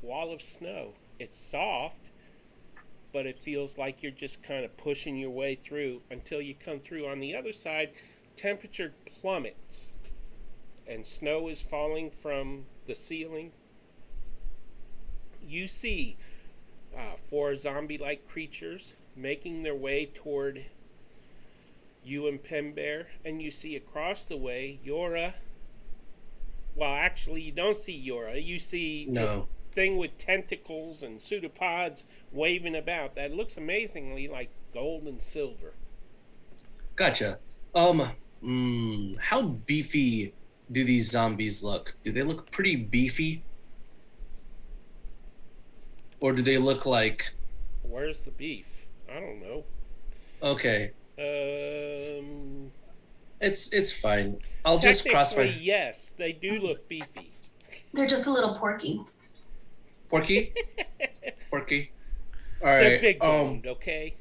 wall of snow. It's soft, but it feels like you're just kind of pushing your way through until you come through on the other side. Temperature plummets, and snow is falling from the ceiling. You see 4 zombie-like creatures making their way toward you and Pembear, and you see across the way Yora. Well, actually, you don't see Yora. You see this thing with tentacles and pseudopods waving about that looks amazingly like gold and silver. Gotcha. How beefy do these zombies look? Do they look pretty beefy? Or do they look like... Where's the beef? I don't know. Okay. It's fine. I'll just cross my... Yes, they do look beefy. They're just a little porky. Porky? Porky. All right. They're big boned, okay?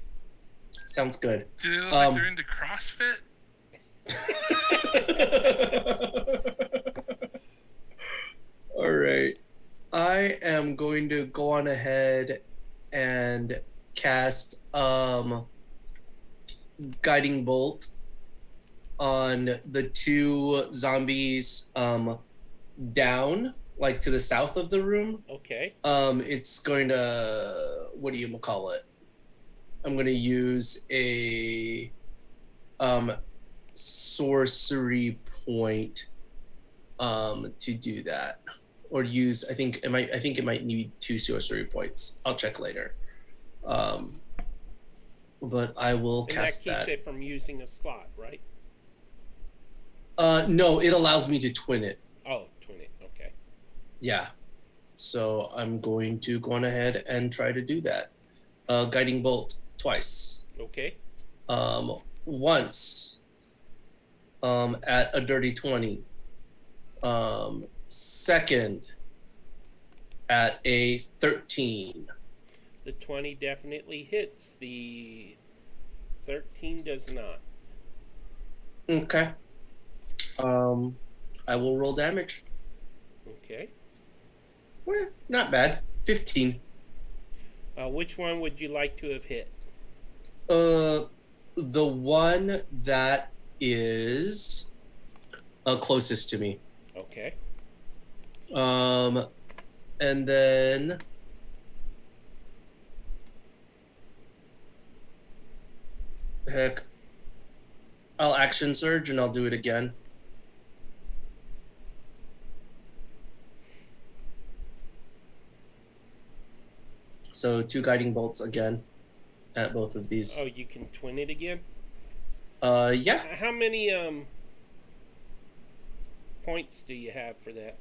Sounds good. Do they look like they're into CrossFit? All right. I am going to go on ahead and cast Guiding Bolt on the 2 zombies down, like to the south of the room. Okay. It's going to, what do you call it? I'm going to use a sorcery point to do that. Or use, I think it might need 2 sorcery points. I'll check later. But I will cast that. And that keeps it from using a slot, right? No, it allows me to twin it. Oh, twin it. Okay. Yeah. So I'm going to go on ahead and try to do that. Guiding Bolt twice. Okay. Once at a dirty 20. Second at a 13. The 20 definitely hits. The 13 does not. Okay. I will roll damage. Okay. Well, not bad. 15. Which one would you like to have hit? The one that is closest to me. Okay. And then heck, I'll action surge and I'll do it again. So 2 guiding bolts again at both of these. Oh, you can twin it again? Yeah. How many points do you have for that?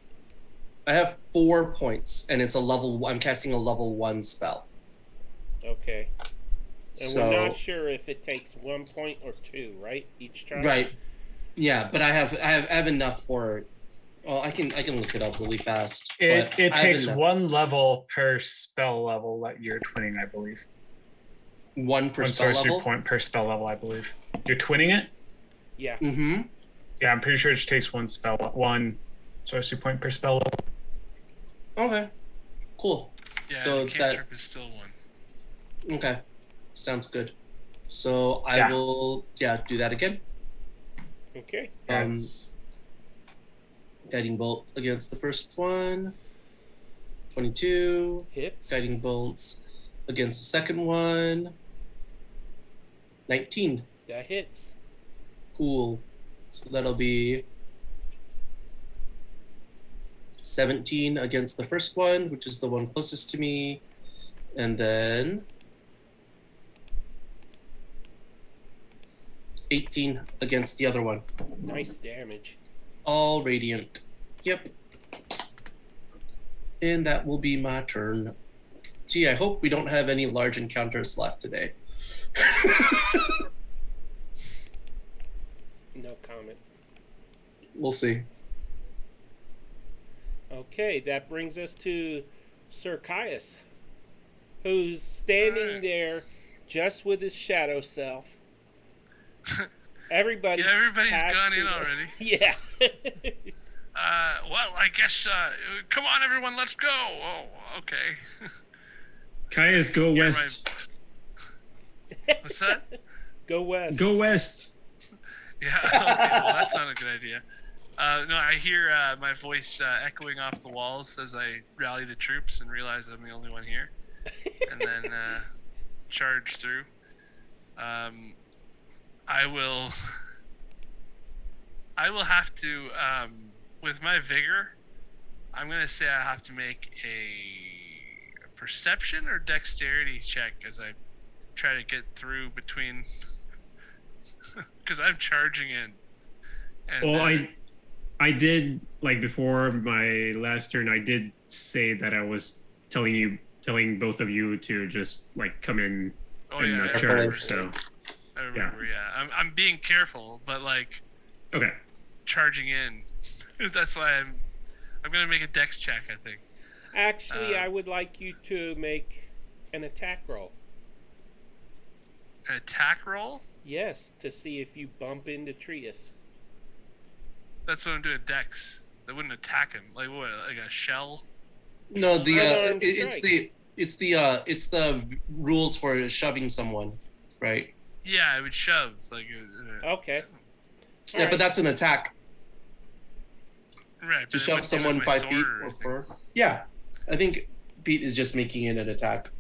I have 4 points, and it's a level. I'm casting a level 1 spell. Okay. And So, we're not sure if it takes 1 point or 2, right? Each try. right. Yeah, but I have enough for. Well, I can look it up really fast. It but I have takes enough. 1 level per spell level that you're twinning, I believe. 1 per 1 spell sorcery level. point per spell level, I believe. You're twinning it? Yeah. Mm-hmm. Yeah, I'm pretty sure it takes 1 sorcery point per spell level. Okay. Cool. Yeah, So the cantrip is still 1. Okay. Sounds good. So I Yeah. will do that again. Okay. That's Guiding bolt against the first one. 22. Hits. Guiding bolts against the second one. 19. That hits. Cool. So that'll be 17 against the first one, which is the one closest to me. And then 18 against the other one. Nice damage. All radiant. Yep. And that will be my turn. Gee, I hope we don't have any large encounters left today. No comment. We'll see. Okay, that brings us to Sir Caius, who's standing there just with his shadow self. Everybody's passed gone in through already. Yeah. Well, I guess, come on, everyone, let's go. Oh, okay. Caius, go You're west. What's that? Go west. Go west. Yeah, okay, well, that's not a good idea. No, I hear my voice echoing off the walls as I rally the troops and realize I'm the only one here. And then charge through. I will have to, with my vigor, I'm going to say I have to make a perception or dexterity check as I try to get through between, because I'm charging in. And, Well, I did, like, before my last turn, I did say that I was telling both of you to just, like, come in and I charge, remember. so. I remember, yeah. I'm being careful, but, like, Okay. charging in. That's why I'm going to make a dex check, I think. Actually, I would like you to make an attack roll. An attack roll? Yes, to see if you bump into Trius. That's what I'm doing, dex. They wouldn't attack him. Like what? Like a shell? No, Unarmed it's strike. it's the rules for shoving someone, right? Yeah, I would shove. Like. Okay. Yeah, Alright. but that's an attack. Right. To but it shove wouldn't be someone with my 5 feet sword or anything. 4. Yeah, I think Pete is just making it an attack.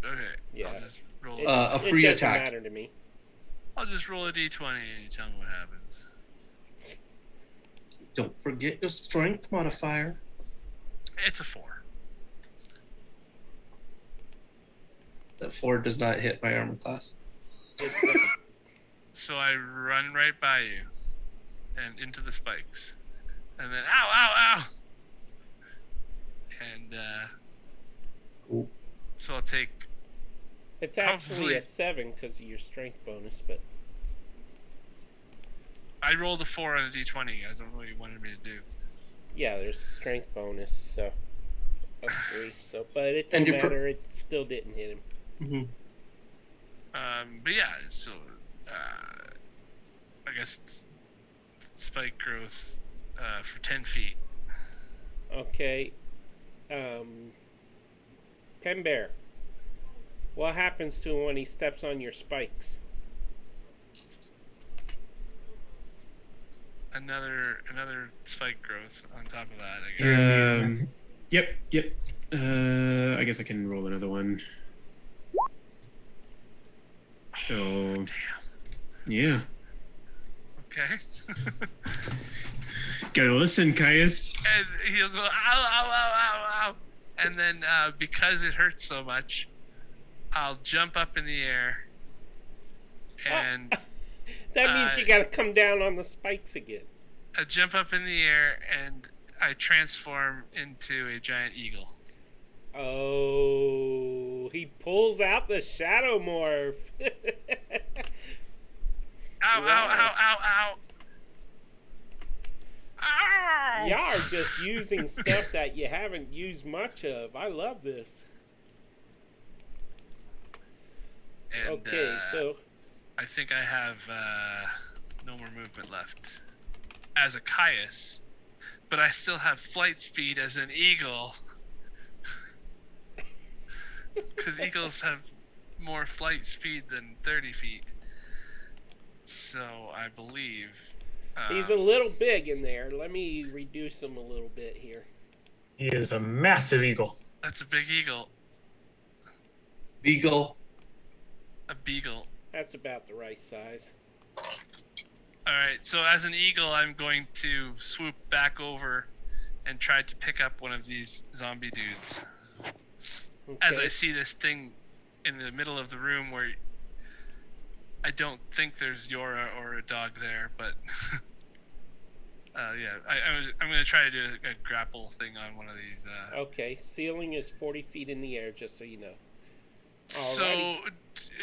Okay. Yeah. I'll just roll. A free it attack. doesn't matter to me. I'll just roll a d20 and you tell me what happens. Don't forget your strength modifier. It's a 4. That 4 does not hit my armor class. So I run right by you and into the spikes, and then ow, ow, ow, and Cool. so I'll take. It's actually Probably- a 7 because of your strength bonus, but I rolled a 4 on a d20. I don't know what you wanted me to do. yeah, there's a strength bonus, so of 3. So, but it And don't you pro- matter. It still didn't hit him. Mhm. But yeah, so I guess spike growth for 10 feet. Okay. Pen Bear. What happens to him when he steps on your spikes? Another spike growth on top of that, I guess. Yep. I guess I can roll another one. So, Damn. yeah. Okay. Gotta listen, Caius. And he'll go, ow, ow, ow, ow, ow. And then because it hurts so much, I'll jump up in the air. And That means you gotta come down on the spikes again. I jump up in the air and I transform into a giant eagle. Oh, he pulls out the shadow morph. Ow, Wow. ow, ow, ow, ow. Ow! Y'all are just using stuff that you haven't used much of. I love this. And, Okay, so I think I have no more movement left as a Caius, but I still have flight speed as an eagle. Because eagles have more flight speed than 30 feet. So I believe... he's a little big in there. Let me reduce him a little bit here. He is a massive eagle. That's a big eagle. Beagle. A beagle. That's about the right size. Alright, so as an eagle, I'm going to swoop back over and try to pick up one of these zombie dudes. Okay. As I see this thing in the middle of the room where I don't think there's Yora or a dog there, but yeah, I'm going to try to do a grapple thing on one of these. Okay, ceiling is 40 feet in the air, just so you know. So, Alrighty.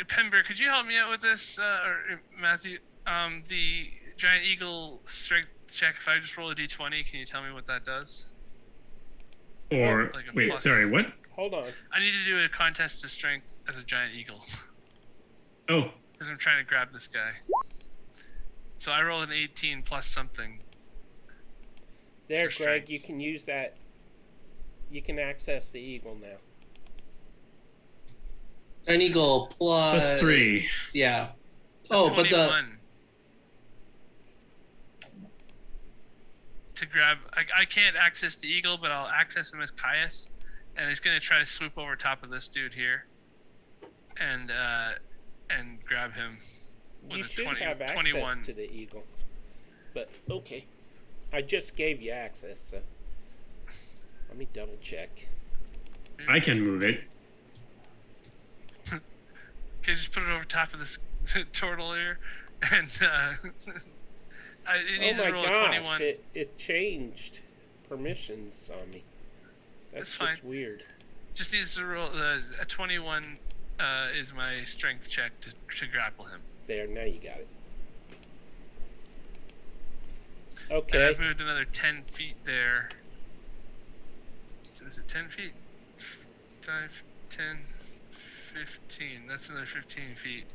Pember, could you help me out with this, or Matthew? The giant eagle strength check, if I just roll a d20, can you tell me what that does? Or Like a wait, plus. sorry, what? Hold on. I need to do a contest of strength as a giant eagle. Oh, Because I'm trying to grab this guy. So I roll an 18 plus something. There, For Greg, strength. you can use that. You can access the eagle now. An eagle plus plus 3. Yeah. Oh, but 21. To grab, I can't access the eagle, but I'll access him as Caius, and he's gonna try to swoop over top of this dude here, and grab him with You a should 20, have access 21. to the eagle. But, okay. I just gave you access, so. Let me double check. I can move it. Okay, just put it over top of this turtle here, and it needs Oh to my roll a gosh, 21. it changed permissions on me. That's That's just fine. weird. Just needs to roll a 21. Is my strength check to grapple him. There, now you got it. And Okay. I've moved another 10 feet there. So is it 10 feet? 5, 10, 15. That's another 15 feet.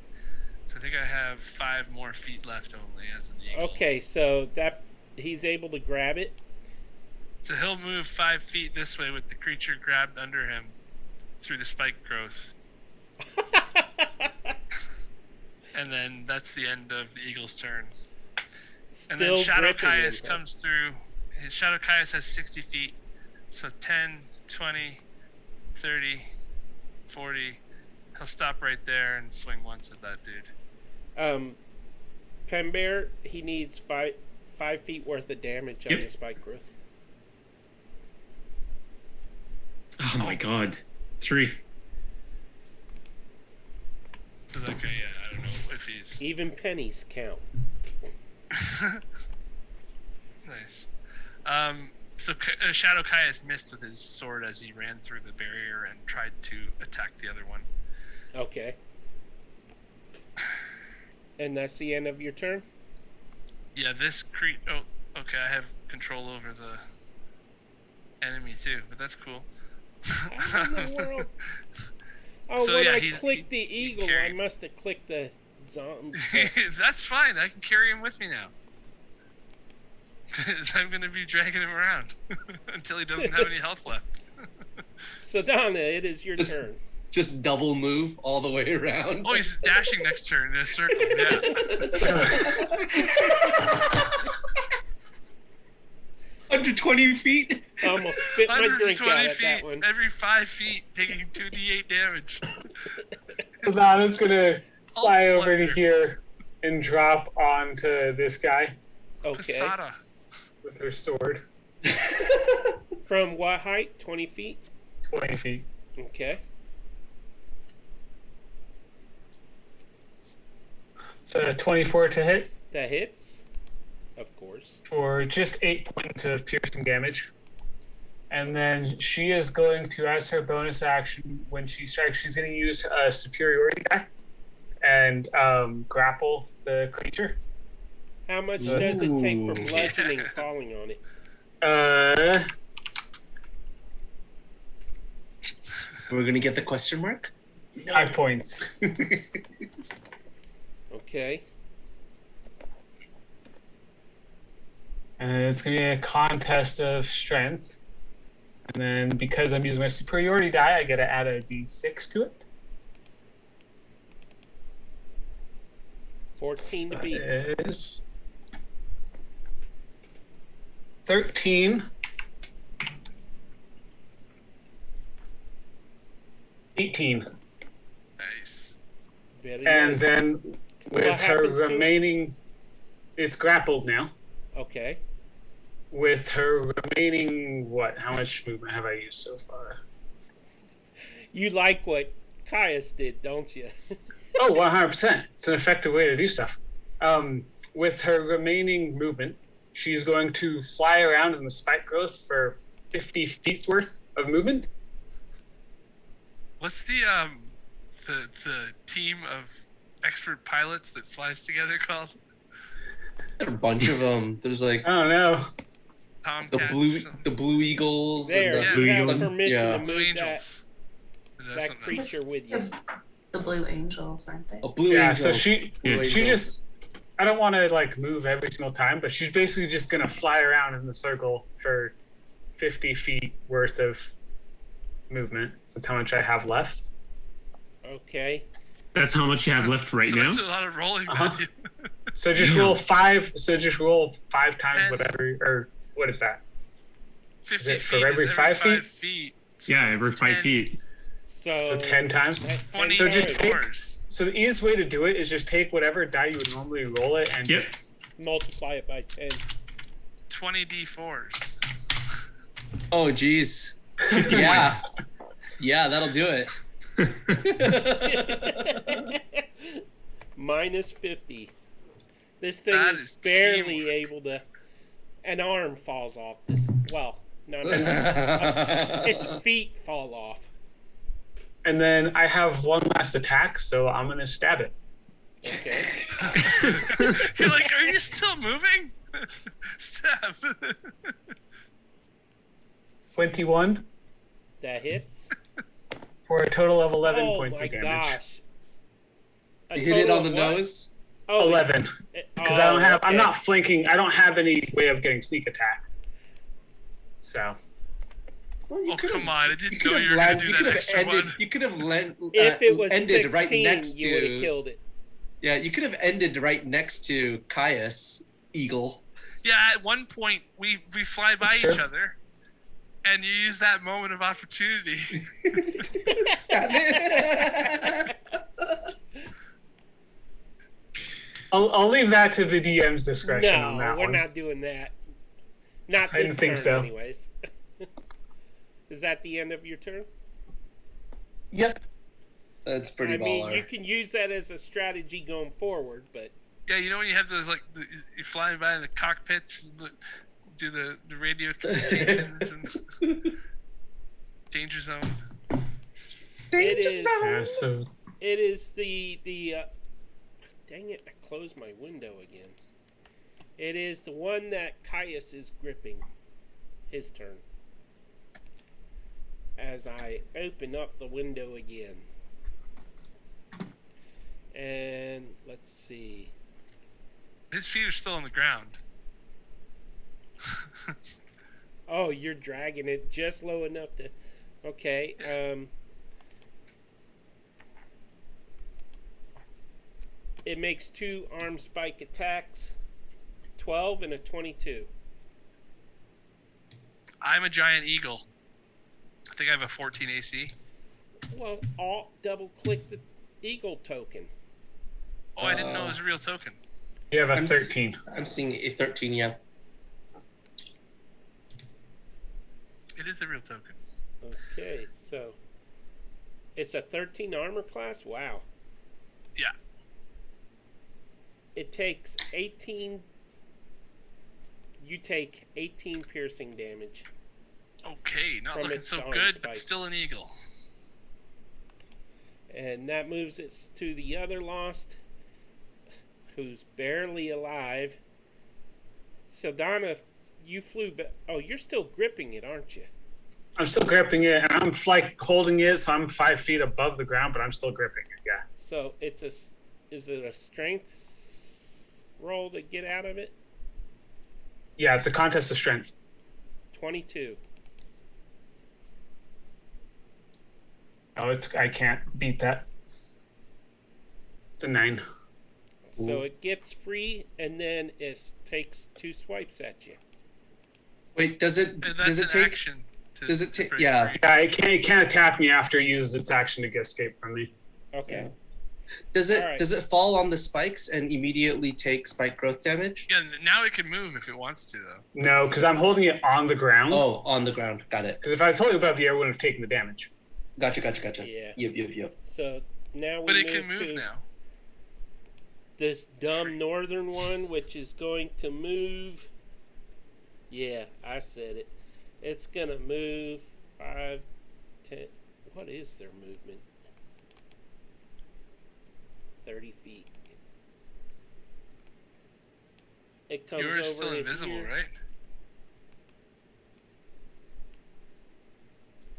So I think I have 5 more feet left only as an eagle. Okay, so that he's able to grab it. So he'll move 5 feet this way with the creature grabbed under him through the spike growth. And then that's the end of the eagle's turn. And then Still Shadow gripping him, Caius huh? comes through. His Shadow Caius has 60 feet. So 10, 20, 30, 40. He'll stop right there and swing once at that dude. Pen Bear, he needs 5 feet worth of damage on Yep. the spike growth. Oh my god. 3. So that guy, yeah, I don't know if he's... Even pennies count. Nice. So Shadow Caius missed with his sword as he ran through the barrier and tried to attack the other one. Okay. And that's the end of your turn? Yeah, this Oh, okay, I have control over the enemy too, but that's cool. How in the world? Oh, So, when yeah, I he's- clicked the he can eagle, carry I him. must have clicked the zombie. That's fine. I can carry him with me now. 'Cause I'm gonna be dragging him around until he doesn't have any health left. Sedana, it is your Just- turn. Just double move all the way around. Oh, he's dashing next turn in a circle. Yeah. 120 feet. I almost spit my drink out 120 at that feet one. every 5 feet, taking 2d8 damage. Lana's gonna fly Oh, over to wonder. here and drop onto this guy Okay. Posada. with her sword. From what height? 20 feet? 20 feet. Okay. So 24 to hit That hits. Of course. for just 8 points of piercing damage. And then she is going to, as her bonus action, when she strikes, she's going to use a superiority die and grapple the creature. How much does it take for Ooh. bludgeoning falling on it? We're gonna get the question mark. 5 points. Okay. And it's going to be a contest of strength. And then because I'm using my superiority die, I get to add a d6 to it. 14 to beat. It is 13. 18. Nice. Very And nice. then with What her happens to it? remaining, it's grappled now. Okay. With her remaining, what? How much movement have I used so far? You like what Caius did, don't you? Oh, 100%. It's an effective way to do stuff. With her remaining movement, she's going to fly around in the spike growth for 50 feet's worth of movement. What's the team of expert pilots that flies together called? There are a bunch of them. There's like I don't know. Tomcats. the or something. blue eagles. There, and Yeah, you have Blue Eagle. permission Yeah. to Blue move that, Angels. Or that something. creature with you. The Blue Angels, aren't they? Blue Yeah, angels. so she Blue she angels. just, I don't want to like move every single time, but she's basically just gonna fly around in the circle for 50 feet worth of movement. That's how much I have left. Okay. That's how much you have left right So now. that's a lot of rolling, Uh-huh. Matthew. So just Damn. roll 5. So just roll 5 times 10. whatever, or what is that? 50 it for feet every is 5 feet? feet. Yeah, every 5 10, feet. So, So 10 times. 20 So just take- fours. So the easiest way to do it is just take whatever die you would normally roll it and Yep. just multiply it by 10. 20 d4s. Oh, geez. 50 Yeah. points. Yeah, that'll do it. Minus 50. This thing That is is barely teamwork. able to. An arm falls off this. Well, no, its feet fall off. and then I have one last attack, so I'm gonna stab it. Okay. You're like, are you still moving? Stab. 21 That hits. for a total of 11 Oh points my of damage. gosh. A You hit it total on the of what? nose. Oh, 11. Because I don't have, I'm not flanking. I don't have any way of getting sneak attack. So Well, you Oh, could've- come on. I didn't could know have you were going land- to do you could that have extra ended. one. You could have If it was ended 16, right next you would have to. killed it. Yeah, you could have ended right next to Caius Eagle. Yeah, at one point, we fly by Sure. each other, and you use that moment of opportunity. Stab it. I'll leave that to the DM's discretion on No, that we're one. not doing that. Not I this didn't think turn, so. anyways. Is that the end of your turn? Yep. That's pretty I mean, baller. you can use that as a strategy going forward, but Yeah, you know when you have those, like, you're flying by in the cockpits, do the radio communications and danger zone. it is Yeah, so it is the dang it, I closed my window again. It is the one that Caius is gripping. His turn. as I open up the window again. And let's see. His feet are still on the ground. Oh, you're dragging it just low enough to... Okay, it makes 2 arm spike attacks. 12 and a 22. I'm a giant eagle. I think I have a 14 AC. Well, Alt double click the eagle token. Oh, I didn't know it was a real token. You have a I'm 13. I'm seeing a 13, yeah. It is a real token. Okay, so it's a 13 armor class? Wow. Yeah. It takes 18. You take 18 piercing damage. Okay, not From looking its so arm good, but spikes. still an eagle. And that moves it to the other Lost, who's barely alive. Sildana, you flew back. Oh, you're still gripping it, aren't you? I'm still gripping it, and I'm like holding it, so I'm 5 feet above the ground, but I'm still gripping it. Yeah. So it's a. Is it a strength roll to get out of it? Yeah, it's a contest of strength. 22. Oh, I can't beat that. The 9. So it gets free, and then it takes 2 swipes at you. Wait, does it And does that's it an take action to does it take break yeah. free. Yeah, it can't attack me after it uses its action to get escape from me. Okay. Does it All right. does it fall on the spikes and immediately take spike growth damage? Yeah, now it can move if it wants to, though. No, because I'm holding it on the ground. Oh, on the ground. Got it. Because if I was holding it above the air, I wouldn't have taken the damage. Gotcha. Yeah. Yep. So now we But it can move move to now. this dumb northern one, which is going to move. Yeah, I said it. It's going to move 5, 10. What is their movement? 30 feet. It comes Yours over still to invisible, here. right?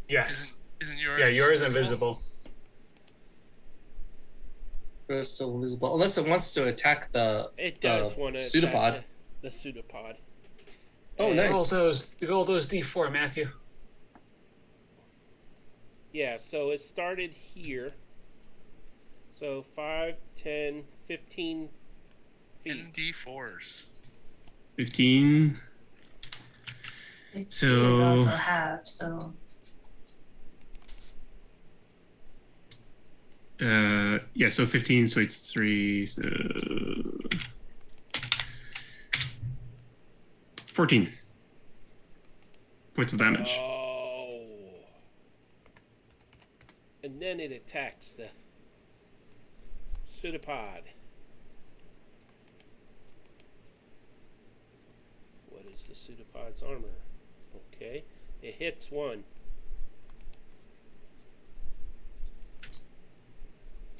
Yes. Isn't yours? Yeah, still yours invisible. It's still invisible unless it wants to attack the It does want to pseudopod. attack the pseudopod. Oh, And- nice. Roll those D4, Matthew. Yeah, so it started here. So 5, 10, 15 feet. In D4s. 15. It's So- you would also have, so Yeah, so 15, so it's 3. So 14 points of damage. Oh. And then it attacks the pseudopod. What is the pseudopod's armor? Okay. It hits 1.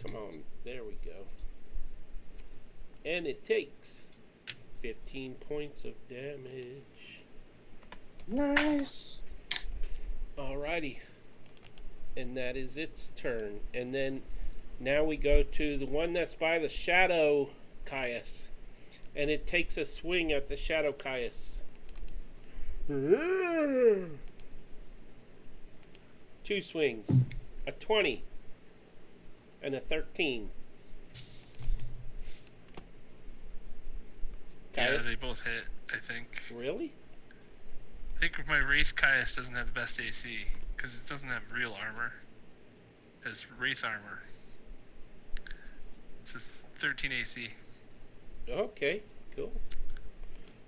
Come on. There we go. And it takes 15 points of damage. Nice. Alrighty. And that is its turn. And then now we go to the one that's by the shadow Caius. And it takes a swing at the shadow Caius. 2 swings. A 20. And a 13. Yeah, Caius? they both hit, I think. Really? I think my Wraith Caius doesn't have the best AC, because it doesn't have real armor. It has Wraith armor. So it's 13 AC. Okay, cool.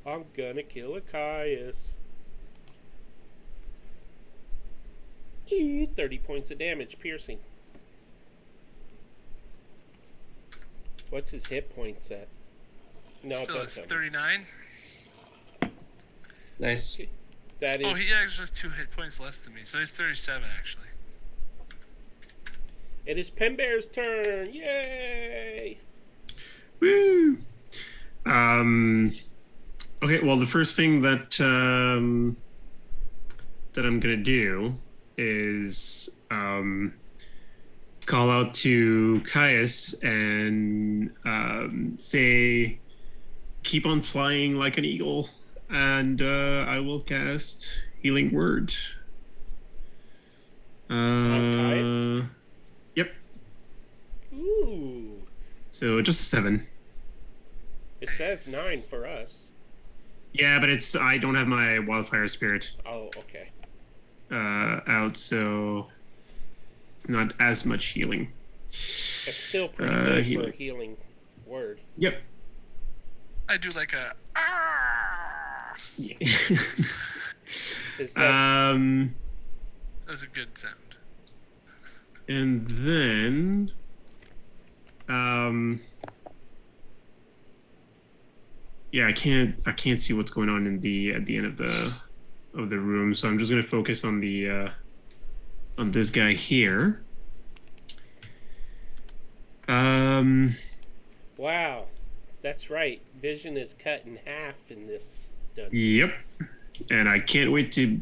I'm gonna kill a Caius. 30 points of damage, piercing. What's his hit points at? No, So don't it's tell me. 39. Nice. That is. Oh, he actually has 2 hit points less than me, so he's 37 actually. It is Penbear's turn. Yay! Woo! Okay, well, the first thing that that I'm gonna do is call out to Caius and say, keep on flying like an eagle, and I will cast Healing Word. On Caius? Yep. Ooh. So just a 7. It says 9 for us. Yeah, but I don't have my Wildfire Spirit Oh, okay. out, so it's not as much healing. It's still pretty good for a healing. healing word. Yep. I do like a. Ah! Is that That was a good sound. And then, yeah, I can't see what's going on at the end of the room, so I'm just gonna focus on the on this guy here. wow. That's right. Vision is cut in half in this dungeon. Yep, and I can't wait to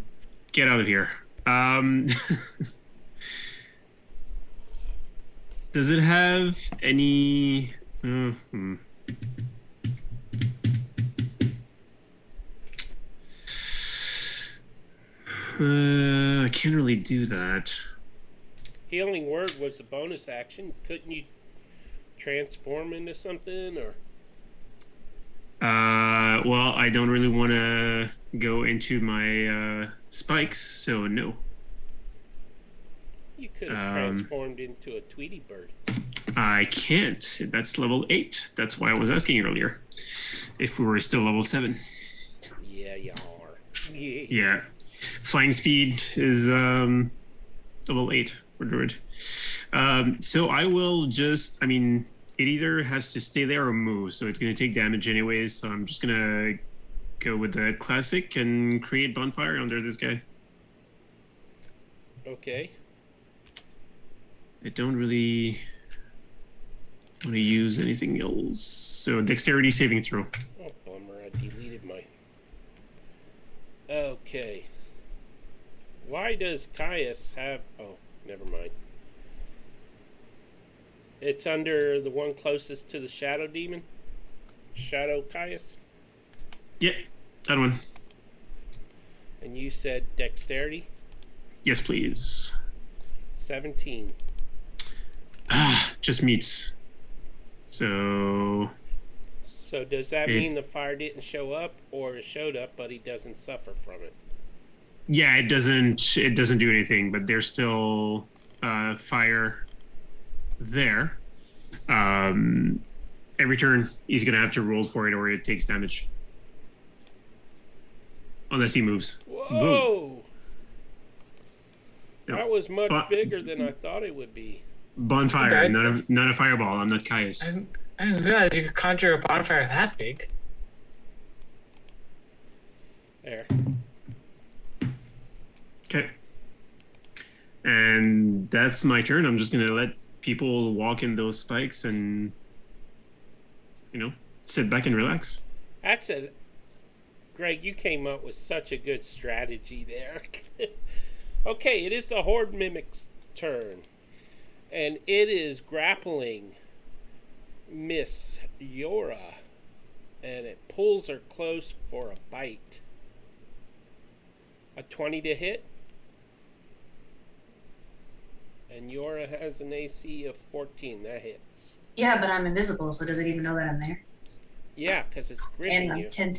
get out of here. Does it have any? I can't really do that. Healing word was a bonus action. Couldn't you transform into something or? Well, I don't really want to go into my spikes, so no. You could have transformed into a Tweety bird. I can't. That's level 8. That's why I was asking earlier if we were still level 7. Yeah, you are. Yeah. Flying speed is level 8 for Druid. So I will just, I mean, it either has to stay there or move, so it's going to take damage anyways, so I'm just going to go with the classic and create bonfire under this guy. Okay. I don't really want to use anything else. So dexterity saving throw. Oh, bummer. I deleted my... Okay. Why does Caius have... Oh, never mind. It's under the one closest to the Shadow Demon? Shadow Caius? Yeah, that one. And you said dexterity? Yes, please. 17. Just meets. So does that mean the fire didn't show up, or it showed up but he doesn't suffer from it? yeah, it doesn't do anything, but there's still fire there. Every turn he's gonna have to roll for it or it takes damage. Unless he moves. Whoa! Boom. No. That was much bigger than I thought it would be. Bonfire, not a fireball. I'm not Caius. I didn't realize you could conjure a bonfire that big. There. Okay. And that's my turn. I'm just gonna let people walk in those spikes and, sit back and relax. That's it. Greg, you came up with such a good strategy there. Okay, it is the Horde Mimic's turn. And it is grappling Miss Yora. And it pulls her close for a bite. A 20 to hit. And Yora has an AC of 14. That hits. Yeah, but I'm invisible, so does it even know that I'm there? Yeah, because it's gripping And you. I'm 10.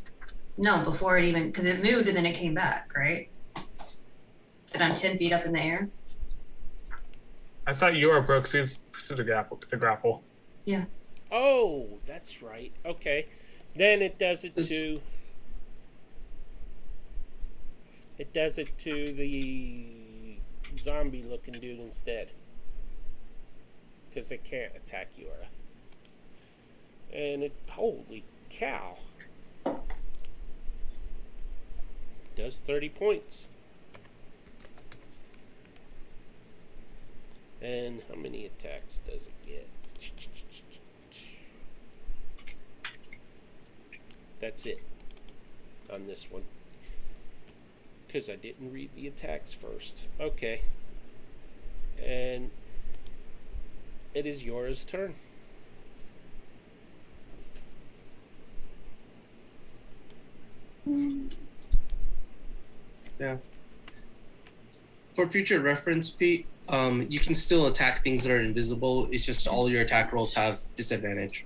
No, before it even, because it moved and then it came back, right? That I'm 10 feet up in the air. I thought Yora broke through the grapple. Yeah. Oh, that's right. Okay. Then it does it to... It does it to the zombie-looking dude instead. Because it can't attack Yora. And it... Holy cow. Does 30 points. And how many attacks does it get? That's it on this one. because I didn't read the attacks first. Okay. And it is yours turn. Yeah. For future reference, Pete, you can still attack things that are invisible. It's just all your attack rolls have disadvantage.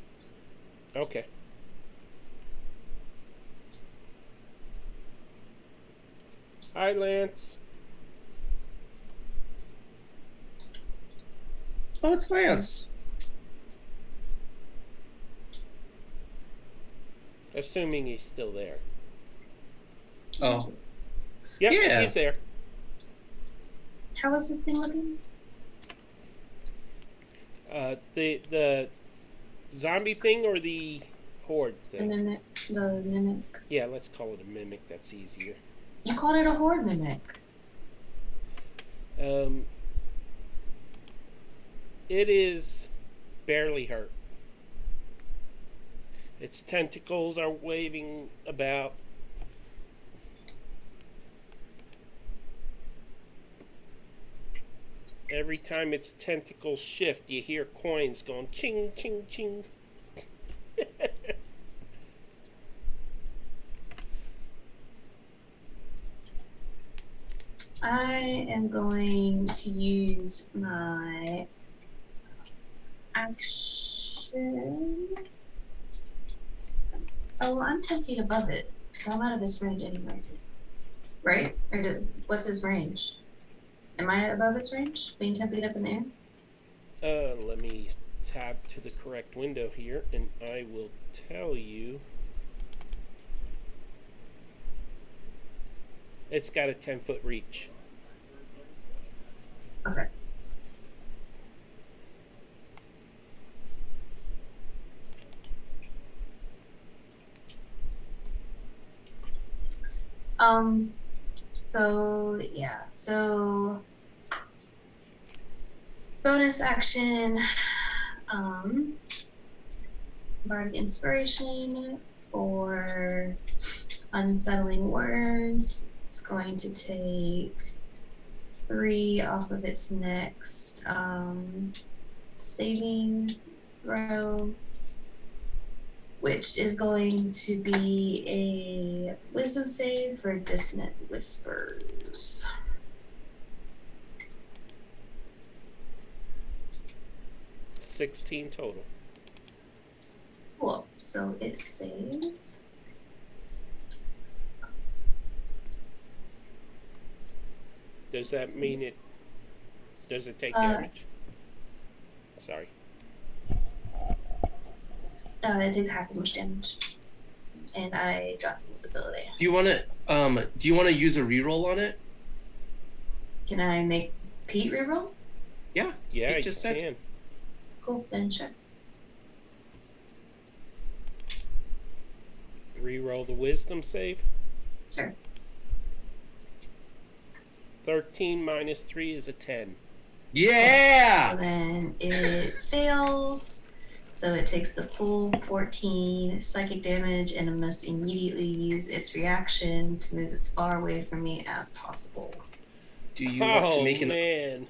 Okay. Hi, Lance. Oh, it's Lance. Assuming he's still there. Oh. Yep, Yeah. he's there. How is this thing looking? The zombie thing or the horde The thing? mimic. The mimic. Yeah, let's call it a mimic. That's easier. You called it a horde mimic. It is barely hurt. Its tentacles are waving about. Every time its tentacles shift, you hear coins going ching, ching, ching. I am going to use my action. Oh, I'm 10 feet above it, so I'm out of its range anyway. Right? What's his range? Am I above its range? Being 10 feet up in the air? Let me tab to the correct window here, and I will tell you. It's got a 10-foot reach. Okay. So yeah, so bonus action, bardic inspiration for unsettling words. It's going to take 3 off of its next saving throw, which is going to be a wisdom save for dissonant whispers. $16 total. Cool. So it saves. Does that mean it? Does it take damage? Sorry. It takes half as much damage, and I dropped invisibility. Do you want to use a reroll on it? Can I make Pete reroll? Yeah. Yeah, It you just said- Cool. Then sure. Reroll the wisdom save. Sure. 13 minus 3 is a 10. Yeah. So then it fails. So it takes the full 14 psychic damage and must immediately use its reaction to move as far away from me as possible. Do you want to make man.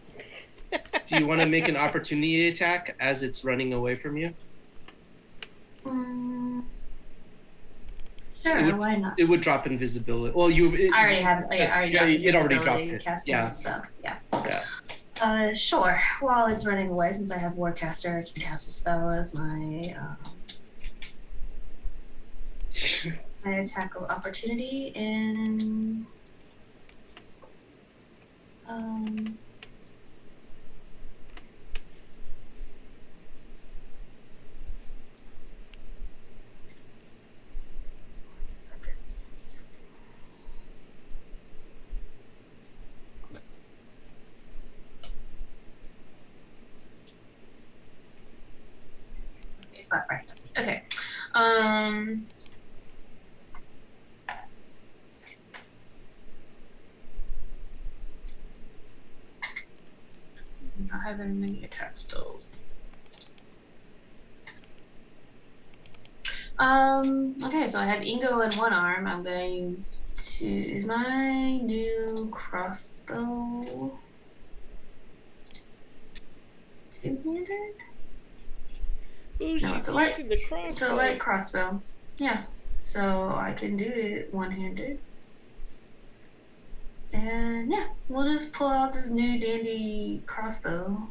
Do you want to make an opportunity attack as it's running away from you? Sure, why not? It would drop invisibility. Well, I already have. I already got it already dropped invisibility it. cast Yeah. and stuff. Yeah. Yeah. Sure. While it's running away, since I have Warcaster, I can cast a spell as my my attack of opportunity and it's not right. Okay. I don't have very many attack spells. Okay, so I have Ingo in one arm. I'm going to is my new crossbow two-handed? Ooh, No, she's it's a light. using the It's a crossbow. light crossbow. Yeah. So I can do it one-handed. And yeah, we'll just pull out this new dandy crossbow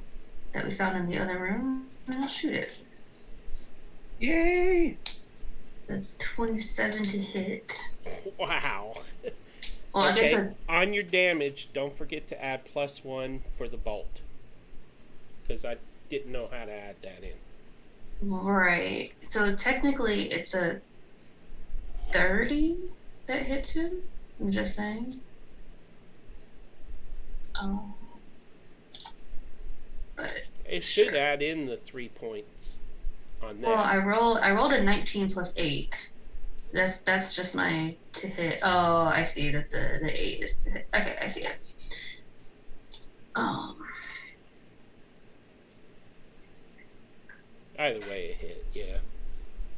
that we found in the other room, and I'll shoot it. Yay! That's 27 to hit. Wow. Well, I guess on your damage, don't forget to add +1 for the bolt. Because I didn't know how to add that in. right. So technically, it's a 30 that hits him. I'm just saying. But It should add in the 3 points on that. well, I rolled a 19 plus 8. That's just my to hit. Oh, I see that the 8 is to hit. Okay, I see it. Either way, it hit. Yeah.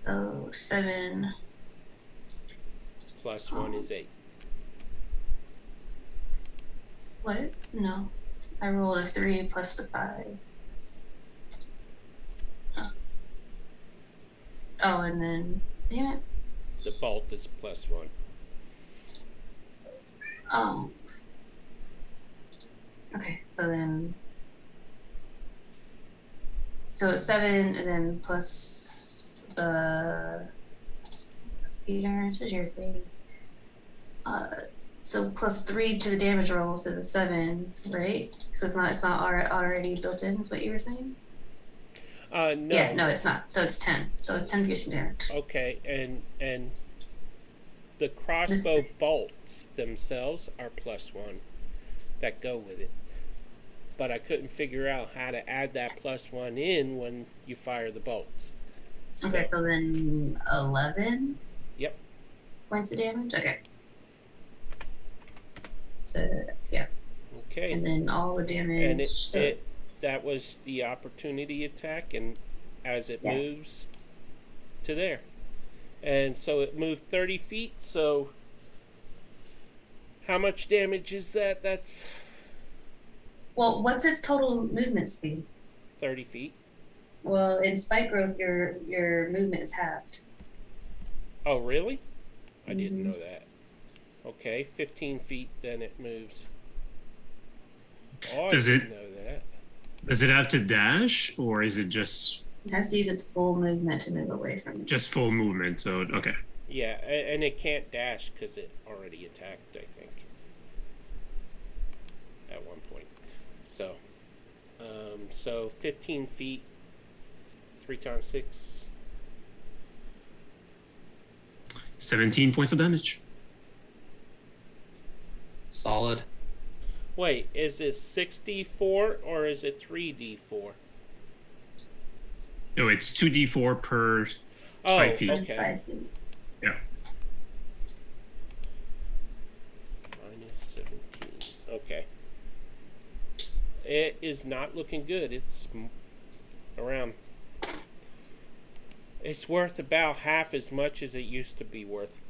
Oh, 7. +1 is 8. What? No, I rolled a 3 plus the 5. Oh, and then damn it. The bolt is +1. Okay, so it's 7, and then plus the Peter, this is your thing. So plus 3 to the damage roll, so the 7, right? Because it's not already built in. Is what you were saying? No. Yeah, no, it's not. So it's 10. So it's 10 piercing damage. Okay, and the crossbow bolts themselves are +1 that go with it. But I couldn't figure out how to add that +1 in when you fire the bolts. Okay, so then 11. Yep. Points of damage. Okay. So yeah. Okay. And then all the damage. And that was the opportunity attack, and as it moves to there. And so it moved 30 feet, so how much damage is that? That's... Well, what's its total movement speed? 30 feet. Well, in spike growth, your movement is halved. Oh, really? I didn't know that. Okay, 15 feet, then it moves. Oh, Does I it didn't know that. Does it have to dash, or is it just It has to use its full movement to move away from it. just full movement? So okay. Yeah, and it can't dash because it already attacked, I think, at one point. So, so 15 feet, 3 times 6. 17 points of damage. Solid. Wait, is it 6d4 or is it 3d4? No, it's 2d4 per Oh, 5 feet. okay. 5 feet. Yeah. Minus 17. Okay. It is not looking good. It's around... It's worth about half as much as it used to be worth.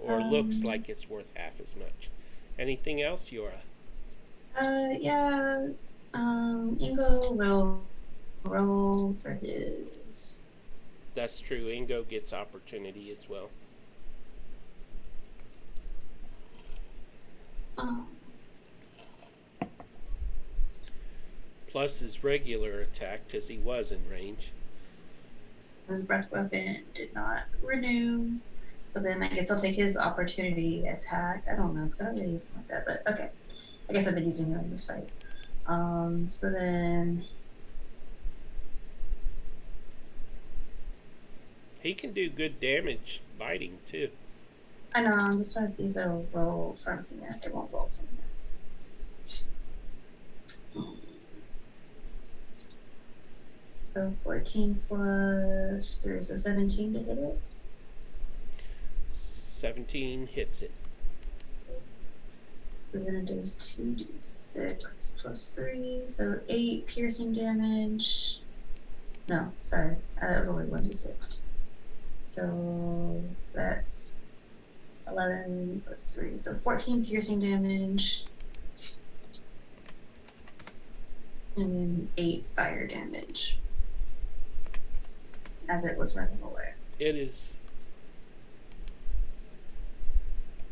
Or looks like it's worth half as much. Anything else, Yora? Yeah. Ingo will roll for his. That's true. Ingo gets opportunity as well. Plus his regular attack because he was in range. His breath weapon did not renew. So then I guess I'll take his opportunity attack. I don't know, because I don't really use him like that, but okay. I guess I've been using him in this fight. So then... He can do good damage biting, too. I know, I'm just trying to see if it'll roll from here. It won't roll from here. So 14 plus 3, so 17 to hit it. 17 hits it. So then it does 2d6 plus 3, so 8 piercing damage. No, sorry, that was only 1d6. So that's 11 plus 3, so 14 piercing damage. And then 8 fire damage. As it was running away. It is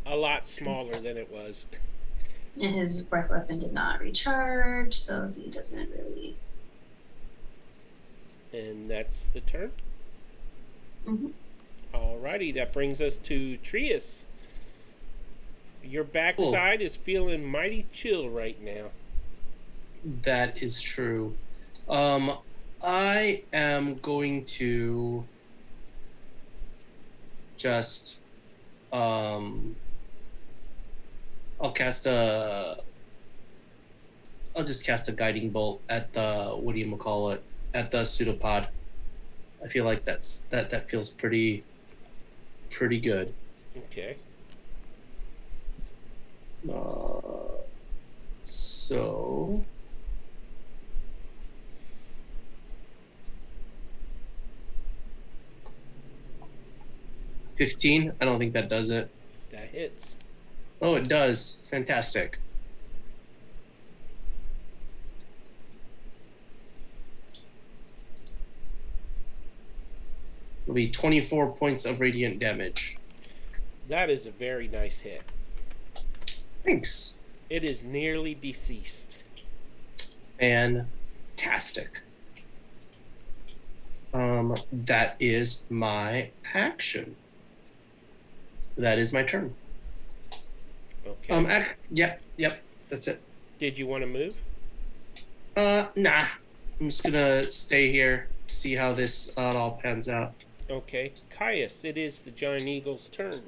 a lot smaller than it was. And his breath weapon did not recharge, so he doesn't really. And that's the turn. Mm-hmm. Alrighty, that brings us to Trius. Your backside is feeling mighty chill right now. That is true. I am going to just I'll just cast a guiding bolt at the at the pseudopod. I feel like that feels pretty good. Okay. So 15. I don't think that does it. That hits. Oh, it does. Fantastic. It'll be 24 points of radiant damage. That is a very nice hit. Thanks. It is nearly deceased. Fantastic. That is my action. That is my turn. Okay. Yep, that's it. Did you want to move? Nah. I'm just gonna stay here, see how this all pans out. Okay. Caius, it is the giant eagle's turn.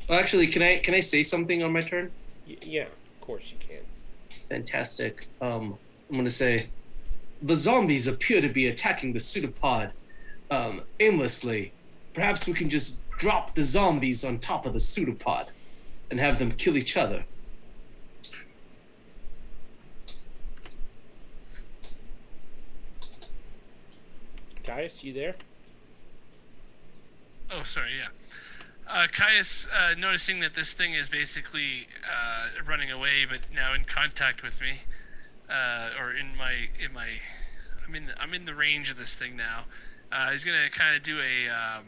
Well, actually, can I say something on my turn? Yeah, of course you can. Fantastic. I'm gonna say, the zombies appear to be attacking the pseudopod, aimlessly. Perhaps we can just drop the zombies on top of the pseudopod and have them kill each other. Caius, you there? Oh, sorry, yeah. Caius, noticing that this thing is basically running away, but now in contact with me, or I'm in the range of this thing now. He's gonna kind of do a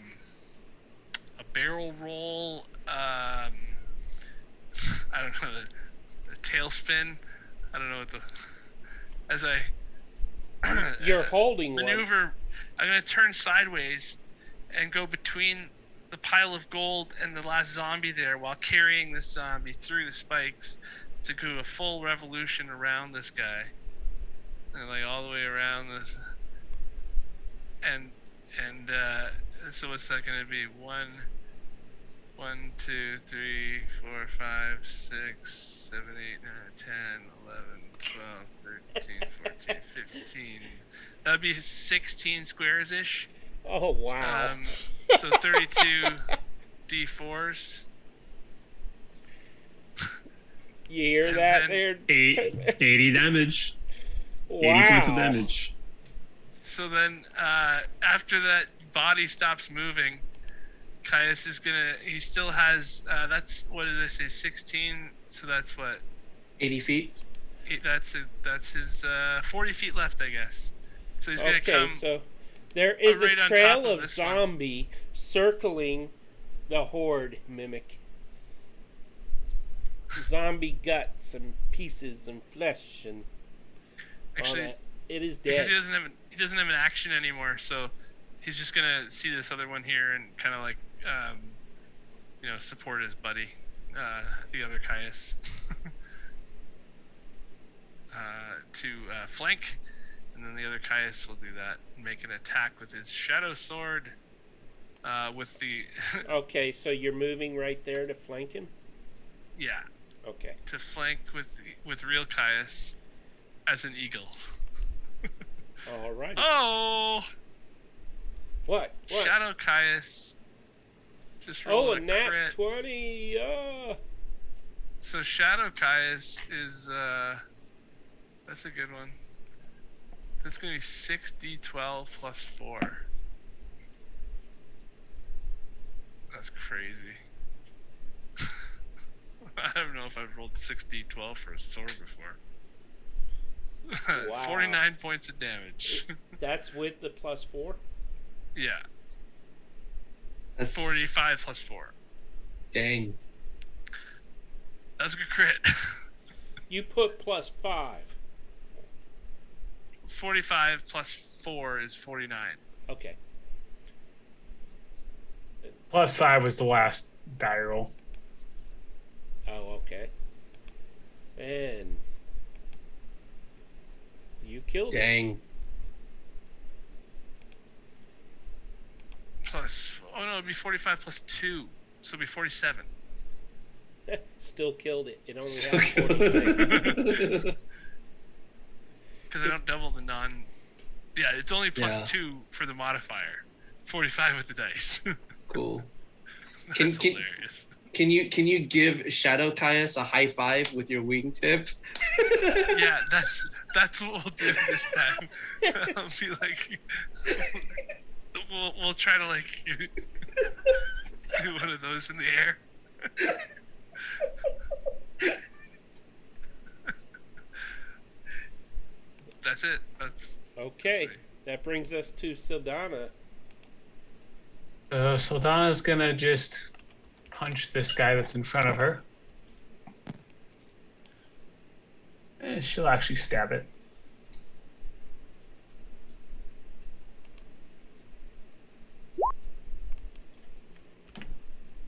barrel roll. I don't know, the tailspin. I don't know what as I You're holding maneuver. one. I'm gonna turn sideways and go between the pile of gold and the last zombie there, while carrying this zombie through the spikes to do a full revolution around this guy, and like all the way around this. And so what's that gonna be? 1, 2, 3, 4, 5, 6, 7, 8, 9, 10, 11, 12, 13, 14, 15. That'd be 16 squares ish. Oh, wow. So 32 D4s. You hear And that then there? 80 damage. Wow. 80 points of damage. So then, after that body stops moving, Caius is he still has, that's, what did I say, 16? So that's what? 80 feet? That's his 40 feet left, I guess. So he's going to Okay, come. so there is right a on trail top of of this one. zombie circling the horde mimic. Zombie guts and pieces and flesh and Actually, all that. It is because dead. he doesn't have an action anymore, so he's just gonna see this other one here and kind of like support his buddy, the other Caius, to flank, and then the other Caius will do that and make an attack with his shadow sword, with the Okay, so you're moving right there to flank him? yeah, Okay. to flank with real Caius as an eagle. All right. Oh, What? Shadow Caius just Oh, rolled a a nat crit. 20. So Shadow Caius is that's a good one. That's gonna be 6d12 plus 4. That's crazy. I don't know if I've rolled 6d12 for a sword before. Wow. 49 points of damage. That's with the +4? Yeah. That's 45 plus 4. Dang. That's a good crit. You put +5. 45 plus 4 is 49. Okay. +5 was the last die roll. Oh, okay. And you killed it. Dang. Plus, oh no, it'd be 45 plus 2. So it'd be 47. Still killed it. It only Still had killed 46. it. Because I don't double the non. Yeah, it's only plus Yeah. 2 for the modifier. 45 with the dice. Cool. That's Can- hilarious. Can you give Shadow Caius a high five with your wingtip? Yeah, that's what we'll do this time. I'll be like, we'll try to like do one of those in the air. That's it. That's Okay. that's it. That brings us to Sildana. Saldana's gonna just punch this guy that's in front of her. And she'll actually stab it.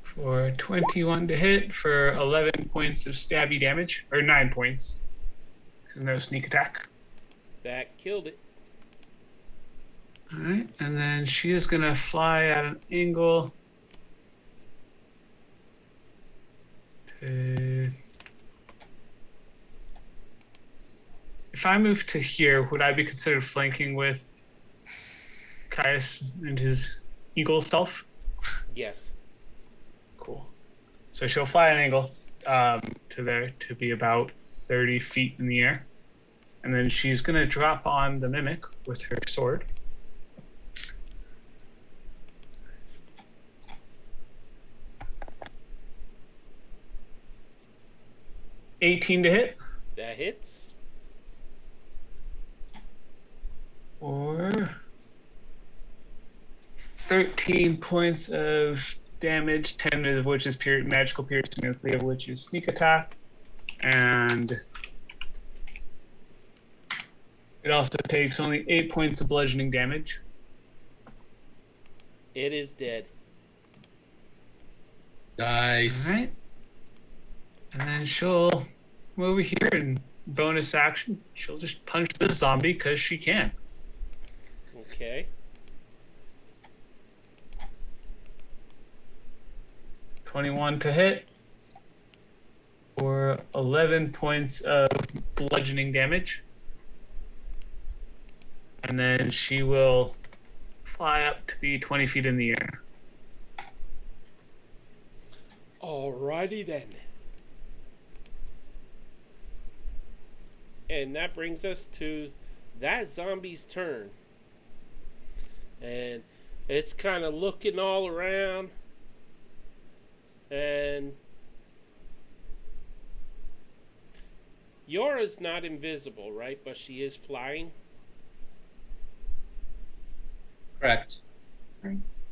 For 21 to hit for 11 points of stabby damage, or 9 points, because no sneak attack. That killed it. Alright, and then she is gonna fly at an angle. If I move to here, would I be considered flanking with Caius and his eagle self? Yes. Cool. So she'll fly an angle to there to be about 30 feet in the air. And then she's going to drop on the mimic with her sword. $18 to hit. That hits. Or 13 points of damage, 10 of which is magical piercing, and 3 of which is sneak attack. And it also takes only 8 points of bludgeoning damage. It is dead. Nice. Alright. And then she'll come over here and bonus action. She'll just punch the zombie because she can. Okay. 21 to hit. For 11 points of bludgeoning damage. And then she will fly up to be 20 feet in the air. Alrighty then. And that brings us to that zombie's turn. And it's kind of looking all around. And Yora's not invisible, right? But she is flying. Correct.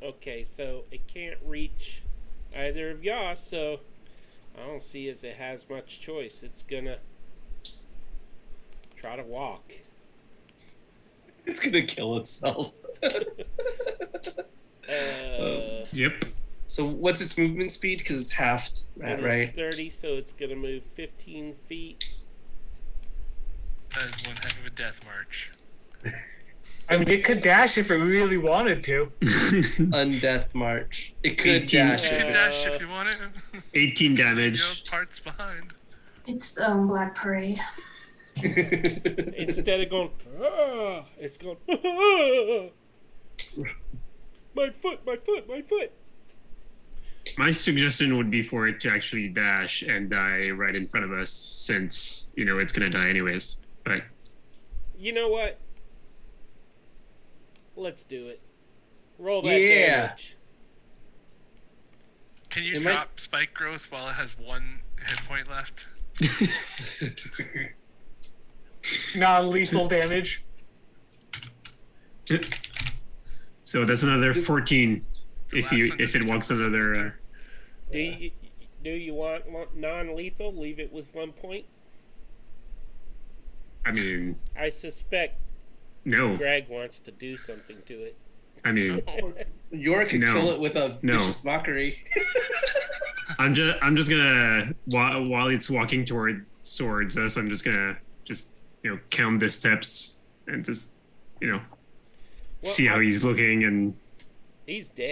Okay, so it can't reach either of y'all, so I don't see as it has much choice. It's gonna try to walk. It's gonna kill itself. Yep. So what's its movement speed? Because it's halved, It is right? 30, so it's gonna move 15 feet. That is one heck of a death march. I mean, it could dash if it really wanted to. Undeath March. It could 18. dash. You if can it- dash if you want it. 18 You damage. know, parts behind. It's Black Parade. Instead of going, ah, it's going, ah, my foot, my foot, my foot. My suggestion would be for it to actually dash and die right in front of us, since, it's going to die anyways. But You know what? Let's do it. Roll that Yeah. damage. Can you It drop spike growth while it has 1 hit point left? Non-lethal damage. So that's another 14 if last one it walks another. Do you want non-lethal? Leave it with 1 point. I mean, I suspect no. Greg wants to do something to it. I mean, Yor can No. kill it with a No. vicious mockery. I'm just gonna while it's walking towards us, I'm just gonna count the steps and just Well, see how he's looking and He's dead.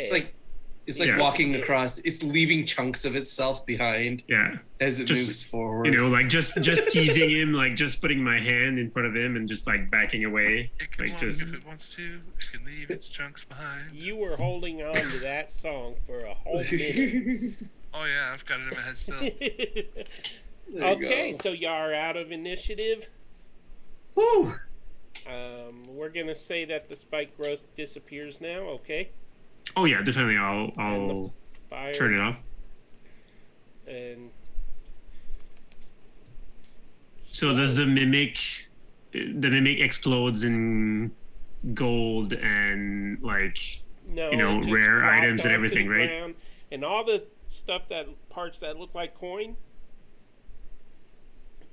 It's like Yeah. walking across. It's leaving chunks of itself behind yeah. as it Just, moves forward. Like just teasing him, like just putting my hand in front of him and just like backing away. It can Like walk just if it wants to. It can leave its chunks behind. You were holding on to that song for a whole minute. Oh yeah, I've got it in my head still. There you Okay, go. so y'all are out of initiative. Woo! We're gonna say that the spike growth disappears now. Okay. Oh yeah, definitely. And I'll the fire turn it off. and So does the mimic explodes in gold and like no, you know, it just rare flopped items and onto everything, the right? ground, and all the stuff parts that look like coin.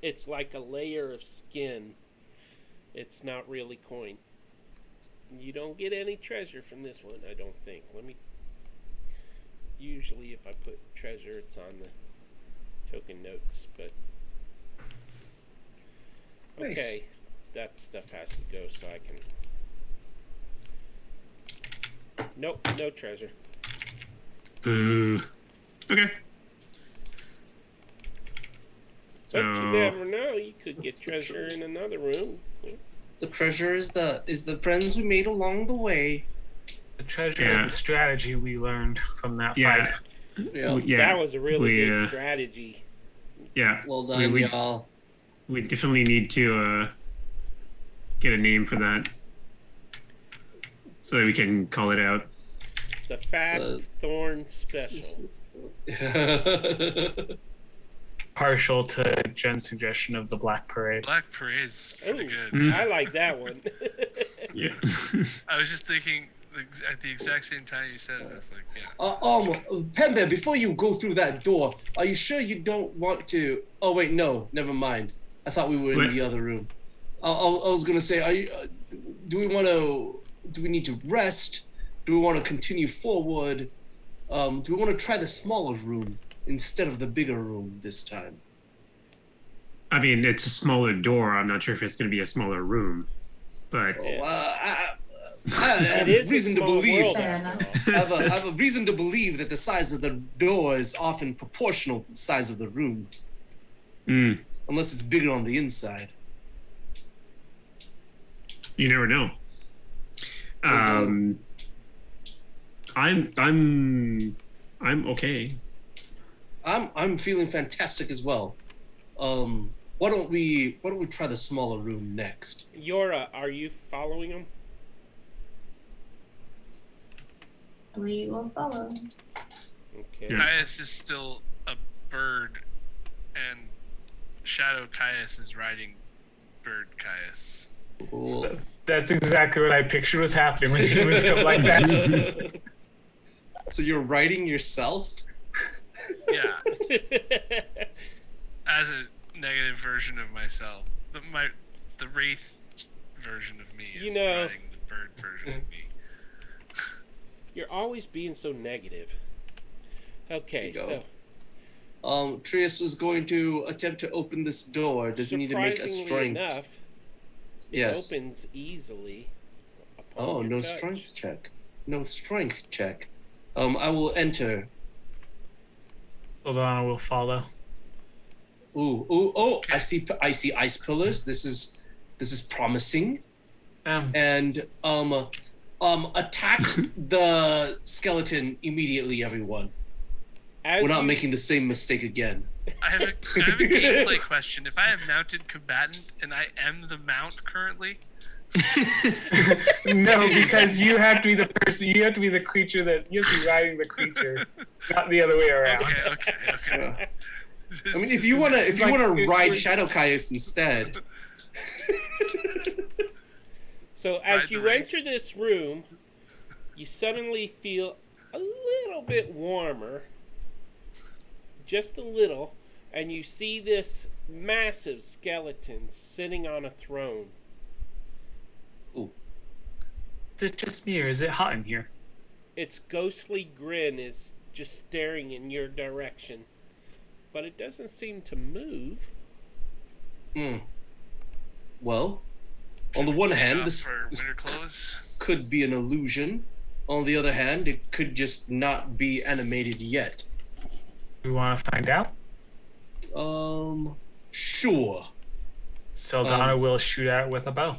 It's like a layer of skin. It's not really coin. You don't get any treasure from this one, I don't think. Usually if I put treasure, it's on the token notes, but... Nice. Okay, that stuff has to go so I can... Nope, no treasure. Boo. Okay. But you So- never know, you could get treasure in another room. The treasure is the friends we made along the way. The treasure Yeah. is the strategy we learned from that Yeah. fight. Yeah. Yeah. That was a really we, good strategy. Yeah. Well done, we, y'all. we definitely need to get a name for that so that we can call it out. The Fast Thorn Special. Partial to Jen's suggestion of the Black Parade. Black Parade's pretty Ooh, good. Mm. I like that one. Yeah. I was just thinking at the exact same time you said it. I was like, yeah. Pembe, before you go through that door, are you sure you don't want to? Oh wait, no, never mind. I thought we were in What? the other room. I was gonna say, are you? Do we want to? Do we need to rest? Do we want to continue forward? Do we want to try the smaller room instead of the bigger room this time? I mean, it's a smaller door. I'm not sure if it's going to be a smaller room, but Oh, I It have is a reason to small believe. world, Fair after enough. all. I have a reason to believe that the size of the door is often proportional to the size of the room, unless it's bigger on the inside. you never know. I'm okay. I'm feeling fantastic as well. Why don't we try the smaller room next? Yora, are you following him? We will follow. Okay. Yeah. Caius is still a bird, and Shadow Caius is riding Bird Caius. Cool. That's exactly what I pictured was happening when you moved up like that. So you're writing yourself? Yeah, as a negative version of myself. The wraith version of me is You know- riding the bird version of me. You're always being so negative. Okay, There you so go. Trius was going to attempt to open this door. Does he need to make a surprisingly strength? enough, it Yes. opens easily. upon Oh, your no touch. strength check. No strength check. I will enter. Hold on, I will follow. Oh, I see ice pillars. This is promising. And attack the skeleton immediately, everyone. As We're not you- making the same mistake again. I have a gameplay question. If I have mounted combatant and I am the mount currently, No, because you have to be the person. You have to be the creature that you have to be riding the creature, not the other way around. Okay. Yeah. I mean, if you wanna ride we're- Shadow Caius instead. So Ride as the you race. enter this room, you suddenly feel a little bit warmer, just a little, and you see this massive skeleton sitting on a throne. Is it just me, or is it hot in here? Its ghostly grin is just staring in your direction, but it doesn't seem to move. Well, on the one hand, this for winter clothes. could be an illusion. On the other hand, it could just not be animated yet. We want to find out. Sure. Saldana will shoot at it with a bow.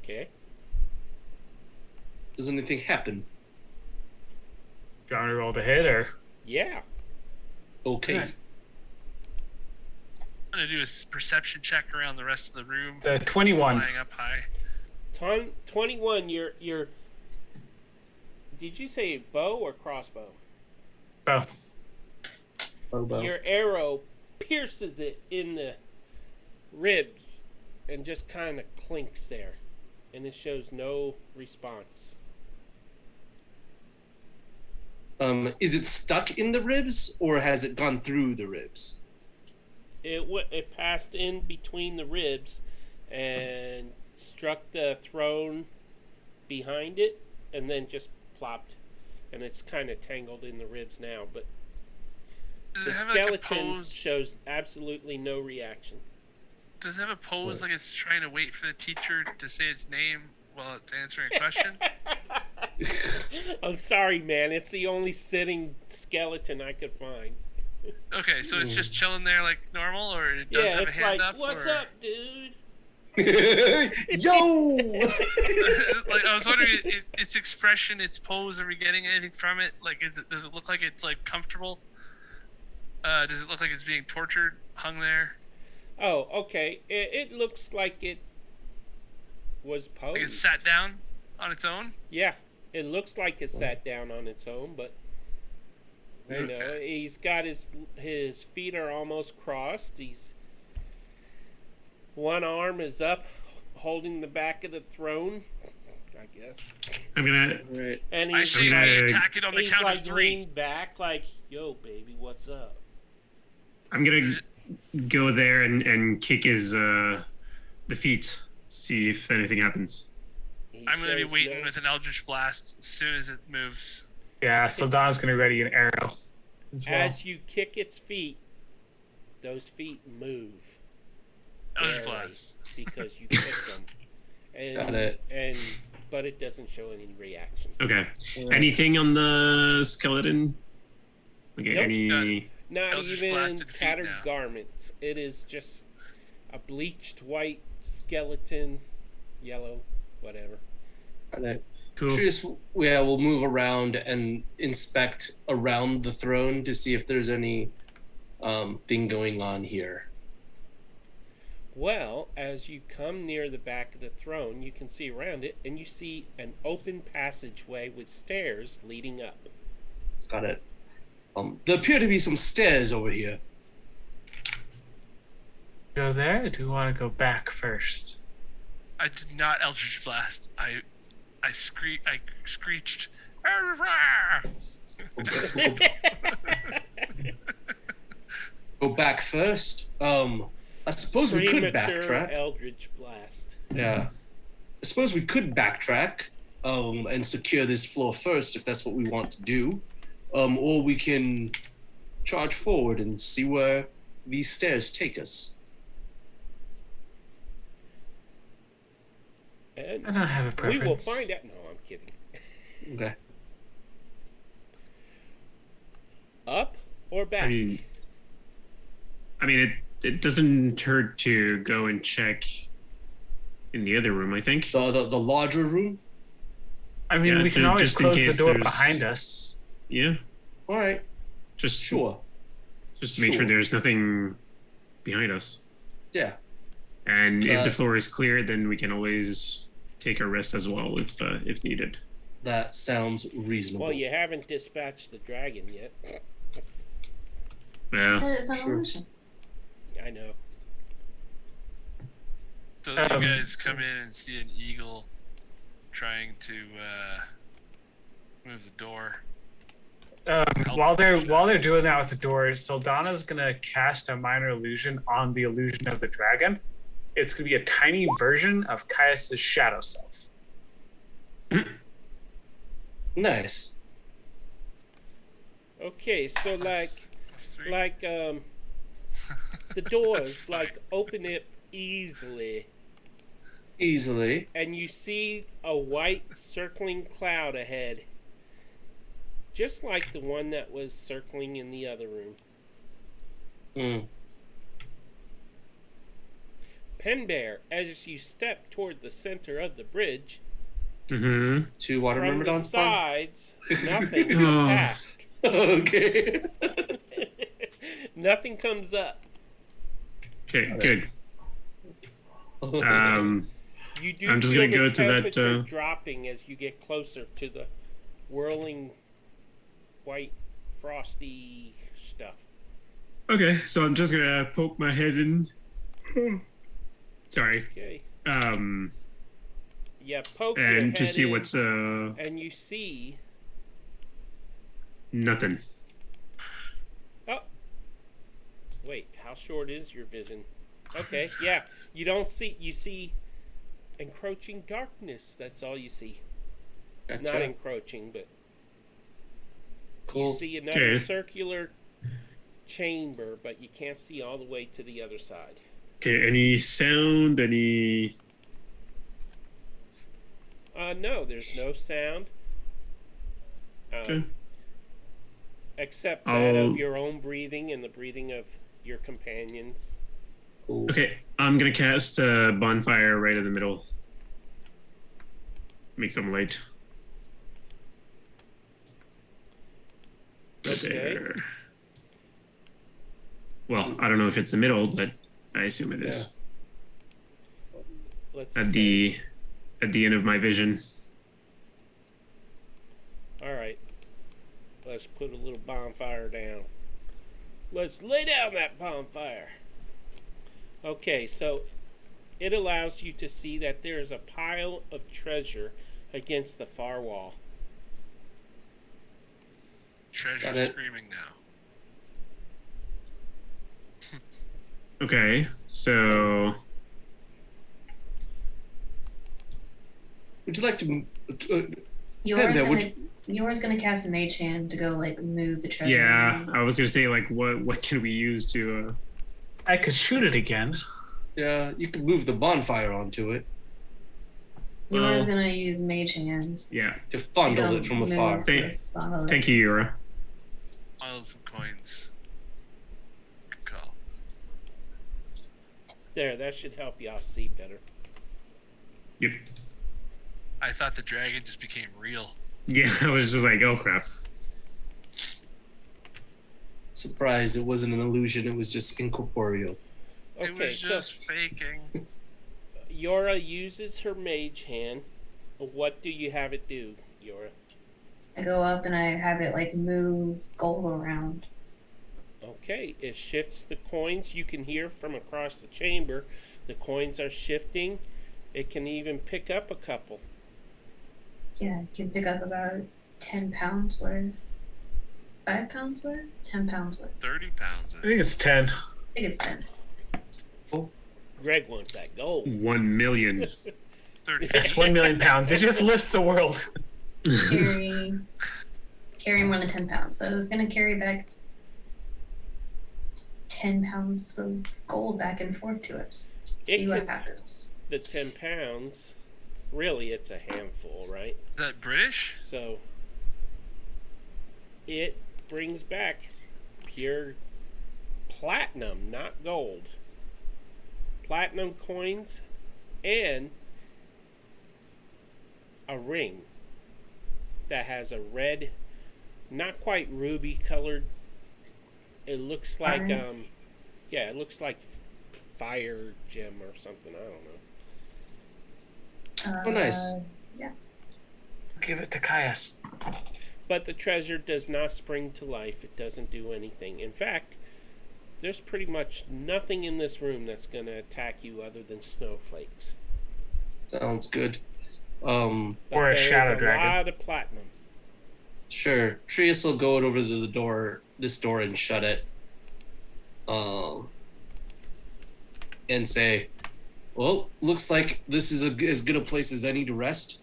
Okay. Does anything happen? Do you want to roll the hit, or Yeah. Okay. Okay. I'm gonna do a perception check around the rest of the room. the 21? Flying up high. 21, your did you say bow or crossbow? Bow. What about? Your arrow pierces it in the ribs and just kind of clinks there, and it shows no response. Is it stuck in the ribs or has it gone through the ribs? It passed in between the ribs and struck the throne behind it, and then just plopped, and it's kind of tangled in the ribs now. But Does the it have like a skeleton pose? shows absolutely no reaction. Does it have a pose like it's trying to wait for the teacher to say its name while it's answering a question? I'm sorry, man. It's the only sitting skeleton I could find. Okay, so it's just chilling there like normal, or it does Yeah, have a it's hand like, up? what's or... up, dude? Yo! Like I was wondering, its expression, its pose. Are we getting anything from it? Like, does it look like it's like comfortable? Does it look like it's being tortured, hung there? Oh, okay. It looks like it was posed. Like it sat down on its own? Yeah, it looks like it sat down on its own, but you know, he's got his feet are almost crossed. He's one arm is up, holding the back of the throne, I guess, I'm gonna. Right. and I he's say Okay. we attack it on the he's count like of 3. leaned back, like, "Yo, baby, what's up?" I'm gonna go there and kick his the feet. See if anything happens. He I'm gonna be shows waiting no- with an Eldritch Blast as soon as it moves. Yeah, Saldana's gonna ready an arrow as well. As you kick its feet, those feet move. Eldritch barely, Blast. because you kicked them. And, Got it. But it doesn't show any reaction. Okay. Anything on the skeleton? Okay. Nope. Any? Not Eldritch even blasted feet tattered now. garments. It is just a bleached white skeleton, yellow, whatever. Got it. Cool. Curious, yeah, we'll move around and inspect around the throne to see if there's any thing going on here. Well, as you come near the back of the throne, you can see around it, and you see an open passageway with stairs leading up. Got it. There appear to be some stairs over here. Go there, or do you want to go back first? I did not Eldritch Blast. I screeched. Go back first. I suppose we could Premature backtrack. Eldritch Blast. Yeah. I suppose we could backtrack and secure this floor first if that's what we want to do. Or we can charge forward and see where these stairs take us. And I don't have a preference. we will find out. No, I'm kidding. Okay. Up or back? I mean, it doesn't hurt to go and check in the other room. I think. The larger room? I mean, Yeah, we can ju- always just in close the case door there's- behind us. Yeah. All right. Just Sure. Just to make sure Sure. there's nothing behind us. Yeah. And if the floor is clear, then we can always take a rest as well if needed. That sounds reasonable. Well, you haven't dispatched the dragon yet. Yeah. It's an illusion. I know. So you guys come in and see an eagle trying to move the door. While they're doing that with the doors, Saldana's gonna cast a minor illusion on the illusion of the dragon. It's gonna be a tiny version of Caius's shadow self. Nice. Okay, so Plus three. the doors open it easily, and you see a white circling cloud ahead, just like the one that was circling in the other room. Pen Bear, as you step toward the center of the bridge, Two water from the myrmidons spawn? sides, nothing attack. Okay. Nothing comes up. Okay, good. You do I'm just feel gonna go the to that, temperature dropping as you get closer to the whirling white frosty stuff. Okay, so I'm just gonna poke my head in. Sorry. Okay. Yeah, poke your And head to see in, what's and you see. nothing. Oh. Wait, how short is your vision? Okay, yeah. You don't see. You see encroaching darkness. That's all you see. Gotcha. Not encroaching, but Cool. you see another Okay. circular chamber, but you can't see all the way to the other side. Okay, any sound, any... No, there's no sound. Okay. Except that I'll- of your own breathing and the breathing of your companions. Cool. Okay, I'm gonna cast a bonfire right in the middle. Make some light. Right Okay. there. Well, I don't know if it's the middle, but I assume it is. Let's At see. the end of my vision. All right. Let's put a little bonfire down. Let's lay down that bonfire. Okay, so it allows you to see that there is a pile of treasure against the far wall. Treasure Got it. screaming now. Okay, so Would you like to? Yours gonna cast a mage hand to go move the treasure. yeah, I was gonna say like what can we use to I could shoot it again. Yeah, you could move the bonfire onto it Yours well- gonna use mage hand. yeah. to to fondle go it from move afar. the fog. Thank you, Yura. Piles some coins. Good call. There, that should help y'all see better. Yep. I thought the dragon just became real. Yeah, I was just like, oh crap. Surprised it wasn't an illusion; it was just incorporeal. It Okay, was so just faking. Yora uses her mage hand. What do you have it do, Yora? I go up and I have it move gold around. Okay, it shifts the coins. You can hear from across the chamber. The coins are shifting. It can even pick up a couple. Yeah, you can pick up about 10 pounds worth. 5 pounds worth? 10 pounds worth. 30 pounds. I think it's 10. I think it's 10. Greg wants that gold. 1 million. 30. It's 1 million pounds. It just lifts the world. Carry more than 10 pounds. So I was gonna carry back 10 pounds of gold back and forth to us. It See what could- happens. The 10 pounds, really, it's a handful, right? Is that British? So it brings back pure platinum, not gold. Platinum coins and a ring that has a red, not quite ruby colored. It looks like Orange? yeah, it looks like fire gem or something. I don't know. Oh, nice. Yeah. Give it to Caius. But the treasure does not spring to life. It doesn't do anything. In fact, there's pretty much nothing in this room that's going to attack you other than snowflakes. Sounds good. But Or a shadow dragon. A lot of platinum. Sure. Trius will go over to the door, this door, and shut it. And say, well, looks like this is as good a place as any to rest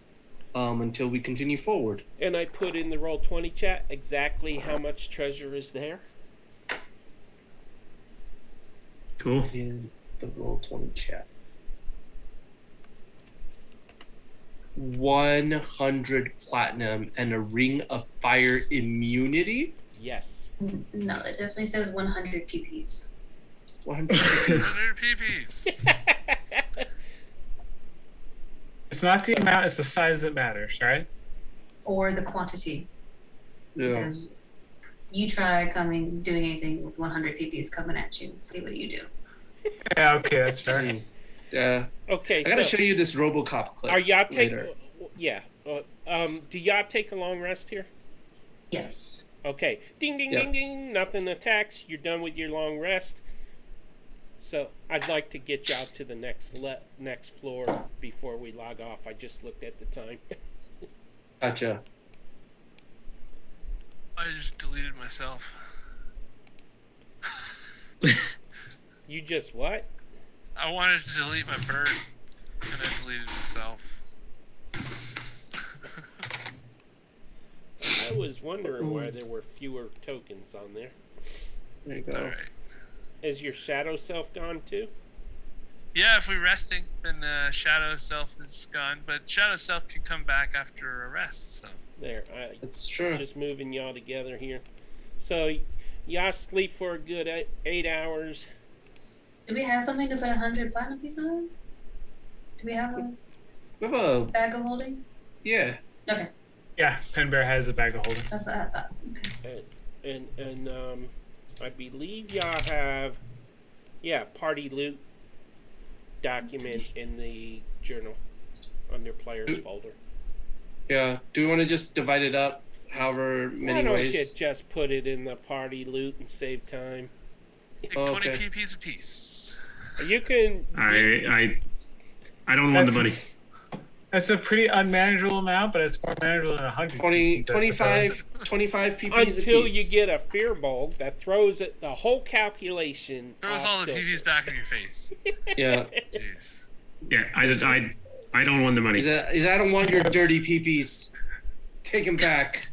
until we continue forward. And I put in the Roll20 chat exactly how much treasure is there. Cool. In the Roll20 chat. 100 platinum and a ring of fire immunity. Yes. No, it definitely says 100 PPs. 100. 100 PPs. It's not the amount, it's the size that matters, right? Or the quantity. Yeah. Because you try doing anything with 100 PPs coming at you and see what you do. Yeah, okay, that's fair. Yeah. Okay, I gotta so show you this RoboCop clip. are y'all taking... later. Yeah. Do y'all take a long rest here? Yes. Okay. Ding, ding, Yep. ding, ding. Nothing attacks. You're done with your long rest. So I'd like to get y'all to the next floor before we log off. I just looked at the time. Gotcha. I just deleted myself. You just what? I wanted to delete my bird, and I deleted myself. I was wondering why there were fewer tokens on there. There you go. Alright. Is your shadow self gone too? Yeah, if we're resting, then Shadow Self is gone. But Shadow Self can come back after a rest, so... There, I That's true. just moving y'all together here. So y'all sleep for a good 8 hours. Do we have something to put 100 platinum pieces in? Do we have a We have a bag of holding? yeah. Okay, Yeah, Pen Bear has a bag of holding. that's what I thought. Okay. And I believe y'all have, party loot document in the journal under players folder. Yeah. Do we want to just divide it up however Why many don't ways? you just put it in the party loot and save time? Take Oh, 20 okay. PPs apiece. You can. I don't want the money. That's a pretty unmanageable amount, but it's more manageable than 100. 20, PPs, I suppose. 25 PPs Until apiece. you get a fear bulb that throws it, the whole calculation. Throws off all the kilter. PPs back in your face. Yeah. Jeez. Yeah, I don't want the money. Is I don't want your dirty PPs. Take them back.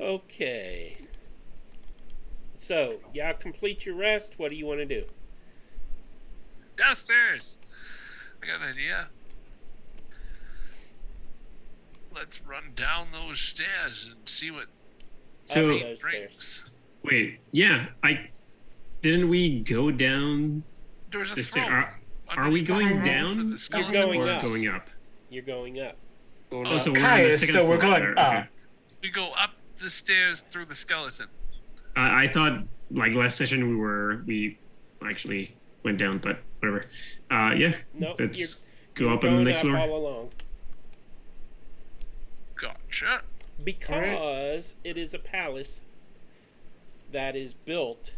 Okay. So, y'all complete your rest. What do you want to do? Downstairs. I got an idea. Let's run down those stairs and see what So Up those stairs. brings. wait, yeah, didn't we go down There's a the throne. stairs? Are we going Behind down the You're skeleton going or up. going up? You're going up. Going Oh, up. so we're on the Caius, second so we're floor going there. up. Okay. We go up the stairs through the skeleton. I thought like last session we actually went down, but whatever. Yeah. No, Let's you're go up on the going next up floor. all along. Gotcha. Because it is a palace that is built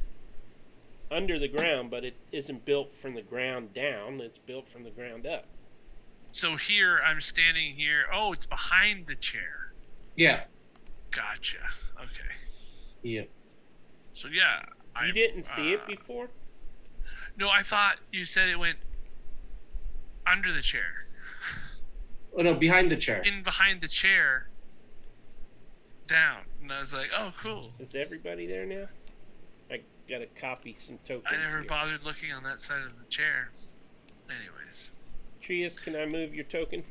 under the ground, but it isn't built from the ground down. It's built from the ground up. So here, I'm standing here. Oh, it's behind the chair. Yeah. Gotcha. Okay. Yeah. So yeah. You didn't see it before? No, I thought you said it went under the chair. Oh no, behind the chair. In behind the chair. Down. And I was like, oh, cool. Is everybody there now? I gotta copy some tokens I never here. bothered looking on that side of the chair. Anyways. Trius, can I move your token?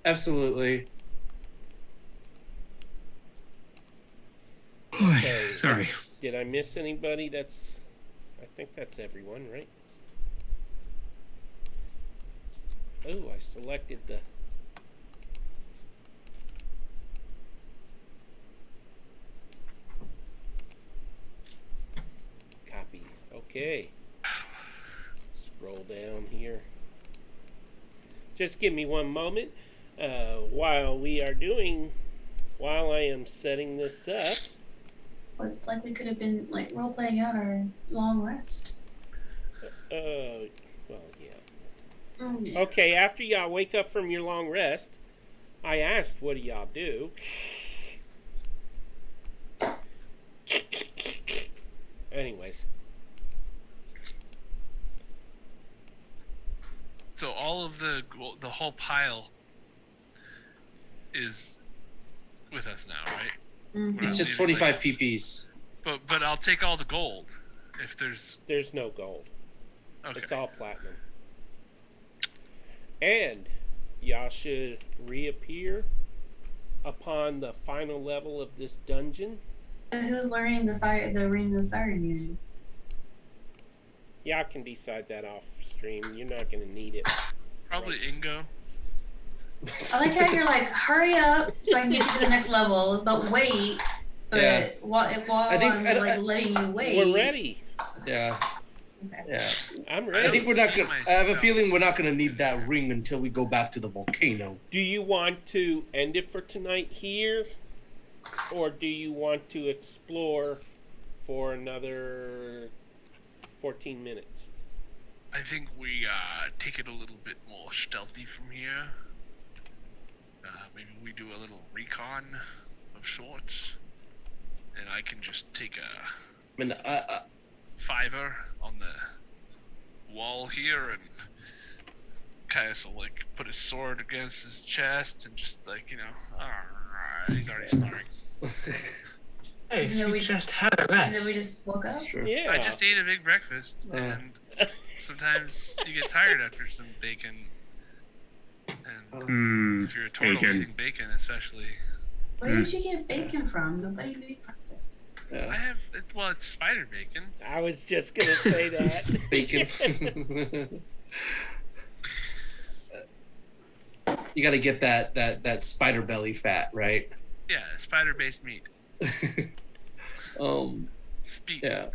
Absolutely. Okay. Sorry. Did I miss anybody? I think that's everyone, right? Oh, I selected the... Okay. Scroll down here. Just give me one moment. While I am setting this up. Well, it's like we could have been like role playing out our long rest. Well, yeah. Oh, yeah. Okay, after y'all wake up from your long rest, I asked, what do y'all do? Anyways. So all of the whole pile is with us now, right? Mhm. We're It's not just leaving, 25 like- PPs. But I'll take all the gold if there's. There's no gold. Okay. It's all platinum. And y'all should reappear upon the final level of this dungeon. Who's wearing the ring of fire immunity? Y'all can decide that off stream. You're not going to need it. Probably Right. Ingo. I like how you're like, hurry up so I can get you to the next level, but wait. But Yeah. while I think- I'm I- letting you wait. We're ready. Yeah, Okay. yeah. I'm I ready. think we're not see gonna. I have a myself. feeling we're not gonna need that ring until we go back to the volcano. Do you want to end it for tonight here? Or do you want to explore for another 14 minutes? I think we take it a little bit more stealthy from here. Maybe we do a little recon of sorts, and I can just take a I mean, fiver on the wall here, and Caius will like put his sword against his chest and just like he's already snoring. Hey, No, you we- just had a And then we rest. just woke up. sure. Yeah. I just ate a big breakfast, Uh. and sometimes you get tired after some bacon. And if you're a turtle Bacon. eating bacon, especially, Where did you get bacon from? Nobody made breakfast. I Yeah. have it's spider bacon. I was just going to say that. Bacon. You got to get that spider belly fat, right? Yeah, spider-based meat. Speak. Yeah.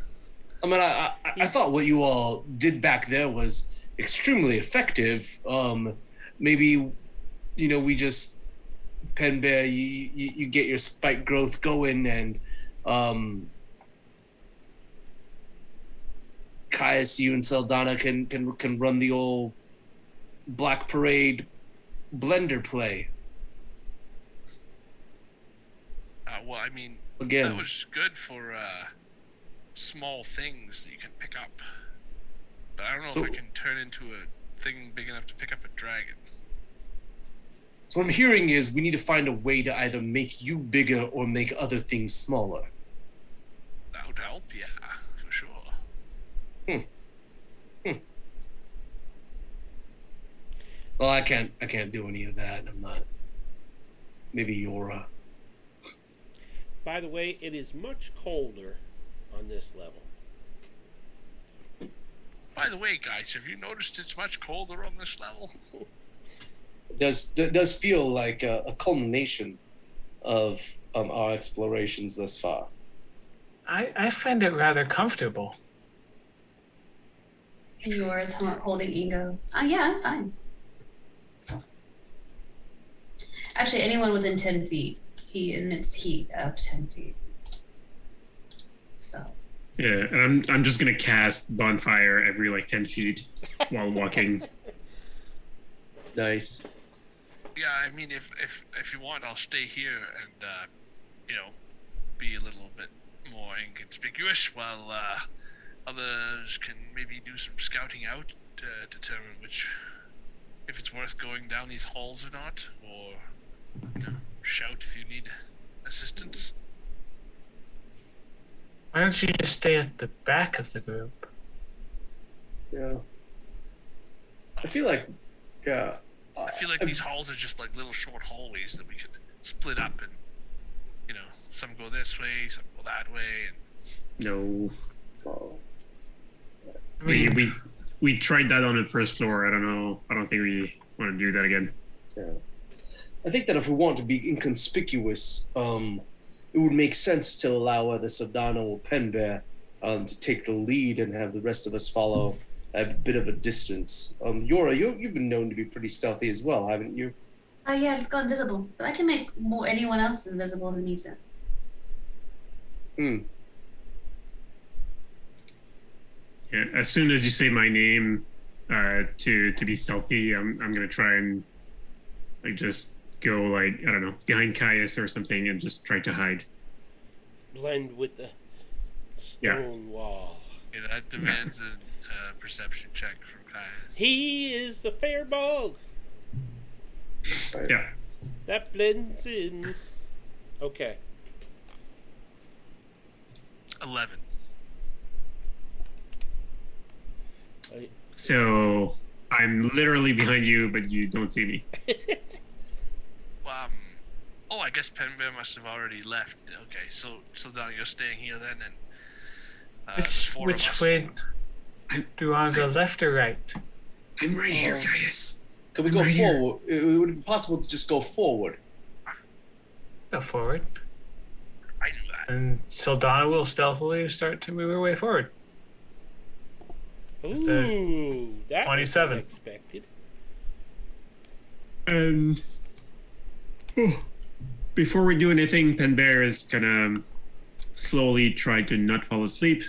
I mean, I thought what you all did back there was extremely effective. Maybe, we just pen bear. You get your spike growth going, and Caius, you and Saldana can run the old Black Parade blender play Well, I mean, again. that was good for small things that you can pick up. But I don't know So- if I can turn into a thing big enough to pick up a dragon. So what I'm hearing is we need to find a way to either make you bigger or make other things smaller. That would help, yeah, for sure. Well, I can't do any of that. I'm not. Maybe Yora. By the way, it is much colder on this level. By the way, guys, have you noticed it's much colder on this level? It does feel like a culmination of our explorations thus far. I find it rather comfortable. And yours holding Ingo. Yeah, I'm fine. Actually, anyone within 10 feet, he emits heat of 10 feet. So. Yeah, and I'm just gonna cast bonfire every like 10 feet while walking. Nice. Yeah, I mean, if you want, I'll stay here and be a little bit more inconspicuous while others can maybe do some scouting out to determine if it's worth going down these halls or not, or shout if you need assistance. Why don't you just stay at the back of the group? Yeah. I feel like, yeah. I feel like these halls are just like little short hallways that we could split up and, some go this way, some go that way, and No, Well, I mean, we tried that on the first floor. I don't know. I don't think we want to do that again. yeah. I think that if we want to be inconspicuous, it would make sense to allow either Sodano or Penbear to take the lead and have the rest of us follow a bit of a distance. Yora, you've been known to be pretty stealthy as well, haven't you? Yeah, I just go invisible. But I can make anyone else invisible who needs it. Yeah, as soon as you say my name, to be stealthy, I'm gonna try and like just go like I don't know behind Caius or something and just try to hide. Blend with the stone wall. Yeah, that demands a perception check from Caius. He is a fair bog. Yeah. That blends in. Okay. 11. So I'm literally behind you, but you don't see me. Oh, I guess Penbear must have already left. Okay, so Donna, you're staying here then, and Which way do you want to go, left or right? I'm right here, Caius. Could we go forward? It would be possible to just go forward. Go forward. I knew that. And Saldana will stealthily start to move her way forward. Ooh, that 27. was unexpected. And before we do anything, Penbear is gonna slowly try to not fall asleep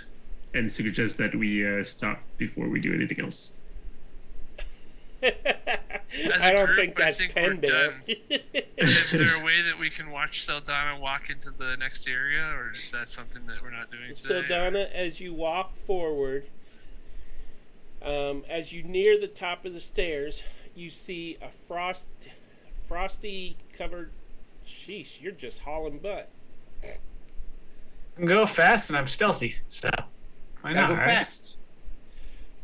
and suggest that we stop before we do anything else. I don't think that's Penbear. Is there a way that we can watch Saldana walk into the next area, or is that something that we're not doing today? Saldana, as you walk forward, as you near the top of the stairs, you see a frosty covered. Sheesh, you're just hauling butt. I can go fast and I'm stealthy, so why not? Go right? fast.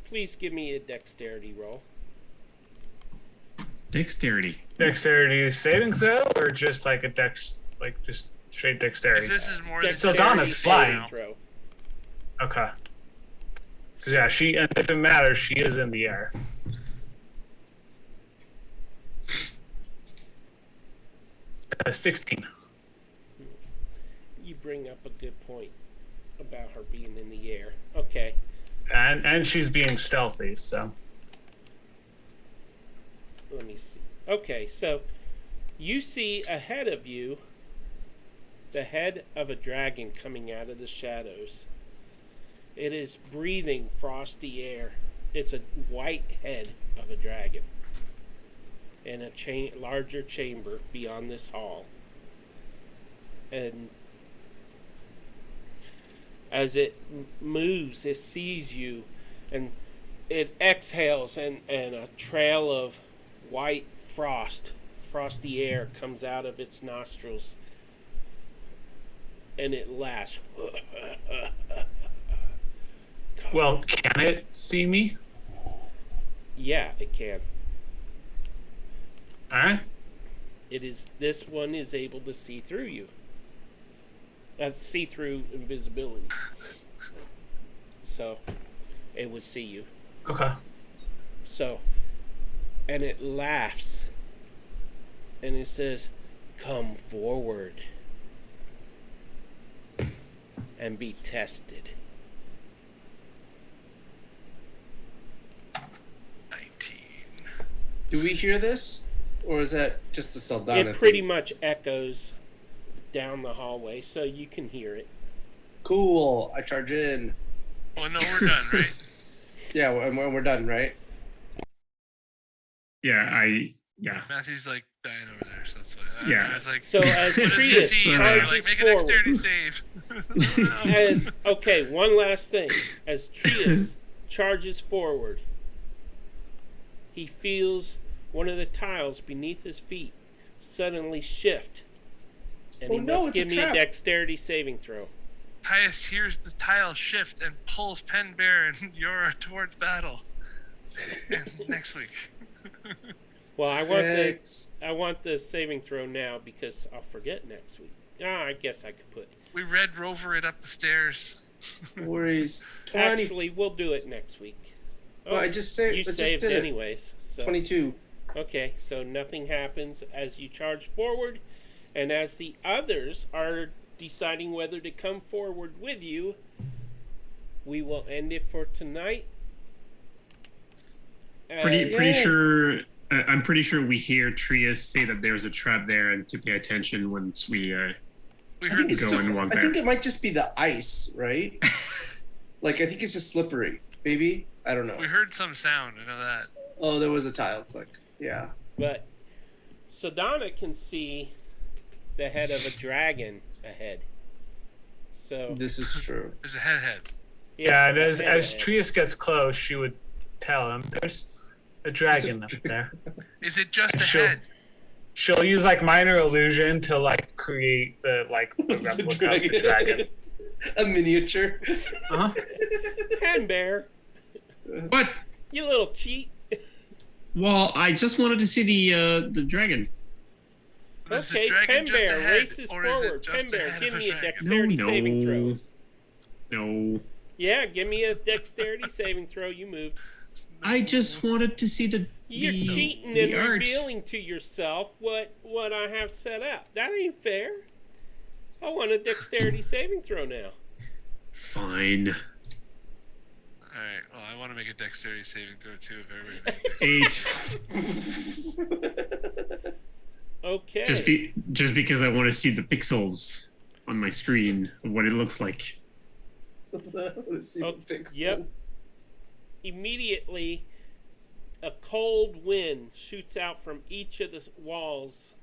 Please give me a dexterity roll. Dexterity. Dexterity saving throw, or just like a just straight dexterity? If this is more than Dexterity Saldana's flying. saving throw. Okay. Because yeah, and if it matters, she is in the air. Uh, 16. You bring up a good point about her being in the air. Okay. And she's being stealthy, so. Let me see. Okay, so you see ahead of you the head of a dragon coming out of the shadows. It is breathing frosty air. It's a white head of a dragon in a larger chamber beyond this hall. And as it moves, it sees you, and it exhales, and a trail of white frosty air comes out of its nostrils, and it laughs. Well, can it see me? Yeah, it can. Alright. This one is able to see through you. See through invisibility. So, it would see you. Okay. So, and it laughs. And it says, "Come forward and be tested." 19. Do we hear this? Or is that just a Saldana It pretty thing? much echoes down the hallway, so you can hear it. Cool. I charge in. Well, no, we're done, right? Yeah, we're done, right? Yeah. Matthew's like dying over there, so that's why. Yeah. I was like, So as what does he Trius see? charges Like, make a forward, dexterity save. okay, one last thing. As Trius charges forward, he feels one of the tiles beneath his feet suddenly shift, and he must give me a dexterity saving throw. Caius hears the tile shift and pulls Penbear and Yora towards battle. And next week. Well, I want the saving throw now because I'll forget next week. I guess I could put. We Red Rover it up the stairs. No worries. 20. Actually, we'll do it next week. Well, I just saved. You I just saved did it. anyways. So. 22. Okay, so nothing happens as you charge forward, and as the others are deciding whether to come forward with you, we will end it for tonight. Pretty sure. I'm pretty sure we hear Trius say that there's a trap there and to pay attention once we We I think heard it's go just. and walk I there. think it might just be the ice, right? Like I think it's just slippery. Maybe I don't know. we heard some sound. I know that. Oh, there was a tile click. Yeah. But Sadana can see the head of a dragon ahead. So This is true. There's a head. Yeah, and as head. Trius gets close, she would tell him, "There's a dragon up there." Is it just a Sure. head? She'll use like minor illusion to like create the replica of the dragon. A miniature. Uh-huh. Pen Bear, What? you little cheat. Well, I just wanted to see the dragon. Is the Okay, dragon Pen just a Bear head, races or is it forward. just Pen a Bear, head give of me a dragon? dexterity saving throw. No. Yeah, give me a dexterity saving throw. You moved. I just wanted to see the You're cheating the and art. revealing to yourself what I have set up. That ain't fair. I want a dexterity saving throw now. Fine. Alright, well, I want to make a dexterity saving throw too if everybody makes it. 8. Okay. Just because I want to see the pixels on my screen of what it looks like. Let's see what pixels. Yep. Immediately, a cold wind shoots out from each of the walls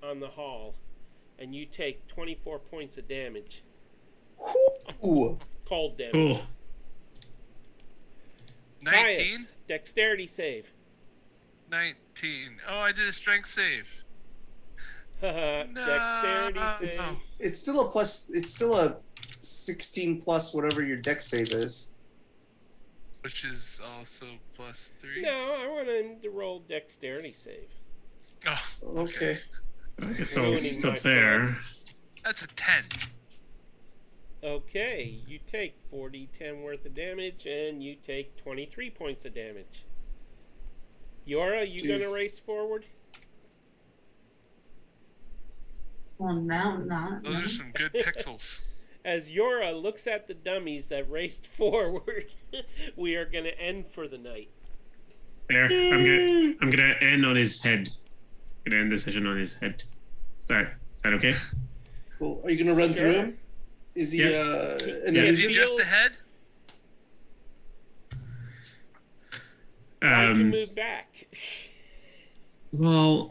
on the hall, and you take 24 points of damage. Ooh. Cold damage. Cool. 19? Caius, dexterity save. 19. Oh, I did a strength save. Dexterity save. It's still a plus. It's still a 16 plus whatever your dex save is. Which is also plus 3. No, I want him to roll dexterity save. Oh, Okay. I guess Ruining I'll stop my there. That's a 10. Okay, you take 40-10 worth of damage, and you take 23 points of damage. Yora, you Jeez. gonna race forward? Well, no. Those are some good pixels. As Yora looks at the dummies that raced forward, we are gonna end for the night. There. I'm gonna end on his head. I'm gonna end the session on his head. Is that okay? Cool. Are you gonna run Sure. through him? Is he Yeah. an Yeah. Is he illusion? just a head? Why'd you move back? Well,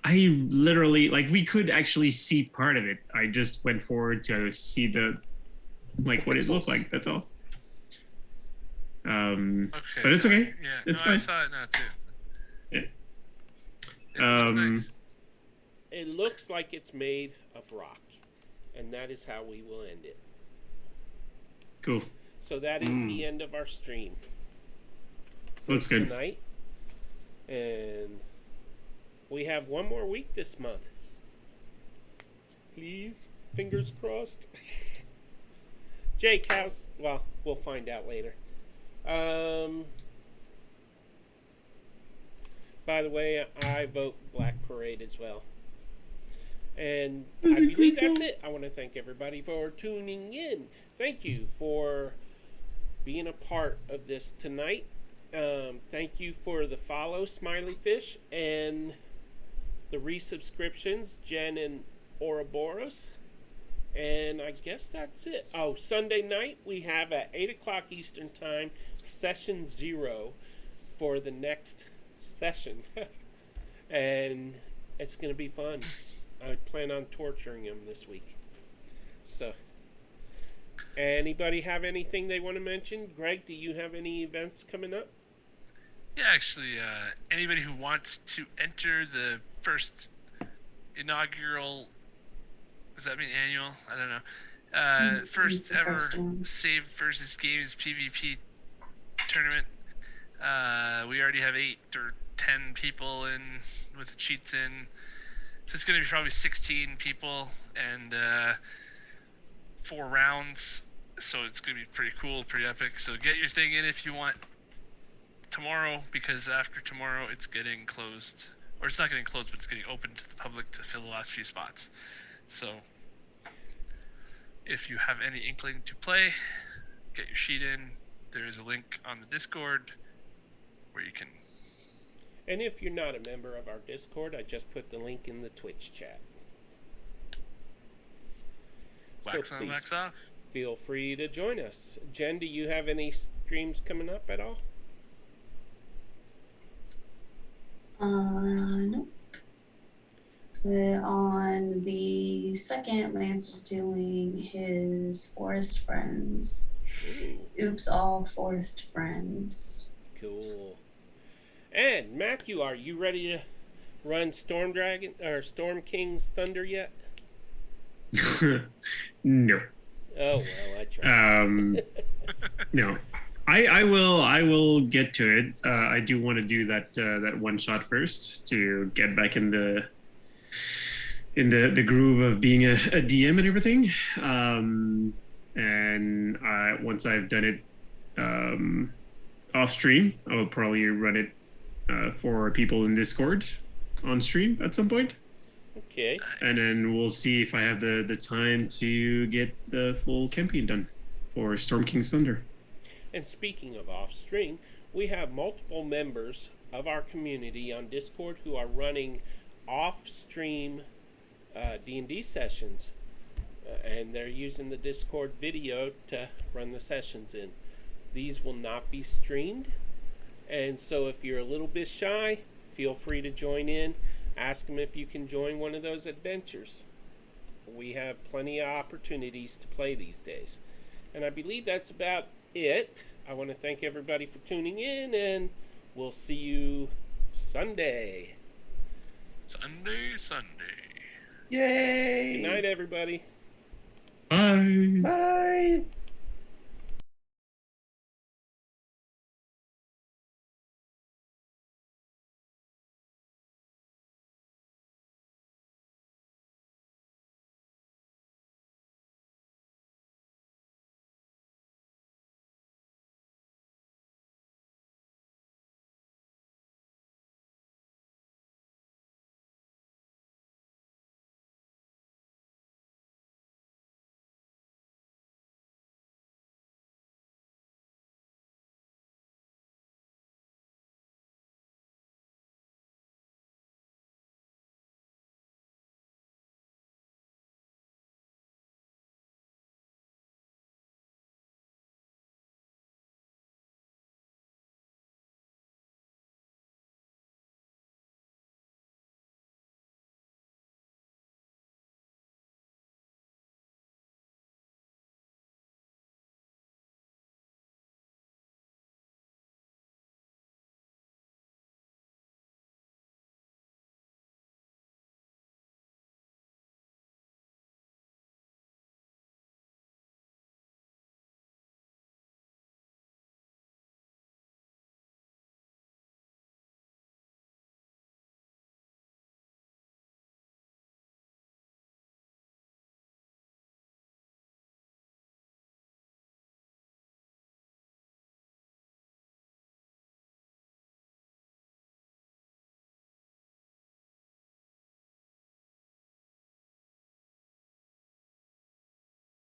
I literally we could actually see part of it. I just went forward to see what it looked like. That's all. Okay. But it's okay. Yeah, It's no, I fine. saw it now too. Yeah. It looks nice. It looks like it's made of rock, and that is how we will end it. Cool. So that is the end of our stream. for Looks good. Tonight, and we have one more week this month. Please, fingers crossed. Jake, well, we'll find out later. By the way, I vote Black Parade as well. And I believe that's it. I want to thank everybody for tuning in. Thank you for being a part of this tonight. Thank you for the follow, Smiley Fish, and the resubscriptions, Jen and Ouroboros. And I guess that's it. Oh, Sunday night we have at 8 o'clock Eastern Time, session 0 for the next session. And it's going to be fun. I plan on torturing him this week. So, anybody have anything they want to mention? Greg, do you have any events coming up? Yeah, actually, anybody who wants to enter the first inaugural, does that mean annual? I don't know. First it's the ever first one. Save versus Games PvP tournament. We already have 8 or 10 people in with the cheats in. So it's going to be probably 16 people and 4 rounds. So it's going to be pretty cool, pretty epic. So get your thing in if you want tomorrow, because after tomorrow it's getting closed. Or it's not getting closed, but it's getting open to the public to fill the last few spots. So if you have any inkling to play, get your sheet in. There is a link on the Discord where you can. And if you're not a member of our Discord, I just put the link in the Twitch chat. Wax on, wax off. Feel free to join us. Jen, do you have any streams coming up at all? Nope. But on the 2nd, Lance is doing his Forest Friends. Ooh, Oops, all Forest Friends. cool. And Matthew, are you ready to run Storm King's Thunder yet? No. Oh well, I tried. No. I will get to it. I do want to do that one shot first to get back in the groove of being a DM and everything. And once I've done it off stream, I will probably run it for people in Discord on stream at some point. Okay. And then we'll see if I have the time to get the full campaign done for Storm King's Thunder. And speaking of off stream, we have multiple members of our community on Discord who are running off stream D&D sessions. And they're using the Discord video to run the sessions in. These will not be streamed. And so if you're a little bit shy, feel free to join in. Ask them if you can join one of those adventures. We have plenty of opportunities to play these days. And I believe that's about it. I want to thank everybody for tuning in, and we'll see you Sunday. Sunday. Yay! Good night, everybody. Bye. Bye.